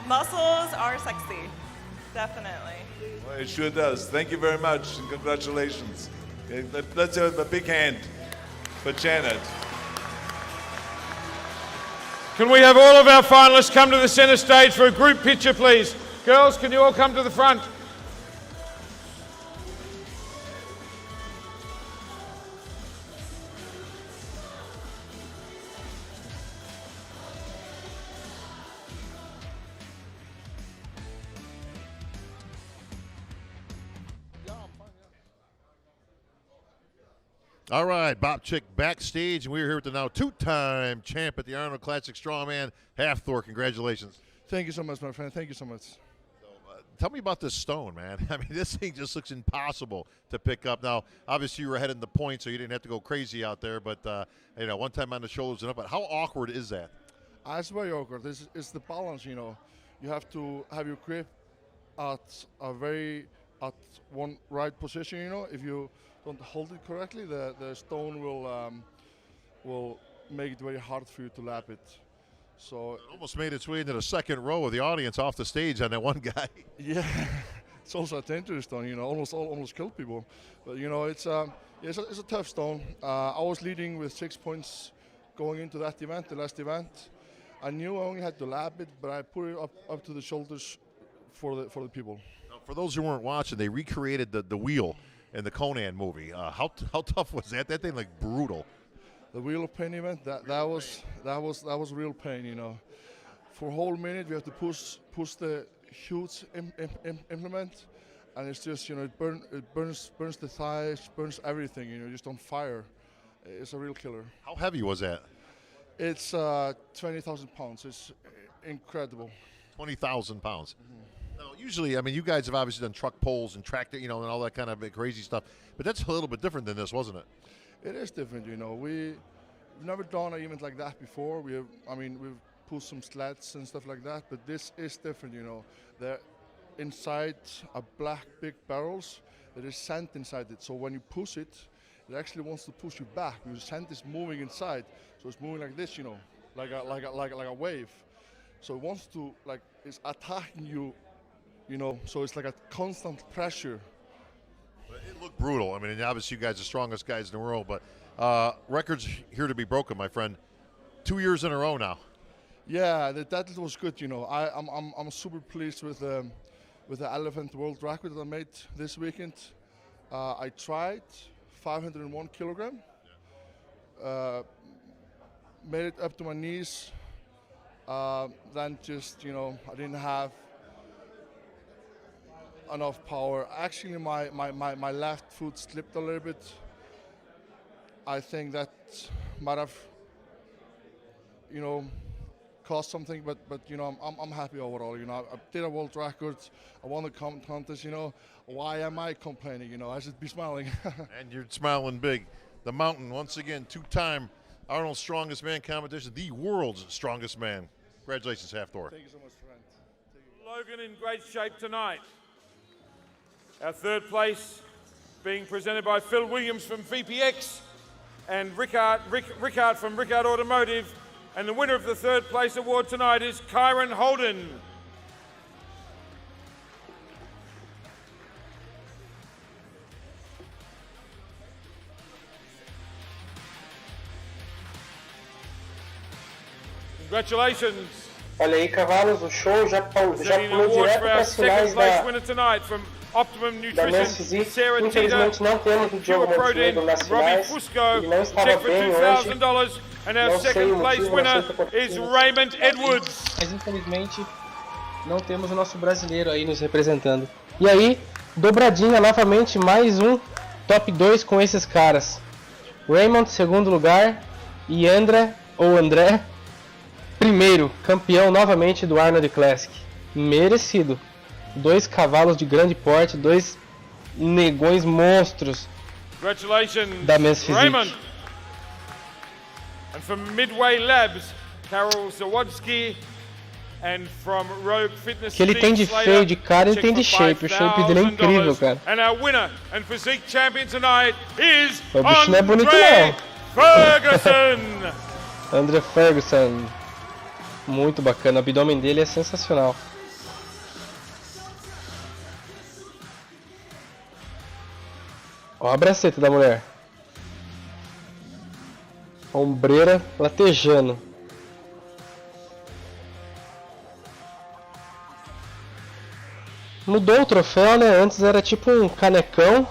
Muscles are sexy, definitely. Well, it sure does. Thank you very much and congratulations. Okay, let's have a big hand for Janet. Can we have all of our finalists come to the center stage for a group picture, please? Girls, can you all come to the front? All right, Bob Chick backstage, and we're here with the now two-time champ at the Arnold Classic Strongman, Hafthor. Congratulations. Thank you so much, my friend. Thank you so much. So, tell me about this stone, man. I mean, this thing just looks impossible to pick up. Now, obviously, you were ahead in the point, so you didn't have to go crazy out there. But, you know, one time on the shoulders and up. But how awkward is that? It's very awkward. It's the balance, you know. You have to have your grip at one right position, you know. If you don't hold it correctly, the stone will make it very hard for you to lap it. So it almost made its way into the second row of the audience off the stage on that one guy. Yeah, it's also a dangerous stone, you know, almost killed people. But you know, it's a tough stone. I was leading with 6 points going into that event, the last event. I knew I only had to lap it, but I put it up to the shoulders for the people. Now, for those who weren't watching, they recreated the wheel in the Conan movie. How tough was that? That thing like brutal. The Wheel of Pain event, that was real pain, you know. For a whole minute, we have to push the huge implement, and it's just, you know, it burns the thighs, burns everything, you know, just on fire. It's a real killer. How heavy was that? It's 20,000 pounds. It's incredible. 20,000 pounds. Mm-hmm. Now, usually, I mean, you guys have obviously done truck pulls and tractor, you know, and all that kind of crazy stuff, but that's a little bit different than this, wasn't it? It is different, you know. We've never done an event like that before. We've pulled some sleds and stuff like that, but this is different, you know. They're inside a black big barrels. There is sand inside it, so when you push it, it actually wants to push you back because the sand is moving inside, so it's moving like this, you know, like a wave. So it wants to, like, it's attacking you, you know. So it's like a constant pressure. It looked brutal. I mean, obviously you guys are the strongest guys in the world, but records here to be broken, my friend. 2 years in a row now. Yeah, that was good. You know, I'm super pleased with the elephant world record that I made this weekend. I tried 501 kilogram. Made it up to my knees. Then just, you know, I didn't have enough power. Actually, my left foot slipped a little bit. I think that might have, you know, caused something, but you know, I'm happy overall. You know, I did a world record. I won the contest. You know, why am I complaining? You know, I should be smiling. And you're smiling big. The Mountain, once again, two-time Arnold's Strongest Man competition, the world's strongest man. Congratulations, Hafthor. Thank you so much, friend. Logan in great shape tonight. Our third place being presented by Phil Williams from VPX and Rickard from Rickard Automotive. And the winner of the third place award tonight is Kyron Holden. Congratulations. Olha aí, cavalos, o show já pulou direto para as finais da Men's Physique. Infelizmente não temos o Diogo Montenegro nas finais. Ele não estava bem hoje. Não sei o motivo, mas infelizmente não temos o nosso brasileiro aí nos representando. E aí, dobradinha novamente, mais um top 2 com esses caras. Raymond, segundo lugar, e André, primeiro, campeão novamente do Arnold Classic. Merecido. 2 cavalos de grande porte, 2 negões monstros da Men's Physique. Raymond. And from Midway Labs, Carol Zawodzki, and from Rogue Fitness. Que ele tem de feio de cara, ele tem de shape. O shape dele é incrível, cara. And our winner and physique champion tonight is o bicho não é bonito não. Ferguson. André Ferguson. Muito bacana, o abdômen dele é sensacional. Ó a braceta da mulher. Ombreira latejando. Mudou o troféu, né? Antes era tipo um canecão.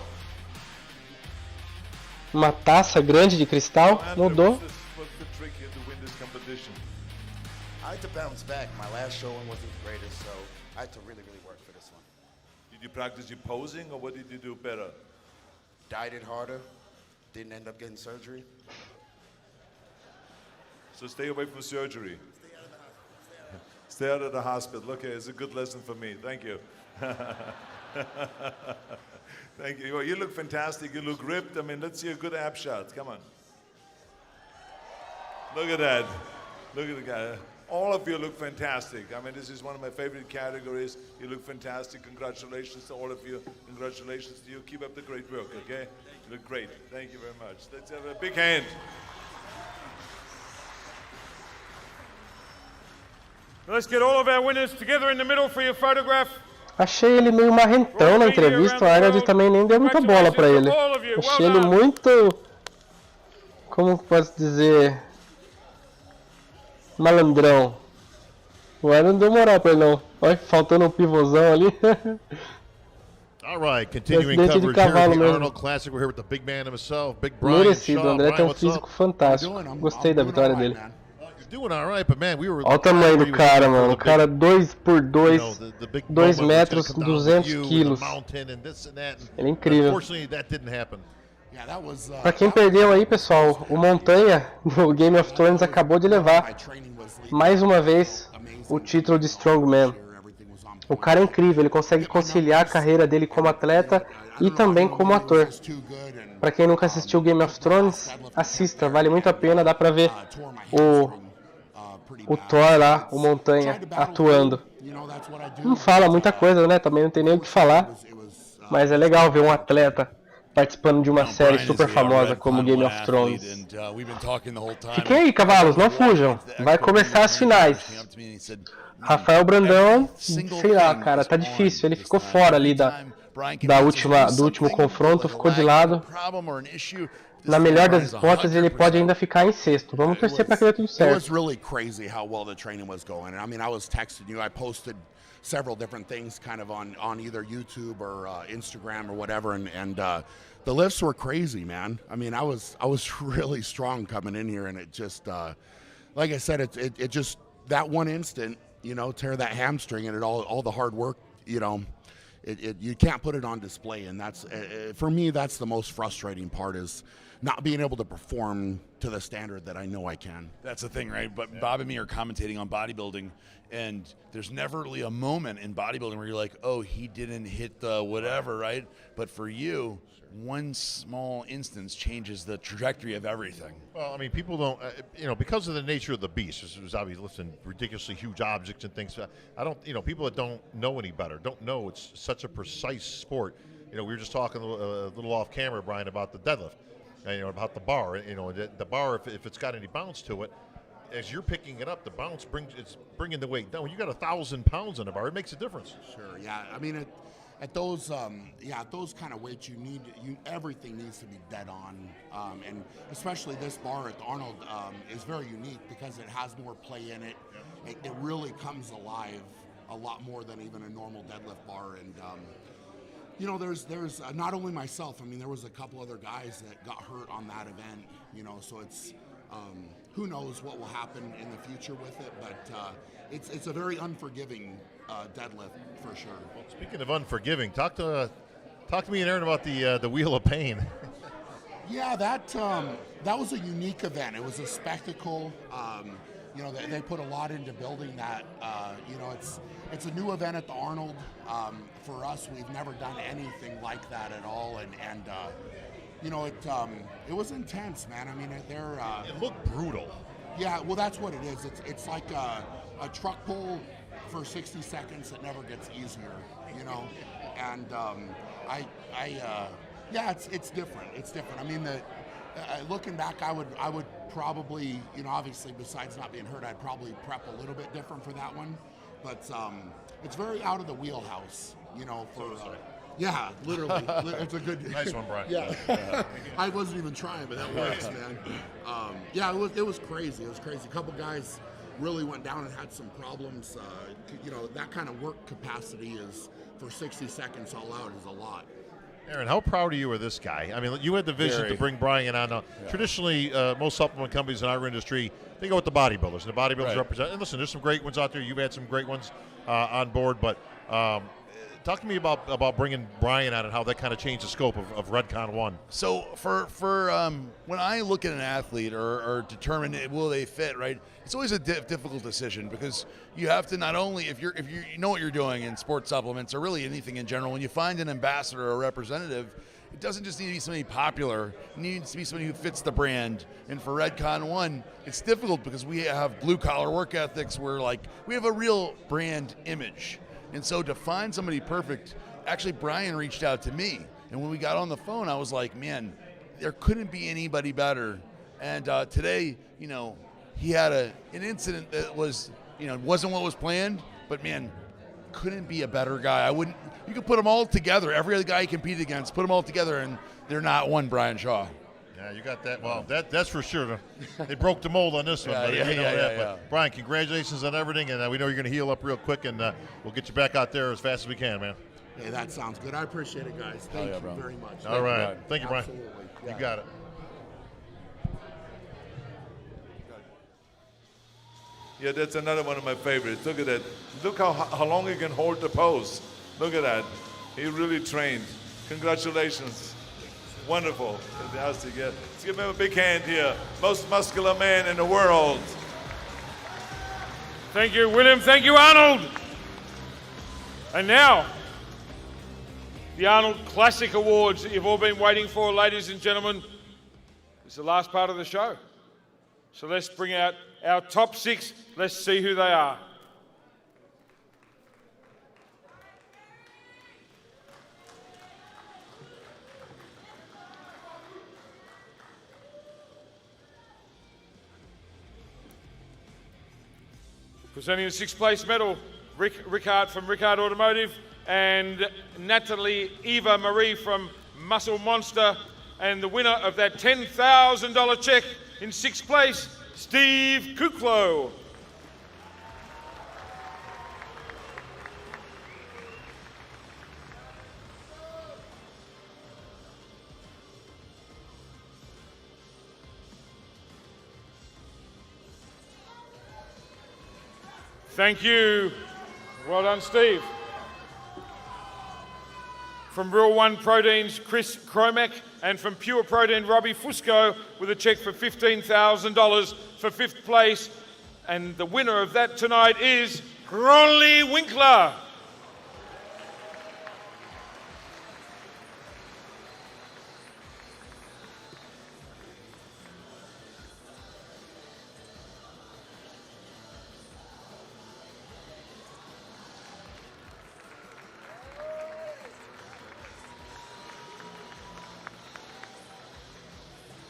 Uma taça grande de cristal. Mudou. I had to bounce back. My last showing wasn't the greatest, so I had to really work for this one. Did you practice your posing, or what did you do better? Dieted harder. Didn't end up getting surgery. So stay away from surgery. Stay out of the hospital. Okay, it's a good lesson for me. Thank you. Thank you. Well, you look fantastic. You look ripped. I mean, let's see a good ab shot. Come on. Look at that. Look at the guy. All of you look fantastic. I mean, this is one of my favorite categories. You look fantastic. Congratulations to all of you. Congratulations to you. Keep up the great work, okay? You look great. Thank you very much. Let's have a big hand. Let's get all of our winners together in the middle for your photograph. Achei ele meio marrentão na entrevista. O Arnold também nem deu muita bola pra ele. Achei ele muito... Como posso dizer... malandrão. O Arnold não deu moral pra ele não. Olha, faltando um pivôzão ali. All right, continuing coverage here at the Arnold Classic. We're here with the big man himself, Big Brian. Merecido, o André tem um físico fantástico. Gostei da vitória dele. Olha o tamanho do cara, mano. O cara 2x2, 2 metros, 200 quilos. Ele é incrível. Pra quem perdeu aí, pessoal, o Montanha, no Game of Thrones, acabou de levar, mais uma vez, o título de Strongman. O cara é incrível, ele consegue conciliar a carreira dele como atleta e também como ator. Pra quem nunca assistiu Game of Thrones, assista, vale muito a pena, dá pra ver o Thor lá, o Montanha, atuando. Não fala muita coisa, né? Também não tem nem o que falar, mas é legal ver um atleta participando de uma série super famosa como Game of Thrones. Fiquem aí, cavalos, não fujam. Vai começar as finais. Rafael Brandão, sei lá, cara, tá difícil. Ele ficou fora ali do último confronto, ficou de lado. Na melhor das hipóteses, ele pode ainda ficar em sexto. Vamos torcer para que dê tudo certo. It was really crazy how well the training was going. I mean, I was texting you. I posted several different things kind of on either YouTube or Instagram or whatever, and the lifts were crazy, man. I mean, I was really strong coming in here, and it just like I said, it just that one instant, you know, tear that hamstring, and all the hard work, you know, you can't put it on display, and that's for me, that's the most frustrating part, is not being able to perform to the standard that I know I can. That's the thing, right? But Bob and me are commentating on bodybuilding, and there's never really a moment in bodybuilding where you're like, oh, he didn't hit the whatever, right? But for you, one small instance changes the trajectory of everything. Well, I mean, people don't, you know, because of the nature of the beast, this was obviously lifting ridiculously huge objects and things. I don't, you know, people that don't know any better don't know it's such a precise sport. You know, we were just talking a little off camera, Brian, about the deadlift. You know, about the bar. You know, the bar, if it's got any bounce to it, as you're picking it up, the bounce it's bringing the weight down. When you got 1,000 pounds on the bar, it makes a difference. Sure. Yeah. I mean, at those at those kind of weights, everything needs to be dead on, and especially this bar at the Arnold is very unique because it has more play in it. It really comes alive a lot more than even a normal deadlift bar, and you know, there's not only myself. I mean, there was a couple other guys that got hurt on that event. You know, so it's who knows what will happen in the future with it, but it's a very unforgiving deadlift for sure. Well, speaking of unforgiving, talk to me and Aaron about the Wheel of Pain. Yeah, that was a unique event. It was a spectacle. You know, they put a lot into building that. You know, it's a new event at the Arnold. For us, we've never done anything like that at all, and you know, it was intense, man. I mean, it looked brutal. Yeah, well, that's what it is. It's like a truck pull for 60 seconds that never gets easier, you know. And yeah, it's different. It's different. I mean, looking back, I would probably, you know, obviously besides not being hurt, I'd probably prep a little bit different for that one. But it's very out of the wheelhouse, you know. For yeah, literally, it's a good. Nice one, Brian. Yeah, I wasn't even trying, but that works, man. Yeah, it was crazy. It was crazy. A couple guys really went down and had some problems. You know, that kind of work capacity is, for 60 seconds all out, is a lot. Aaron, how proud are you of this guy? I mean, you had the vision to bring Brian on. Now, traditionally, most supplement companies in our industry, they go with the bodybuilders. And the bodybuilders represent. And listen, there's some great ones out there. You've had some great ones on board. But talk to me about bringing Brian on and how that kind of changed the scope of Redcon 1. So for when I look at an athlete or determine will they fit, right? It's always a difficult decision because you have to not only if you know what you're doing in sports supplements or really anything in general, when you find an ambassador or representative, it doesn't just need to be somebody popular. It needs to be somebody who fits the brand. And for Redcon 1, it's difficult because we have blue collar work ethics where we have a real brand image. And so to find somebody perfect, actually Brian reached out to me. And when we got on the phone, I was like, man, there couldn't be anybody better. And today, you know, he had an incident that was, you know, wasn't what was planned, but man, couldn't be a better guy. You could put them all together. Every other guy he competed against, put them all together, and they're not one Brian Shaw. Yeah, you got that. Well, that's for sure. They broke the mold on this one. But Brian, congratulations on everything, and we know you're going to heal up real quick, and we'll get you back out there as fast as we can, man. Hey, that sounds good. I appreciate it, guys. Thank you very much. All right. Thank you, Brian. Absolutely. You got it. Yeah, that's another one of my favorites. Look at that. Look how long he can hold the pose. Look at that. He really trained. Congratulations. Wonderful. Let's give him a big hand here. Most muscular man in the world. Thank you, William. Thank you, Arnold. And now, the Arnold Classic Awards that you've all been waiting for, ladies and gentlemen. It's the last part of the show. So let's bring out our top 6. Let's see who they are. Presenting the 6th place medal, Rickard from Rickard Automotive and Natalie Eva Marie from Muscle Monster, and the winner of that $10,000 check in 6th place, Steve Kuklo. Thank you. Well done, Steve. From Real One Proteins, Chris Kromek, and from Pure Protein, Robbie Fusco, with a check for $15,000 for 5th place. And the winner of that tonight is Ronley Winkler.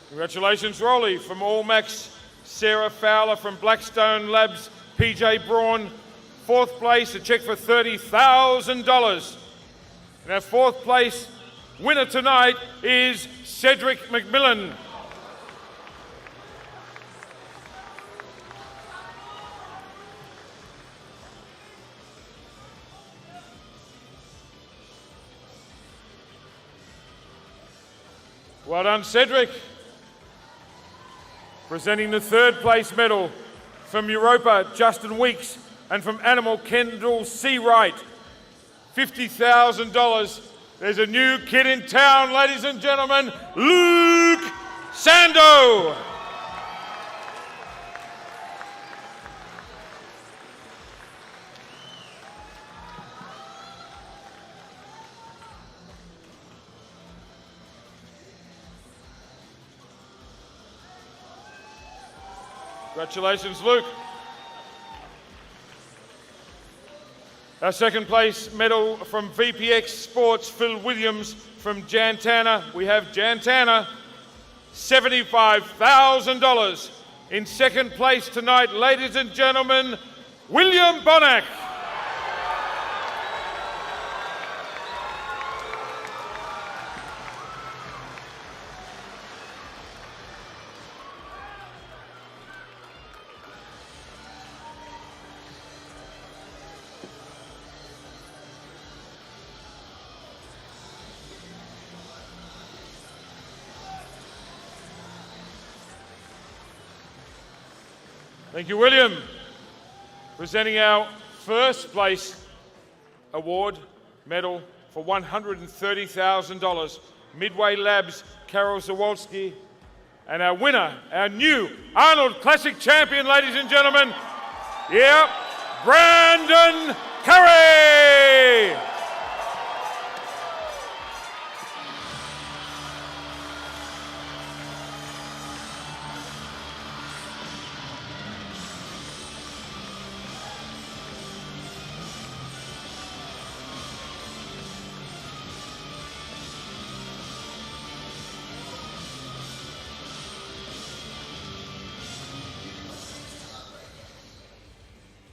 Congratulations, Rolly. From Allmax, Sarah Fowler from Blackstone Labs, PJ Braun. 4th place, a check for $30,000. And our 4th place winner tonight is Cedric McMillan. Well done, Cedric. Presenting the 3rd place medal from Europa, Justin Weeks, and from Animal, Kendall Seawright. $50,000. There's a new kid in town, ladies and gentlemen, Luke Sando. Congratulations, Luke. Our 2nd place medal from VPX Sports, Phil Williams from Jantana. We have Jantana, $75,000. In 2nd place tonight, ladies and gentlemen, William Bonack. Thank you, William. Presenting our first place award medal for $130,000, Midway Labs, Karol Zawolski, and our winner, our new Arnold Classic champion, ladies and gentlemen, Brandon Curry.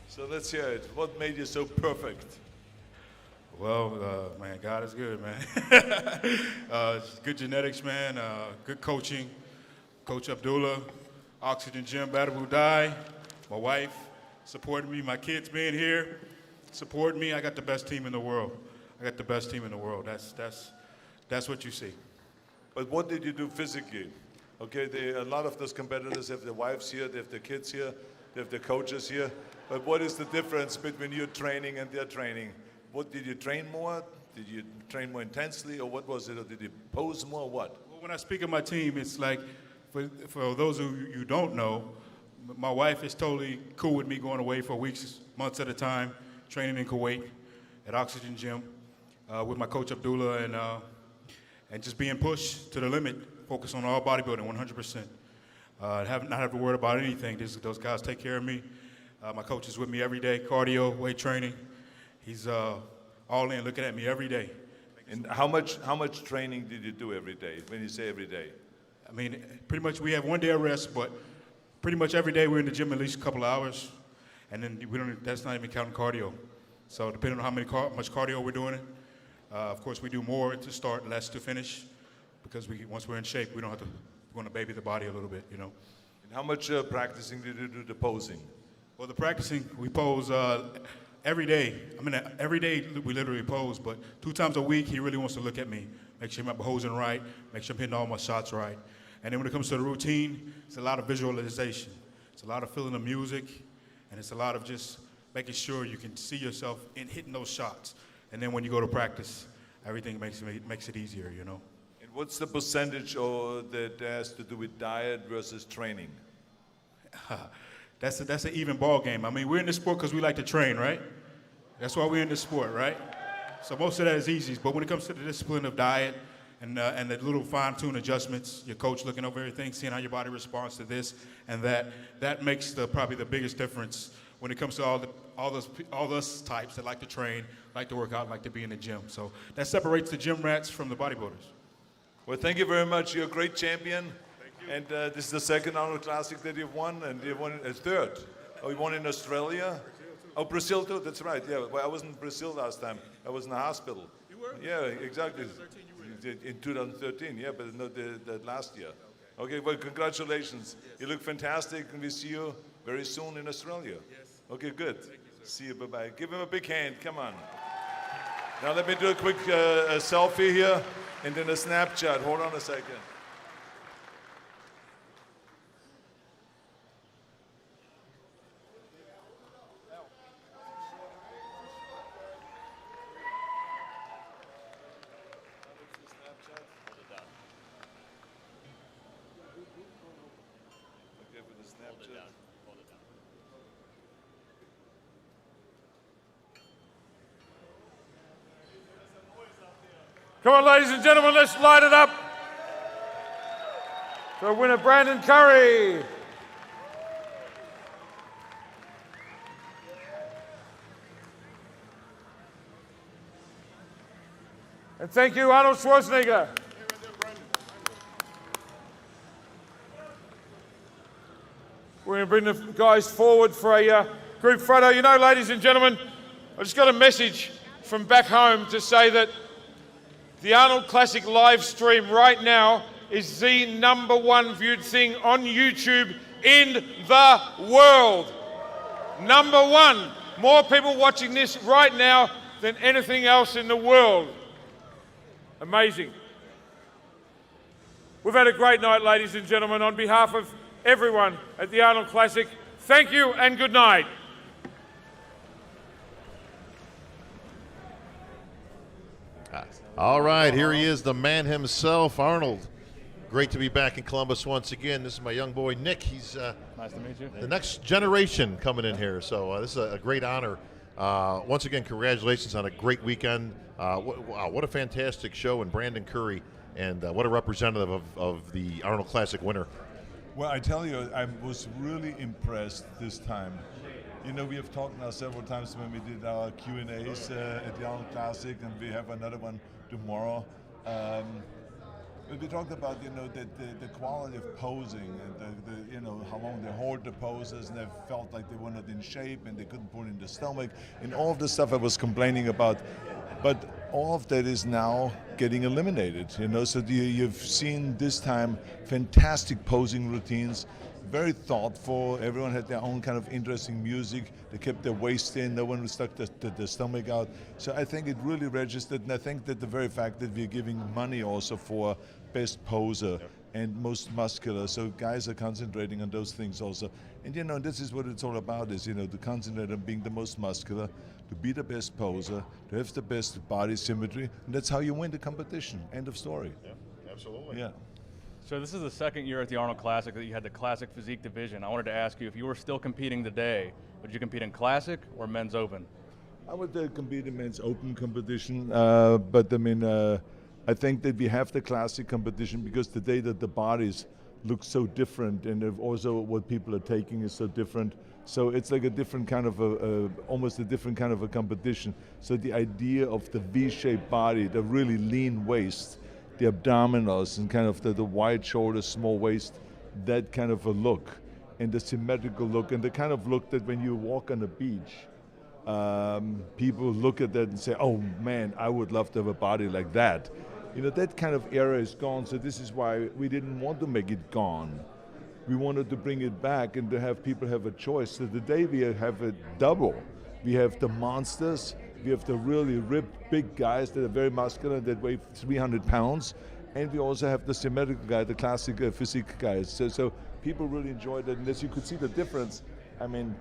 So let's hear it. What made you so perfect? Well, man, God is good, man. Good genetics, man. Good coaching. Coach Abdullah, Oxygen Gym, Battle Die. My wife supported me. My kids being here supported me. I got the best team in the world. That's what you see. But what did you do physically? Okay, a lot of those competitors have their wives here, they have their kids here, they have their coaches here. But what is the difference between your training and their training? What, did you train more? Did you train more intensely, or what was it? Or did you pose more, or what? Well, when I speak of my team, it's like, for those of you who don't know, my wife is totally cool with me going away for weeks, months at a time, training in Kuwait at Oxygen Gym with my coach Abdullah, and just being pushed to the limit, focus on all bodybuilding 100%. Not have to worry about anything. Those guys take care of me. My coach is with me every day, cardio, weight training. He's all in, looking at me every day. And how much training did you do every day, when you say every day? I mean, pretty much we have one day of rest, but pretty much every day we're in the gym at least a couple of hours, and then that's not even counting cardio. So depending on how much cardio we're doing, of course we do more to start, less to finish, because once we're in shape, we're going to baby the body a little bit, you know. And how much practicing did you do the posing? Well, the practicing, we pose every day. I mean, every day we literally pose, but 2 times a week he really wants to look at me, make sure I'm posing right, make sure I'm hitting all my shots right. And then when it comes to the routine, it's a lot of visualization. It's a lot of feeling the music, and it's a lot of just making sure you can see yourself in hitting those shots. And then when you go to practice, everything makes it easier, you know. And what's the percentage that has to do with diet versus training? That's an even ball game. I mean, we're in this sport because we like to train, right? That's why we're in this sport, right? So most of that is easy. But when it comes to the discipline of diet and the little fine-tuned adjustments, your coach looking over everything, seeing how your body responds to this and that makes probably the biggest difference when it comes to all those types that like to train, like to work out, like to be in the gym. So that separates the gym rats from the bodybuilders. Well, thank you very much. You're a great champion. And this is the second Arnold Classic that you've won, and you won a third. Oh, you won in Australia? Oh, Brazil too, that's right, yeah. Well, I was in Brazil last time. I was in the hospital. You were? Yeah, exactly. In 2013, yeah, but no, the last year. Okay, well, congratulations. You look fantastic, and we see you very soon in Australia. Yes. Okay, good. See you, bye-bye. Give him a big hand, come on. Now let me do a quick selfie here, and then a Snapchat. Hold on a second. Come on, ladies and gentlemen, let's light it up for winner Brandon Curry. And thank you, Arnold Schwarzenegger. We're going to bring the guys forward for a group photo. You know, ladies and gentlemen, I just got a message from back home to say that the Arnold Classic live stream right now is the #1 viewed thing on YouTube in the world. #1. More people watching this right now than anything else in the world. Amazing. We've had a great night, ladies and gentlemen. On behalf of everyone at the Arnold Classic, Thank you and good night. All right, here he is, the man himself, Arnold. Great to be back in Columbus once again. This is my young boy, Nick. He's nice to meet you. The next generation coming in here, so this is a great honor. Once again, congratulations on a great weekend. Wow, what a fantastic show, and Brandon Curry, and what a representative of the Arnold Classic winner. Well, I tell you, I was really impressed this time. You know, we have talked now several times when we did our Q&As at the Arnold Classic, and we have another one tomorrow. But we talked about, you know, the quality of posing and the you know, how long they hold the poses, and they felt like they were not in shape and they couldn't put in the stomach, and all of the stuff I was complaining about. But all of that is now getting eliminated, you know, so you've seen this time fantastic posing routines, very thoughtful. Everyone had their own kind of interesting music. They kept their waist in. No one stuck the stomach out. So I think it really registered, and I think that the very fact that we're giving money also for best poser and most muscular, so guys are concentrating on those things also. And you know, this is what it's all about, is, you know, to concentrate on being the most muscular, to be the best poser, to have the best body symmetry, and that's how you win the competition. End of story. Yeah, absolutely. Yeah. So this is the second year at the Arnold Classic that you had the Classic Physique division. I wanted to ask you, if you were still competing today, would you compete in Classic or Men's Open? I would compete in Men's Open competition, but I mean, I think that we have the Classic competition because today that the bodies look so different, and also what people are taking is so different. So it's like a different kind of almost a different kind of a competition. So the idea of the V-shaped body, the really lean waist, the abdominals, and kind of the wide shoulders, small waist, that kind of a look, and the symmetrical look, and the kind of look that when you walk on the beach, people look at that and say, oh man, I would love to have a body like that. You know, that kind of era is gone, so this is why we didn't want to make it gone. We wanted to bring it back and to have people have a choice. So today we have a double. We have the monsters, we have the really ripped big guys that are very muscular, that weigh 300 pounds, and we also have the symmetrical guy, the classic physique guys. So people really enjoyed it, and as you could see the difference, I mean,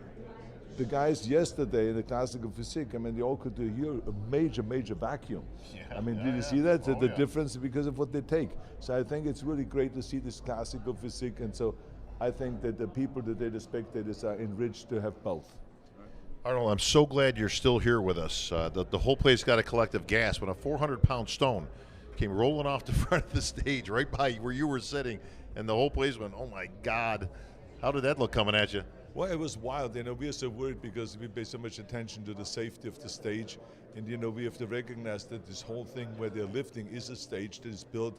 the guys yesterday in the classical physique, I mean, they all could hear a major vacuum. Yeah, I mean, did you see that? The difference because of what they take. So I think it's really great to see this classical physique, and so I think that the people today, the spectators, are enriched to have both. Arnold, I'm so glad you're still here with us. The whole place got a collective gasp when a 400-pound stone came rolling off the front of the stage right by where you were sitting, and the whole place went, oh my God. How did that look coming at you? Well, it was wild. You know, we are so worried because we pay so much attention to the safety of the stage. And, you know, we have to recognize that this whole thing where they're lifting is a stage that is built